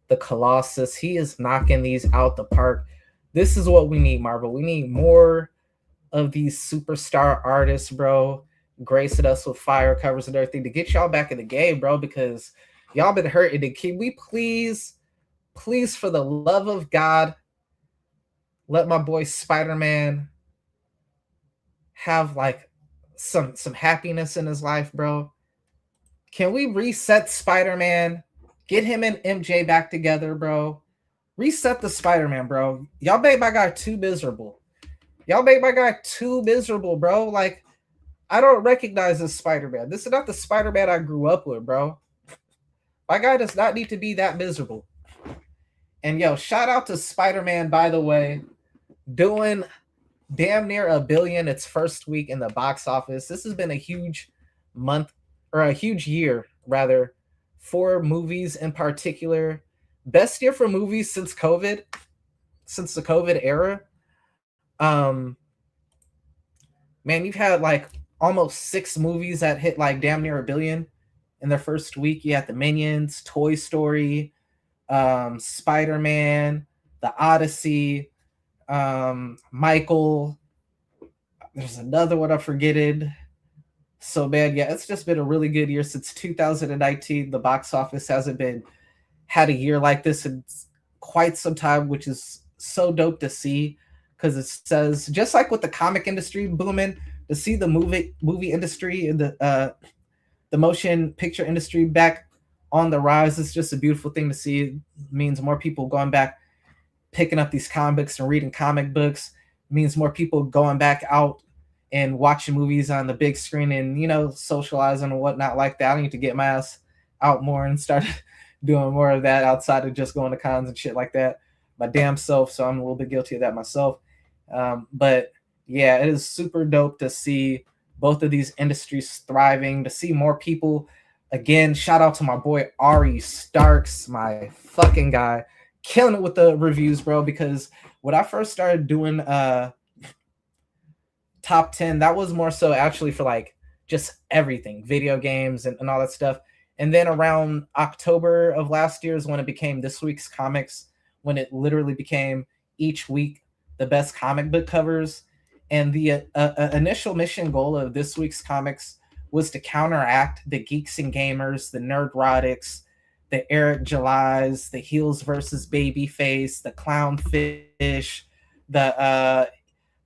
the Colossus. He is knocking these out the park. This is what we need, Marvel. We need more of these superstar artists, bro, gracing us with fire covers and everything to get y'all back in the game, bro, because y'all been hurting. Can we please, for the love of God, let my boy Spider-Man have like some happiness in his life, bro? Can we reset Spider-Man? Get him and MJ back together, bro. Reset the Spider-Man, bro. Y'all made my guy too miserable. Bro. Like, I don't recognize this Spider-Man. This is not the Spider-Man I grew up with, bro. My guy does not need to be that miserable. And yo, shout out to Spider-Man, by the way, doing damn near $1 billion its first week in the box office. This has been a huge month, or a huge year, rather, for movies in particular. Best year for movies since COVID, since the COVID era. Man, you've had like almost 6 movies that hit like damn near $1 billion in their first week. You had the Minions, Toy Story, Spider-Man, The Odyssey, Michael. There's another one I forgetted. So man, yeah, it's just been a really good year since 2019. The box office hasn't had a year like this in quite some time, which is so dope to see. Because it says, just like with the comic industry booming, to see the movie industry and the motion picture industry back on the rise is just a beautiful thing to see. It means more people going back, picking up these comics and reading comic books. It means more people going back out and watching movies on the big screen and, you know, socializing and whatnot like that. I need to get my ass out more and start doing more of that outside of just going to cons and shit like that my damn self. So I'm a little bit guilty of that myself. But yeah, it is super dope to see both of these industries thriving, to see more people. Again, shout out to my boy Ari Starks, my fucking guy, killing it with the reviews, bro. Because when I first started doing top 10, that was more so actually for like just everything, video games and all that stuff. And then around October of last year is when it became This Week's Comics, when it literally became each week the best comic book covers. And the initial mission goal of This Week's Comics was to counteract the Geeks and Gamers, the Nerdrotics, the Eric Julys, the Heels versus Babyface, the Clownfish, the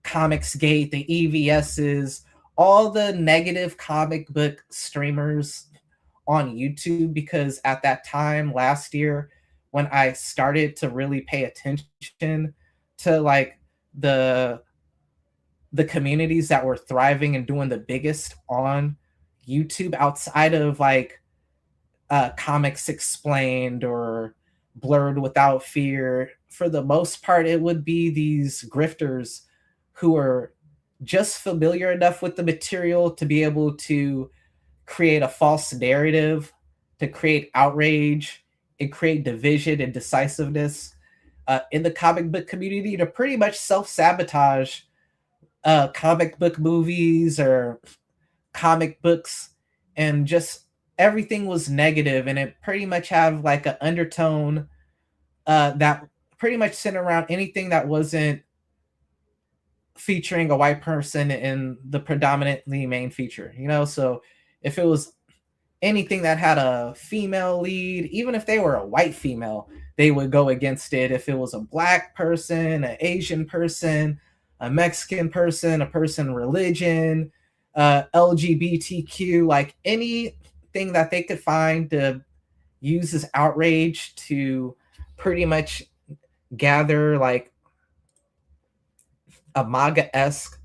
Comics Gate, the EVSs, all the negative comic book streamers on YouTube, because at that time last year when I started to really pay attention to like the the communities that were thriving and doing the biggest on YouTube outside of like Comics Explained or Blurred Without Fear, for the most part, it would be these grifters who are just familiar enough with the material to be able to create a false narrative, to create outrage, and create division and decisiveness in the comic book community, to pretty much self sabotage comic book movies or comic books, and just everything was negative, and it pretty much have like an undertone that pretty much centered around anything that wasn't featuring a white person in the predominantly main feature, you know. So if it was anything that had a female lead, even if they were a white female, they would go against it. If it was a black person, an Asian person, a Mexican person, a person religion, LGBTQ, like anything that they could find to use as outrage to pretty much gather like a MAGA-esque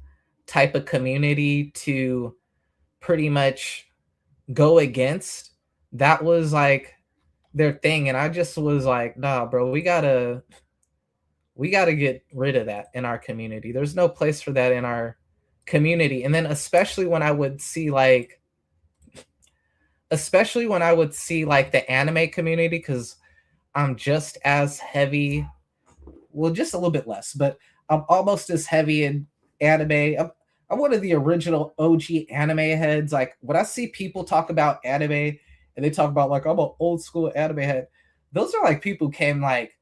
type of community to pretty much go against, that was like their thing. And I just was like, nah, bro, we gotta get rid of that in our community. There's no place for that in our community. And then especially when I would see like the anime community, because I'm just as heavy, well, just a little bit less, but I'm almost as heavy in anime. I'm one of the original OG anime heads. Like when I see people talk about anime and they talk about like I'm an old school anime head, those are like people who came like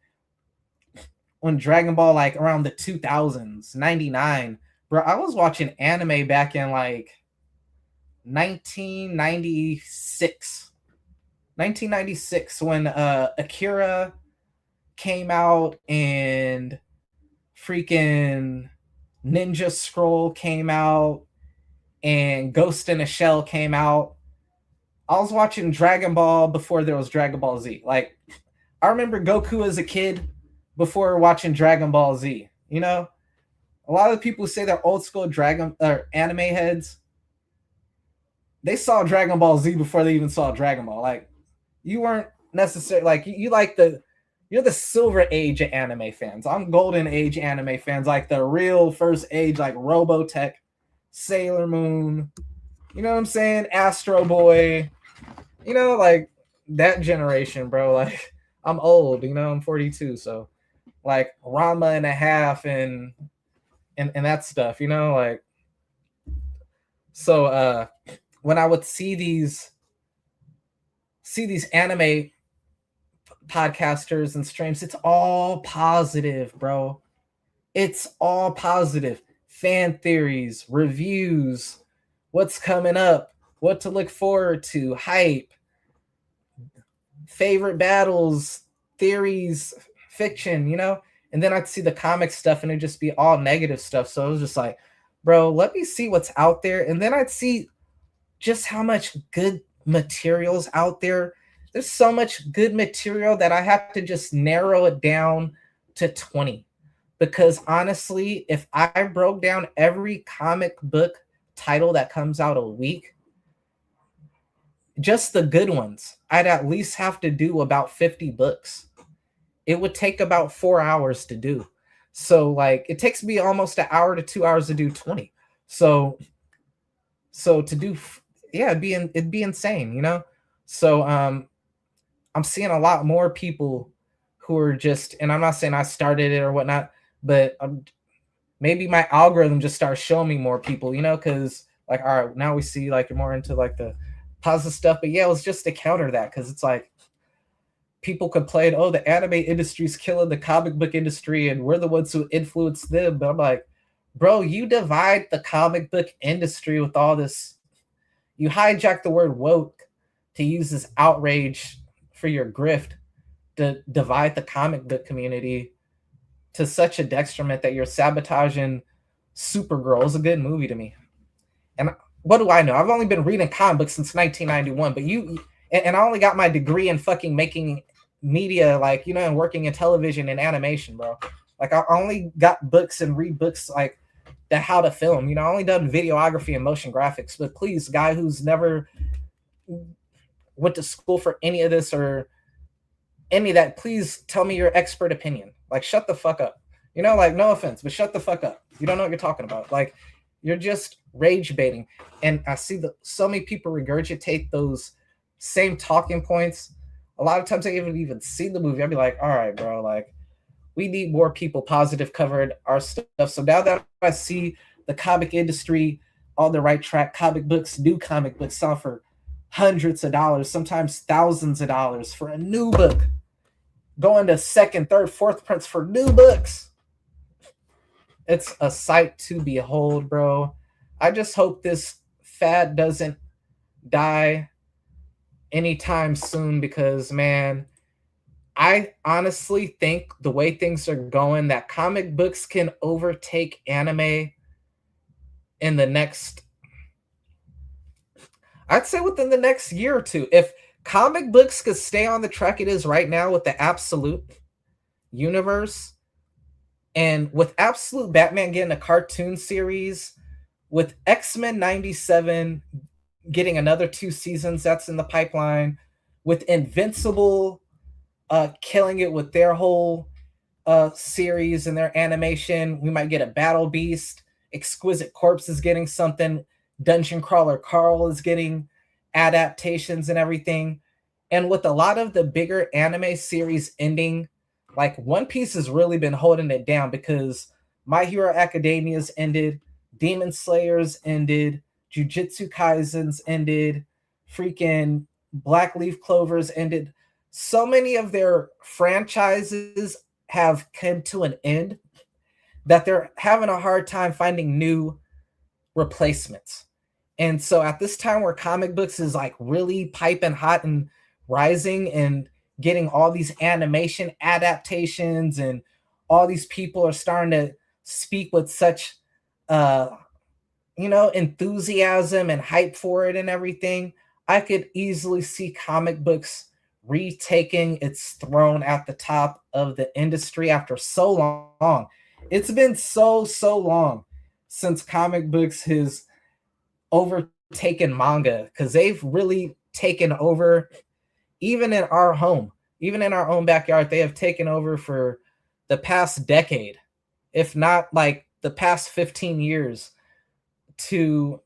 when Dragon Ball, like around the 2000s, 99. Bro, I was watching anime back in like 1996. 1996 when Akira came out and freaking Ninja Scroll came out and Ghost in a Shell came out. I was watching Dragon Ball before there was Dragon Ball Z. Like I remember Goku as a kid before watching Dragon Ball Z. You know, a lot of the people who say they're old school Dragon or anime heads, they saw Dragon Ball Z before they even saw Dragon Ball. Like you weren't necessarily like you like you're the silver age of anime fans. I'm golden age anime fans, like the real first age, like Robotech, Sailor Moon, you know what I'm saying? Astro Boy, you know, like that generation, bro. Like I'm old, you know, I'm 42, so like Rama and a half and that stuff, you know, like so when I would see these anime podcasters and streams, it's all positive, bro. It's all positive. Fan theories, reviews, what's coming up, what to look forward to, hype, favorite battles, theories, fiction, you know? And then I'd see the comic stuff and it'd just be all negative stuff. So it was just like, bro, let me see what's out there. And then I'd see just how much good materials out there. There's so much good material that I have to just narrow it down to 20. Because honestly, if I broke down every comic book title that comes out a week, just the good ones, I'd at least have to do about 50 books. It would take about 4 hours to do. So like it takes me almost an hour to 2 hours to do 20. So to do yeah, it'd be insane, you know? So I'm seeing a lot more people who are just, and I'm not saying I started it or whatnot, but maybe my algorithm just starts showing me more people, you know, because like, all right, now we see like you're more into like the positive stuff. But yeah, it was just to counter that because it's like people complain, oh, the anime industry's killing the comic book industry and we're the ones who influence them. But I'm like, bro, you divide the comic book industry with all this. You hijack the word woke to use this outrage for your grift to divide the comic book community to such a detriment that you're sabotaging Supergirl. Is a good movie to me. And what do I know? I've only been reading comic books since 1991, but and I only got my degree in fucking making media, like, you know, and working in television and animation, bro. Like, I only got books and read books like the how to film, you know, I only done videography and motion graphics. But please, guy who's never went to school for any of this or any of that, please tell me your expert opinion. Like, shut the fuck up. You know, like, no offense, but shut the fuck up. You don't know what you're talking about. Like, you're just rage baiting. And I see so many people regurgitate those same talking points. A lot of times I haven't even seen the movie. I'd be like, all right, bro, like, we need more people positive covering our stuff. So now that I see the comic industry on the right track, comic books, new comic books sell for hundreds of dollars, sometimes thousands of dollars for a new book, going to second, third, fourth prints for new books. It's a sight to behold, bro. I just hope this fad doesn't die anytime soon because, man, I honestly think the way things are going, that comic books can overtake anime in the next, I'd say within the next year or two. If comic books could stay on the track it is right now with the Absolute universe, and with Absolute Batman getting a cartoon series, with X-Men 97 getting another 2 seasons that's in the pipeline, with Invincible killing it with their whole series and their animation, we might get a Battle Beast, Exquisite Corpse is getting something, Dungeon Crawler Carl is getting adaptations and everything. And with a lot of the bigger anime series ending, like One Piece has really been holding it down because My Hero Academia's ended, Demon Slayer's ended, Jujutsu Kaisen's ended, freaking Black Leaf Clover's ended. So many of their franchises have come to an end that they're having a hard time finding new replacements. And so at this time where comic books is like really piping hot and rising and getting all these animation adaptations and all these people are starting to speak with such you know, enthusiasm and hype for it and everything, I could easily see comic books retaking its throne at the top of the industry after so long. It's been so long since comic books has overtaken manga because they've really taken over. Even in our home, even in our own backyard, they have taken over for the past decade, if not like the past 15 years, to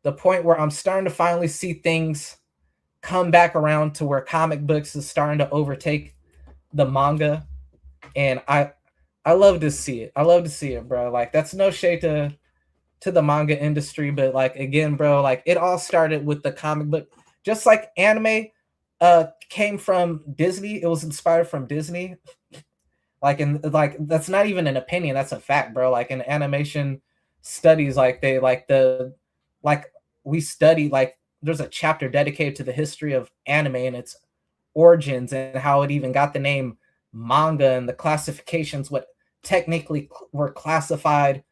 the point where I'm starting to finally see things come back around to where comic books is starting to overtake the manga. And I love to see it. I love to see it, bro. Like, that's no shade to the manga industry, but like, again, bro, like, it all started with the comic book. Just like anime came from Disney, it was inspired from Disney. Like, and like, that's not even an opinion, that's a fact, bro. Like, in animation studies, like, they like we study, like, there's a chapter dedicated to the history of anime and its origins and how it even got the name manga and the classifications, what technically were classified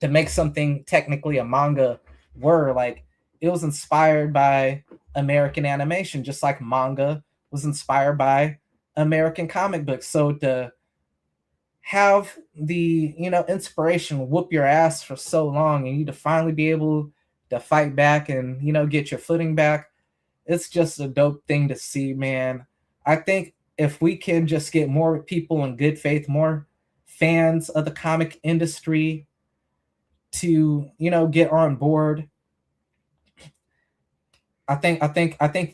to make something technically a manga were. Like, it was inspired by American animation, just like manga was inspired by American comic books. So to have the, you know, inspiration whoop your ass for so long and you to finally be able to fight back and, you know, get your footing back, it's just a dope thing to see, man. I think if we can just get more people in good faith, more fans of the comic industry to, get on board. I think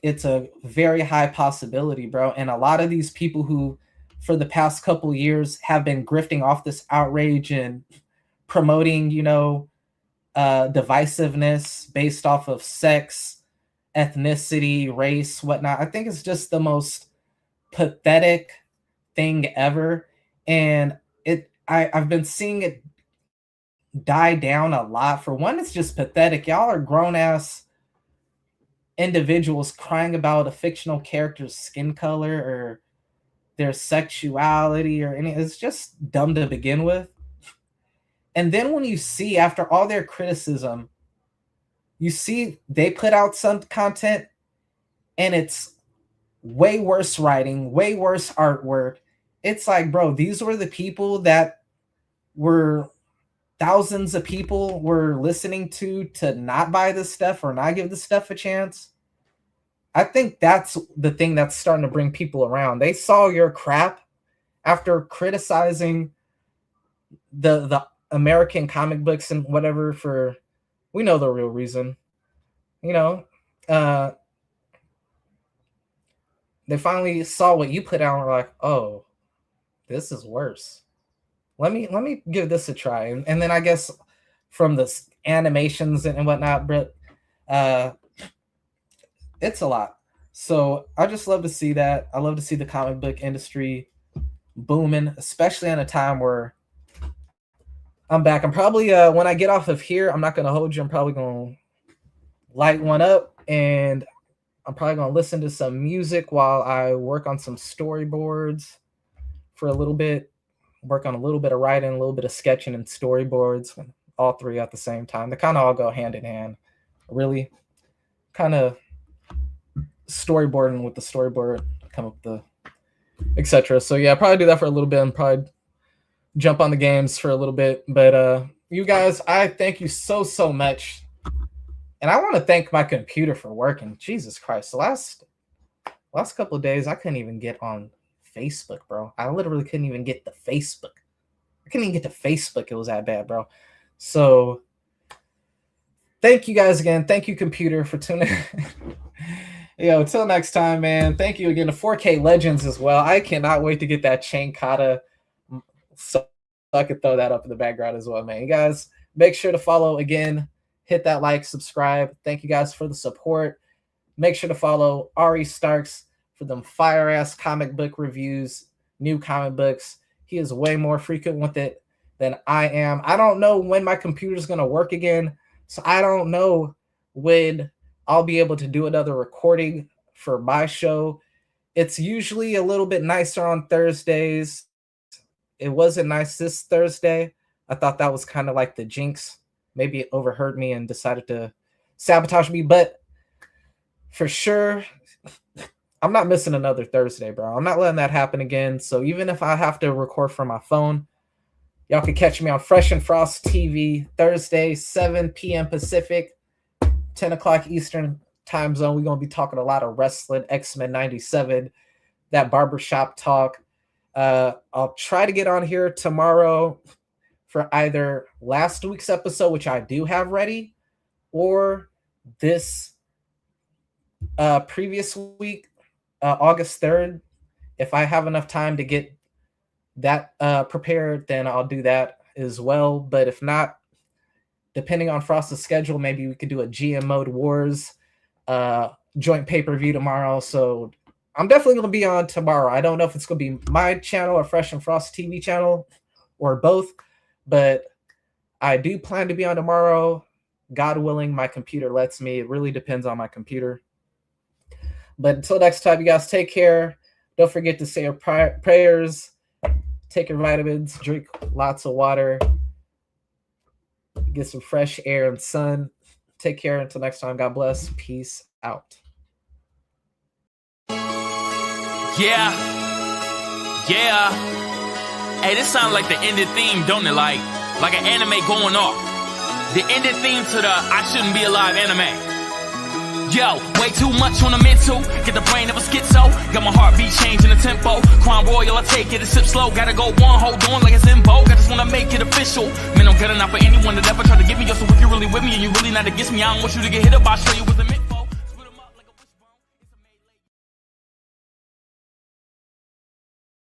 it's a very high possibility, bro. And a lot of these people who, for the past couple of years, have been grifting off this outrage and promoting, divisiveness based off of sex, ethnicity, race, whatnot. I think it's just the most pathetic thing ever. And I've been seeing it die down a lot. For one, it's just pathetic. Y'all are grown-ass individuals crying about a fictional character's skin color or their sexuality or any. It's just dumb to begin with. And then when you see, after all their criticism, you see they put out some content and it's way worse writing, way worse artwork. It's like, bro, these were the people that were thousands of people were listening to not buy this stuff or not give this stuff a chance. I think that's the thing that's starting to bring people around. They saw your crap after criticizing the American comic books and whatever for, we know the real reason, they finally saw what you put out and were like, oh, this is worse. Let me give this a try. And then I guess from the animations and whatnot, but it's a lot. So I just love to see that. I love to see the comic book industry booming, especially in a time where I'm back. I'm probably, when I get off of here, I'm not going to hold you. I'm probably going to light one up and I'm probably going to listen to some music while I work on some storyboards for a little bit. Work on a little bit of writing, a little bit of sketching and storyboards, all three at the same time. They kind of all go hand in hand. Really kind of storyboarding with the storyboard, come up with the etc. So yeah, probably do that for a little bit and probably jump on the games for a little bit. But you guys, I thank you so much. And I want to thank my computer for working. Jesus Christ. The last couple of days, I couldn't even get on Facebook, bro. I literally couldn't even get the Facebook. I couldn't even get to Facebook. It was that bad, bro. So thank you guys again. Thank you, computer, for tuning in. Yo, until next time, man. Thank you again to 4K Legends as well. I cannot wait to get that chain kata. So I could throw that up in the background as well, man. You guys, make sure to follow again. Hit that like, subscribe. Thank you guys for the support. Make sure to follow Ari Starks for them fire-ass comic book reviews, new comic books. He is way more frequent with it than I am. I don't know when my computer's going to work again, so I don't know when I'll be able to do another recording for my show. It's usually a little bit nicer on Thursdays. It wasn't nice this Thursday. I thought that was kind of like the jinx. Maybe it overheard me and decided to sabotage me, but for sure, I'm not missing another Thursday, bro. I'm not letting that happen again. So even if I have to record from my phone, y'all can catch me on Fresh and Frost TV Thursday, 7 p.m. Pacific, 10 o'clock Eastern time zone. We're going to be talking a lot of wrestling, X-Men 97, that barbershop talk. I'll try to get on here tomorrow for either last week's episode, which I do have ready, or this previous week, August 3rd. If I have enough time to get that prepared, then I'll do that as well. But if not, depending on Frost's schedule, maybe we could do a GM Mode Wars joint pay-per-view tomorrow. So I'm definitely going to be on tomorrow. I don't know if it's going to be my channel or Fresh and Frost TV channel or both, but I do plan to be on tomorrow. God willing, my computer lets me. It really depends on my computer. But until next time, you guys take care. Don't forget to say your prayers. Take your vitamins. Drink lots of water. Get some fresh air and sun. Take care. Until next time. God bless. Peace out. Yeah. Hey, this sounds like the ending theme, don't it? Like an anime going off. The ending theme to the I Shouldn't Be Alive anime. Yo, way too much on the mental. Get the brain of a schizo. Got my heartbeat changing the tempo. Crown Royal, I take it a sip slow. Gotta go one, hold on like it's in vogue. I just wanna make it official. Man, I'm good enough for anyone that ever tried to get me. Yo, so if you're really with me and you really not against me, I don't want you to get hit up. I'll show you what's a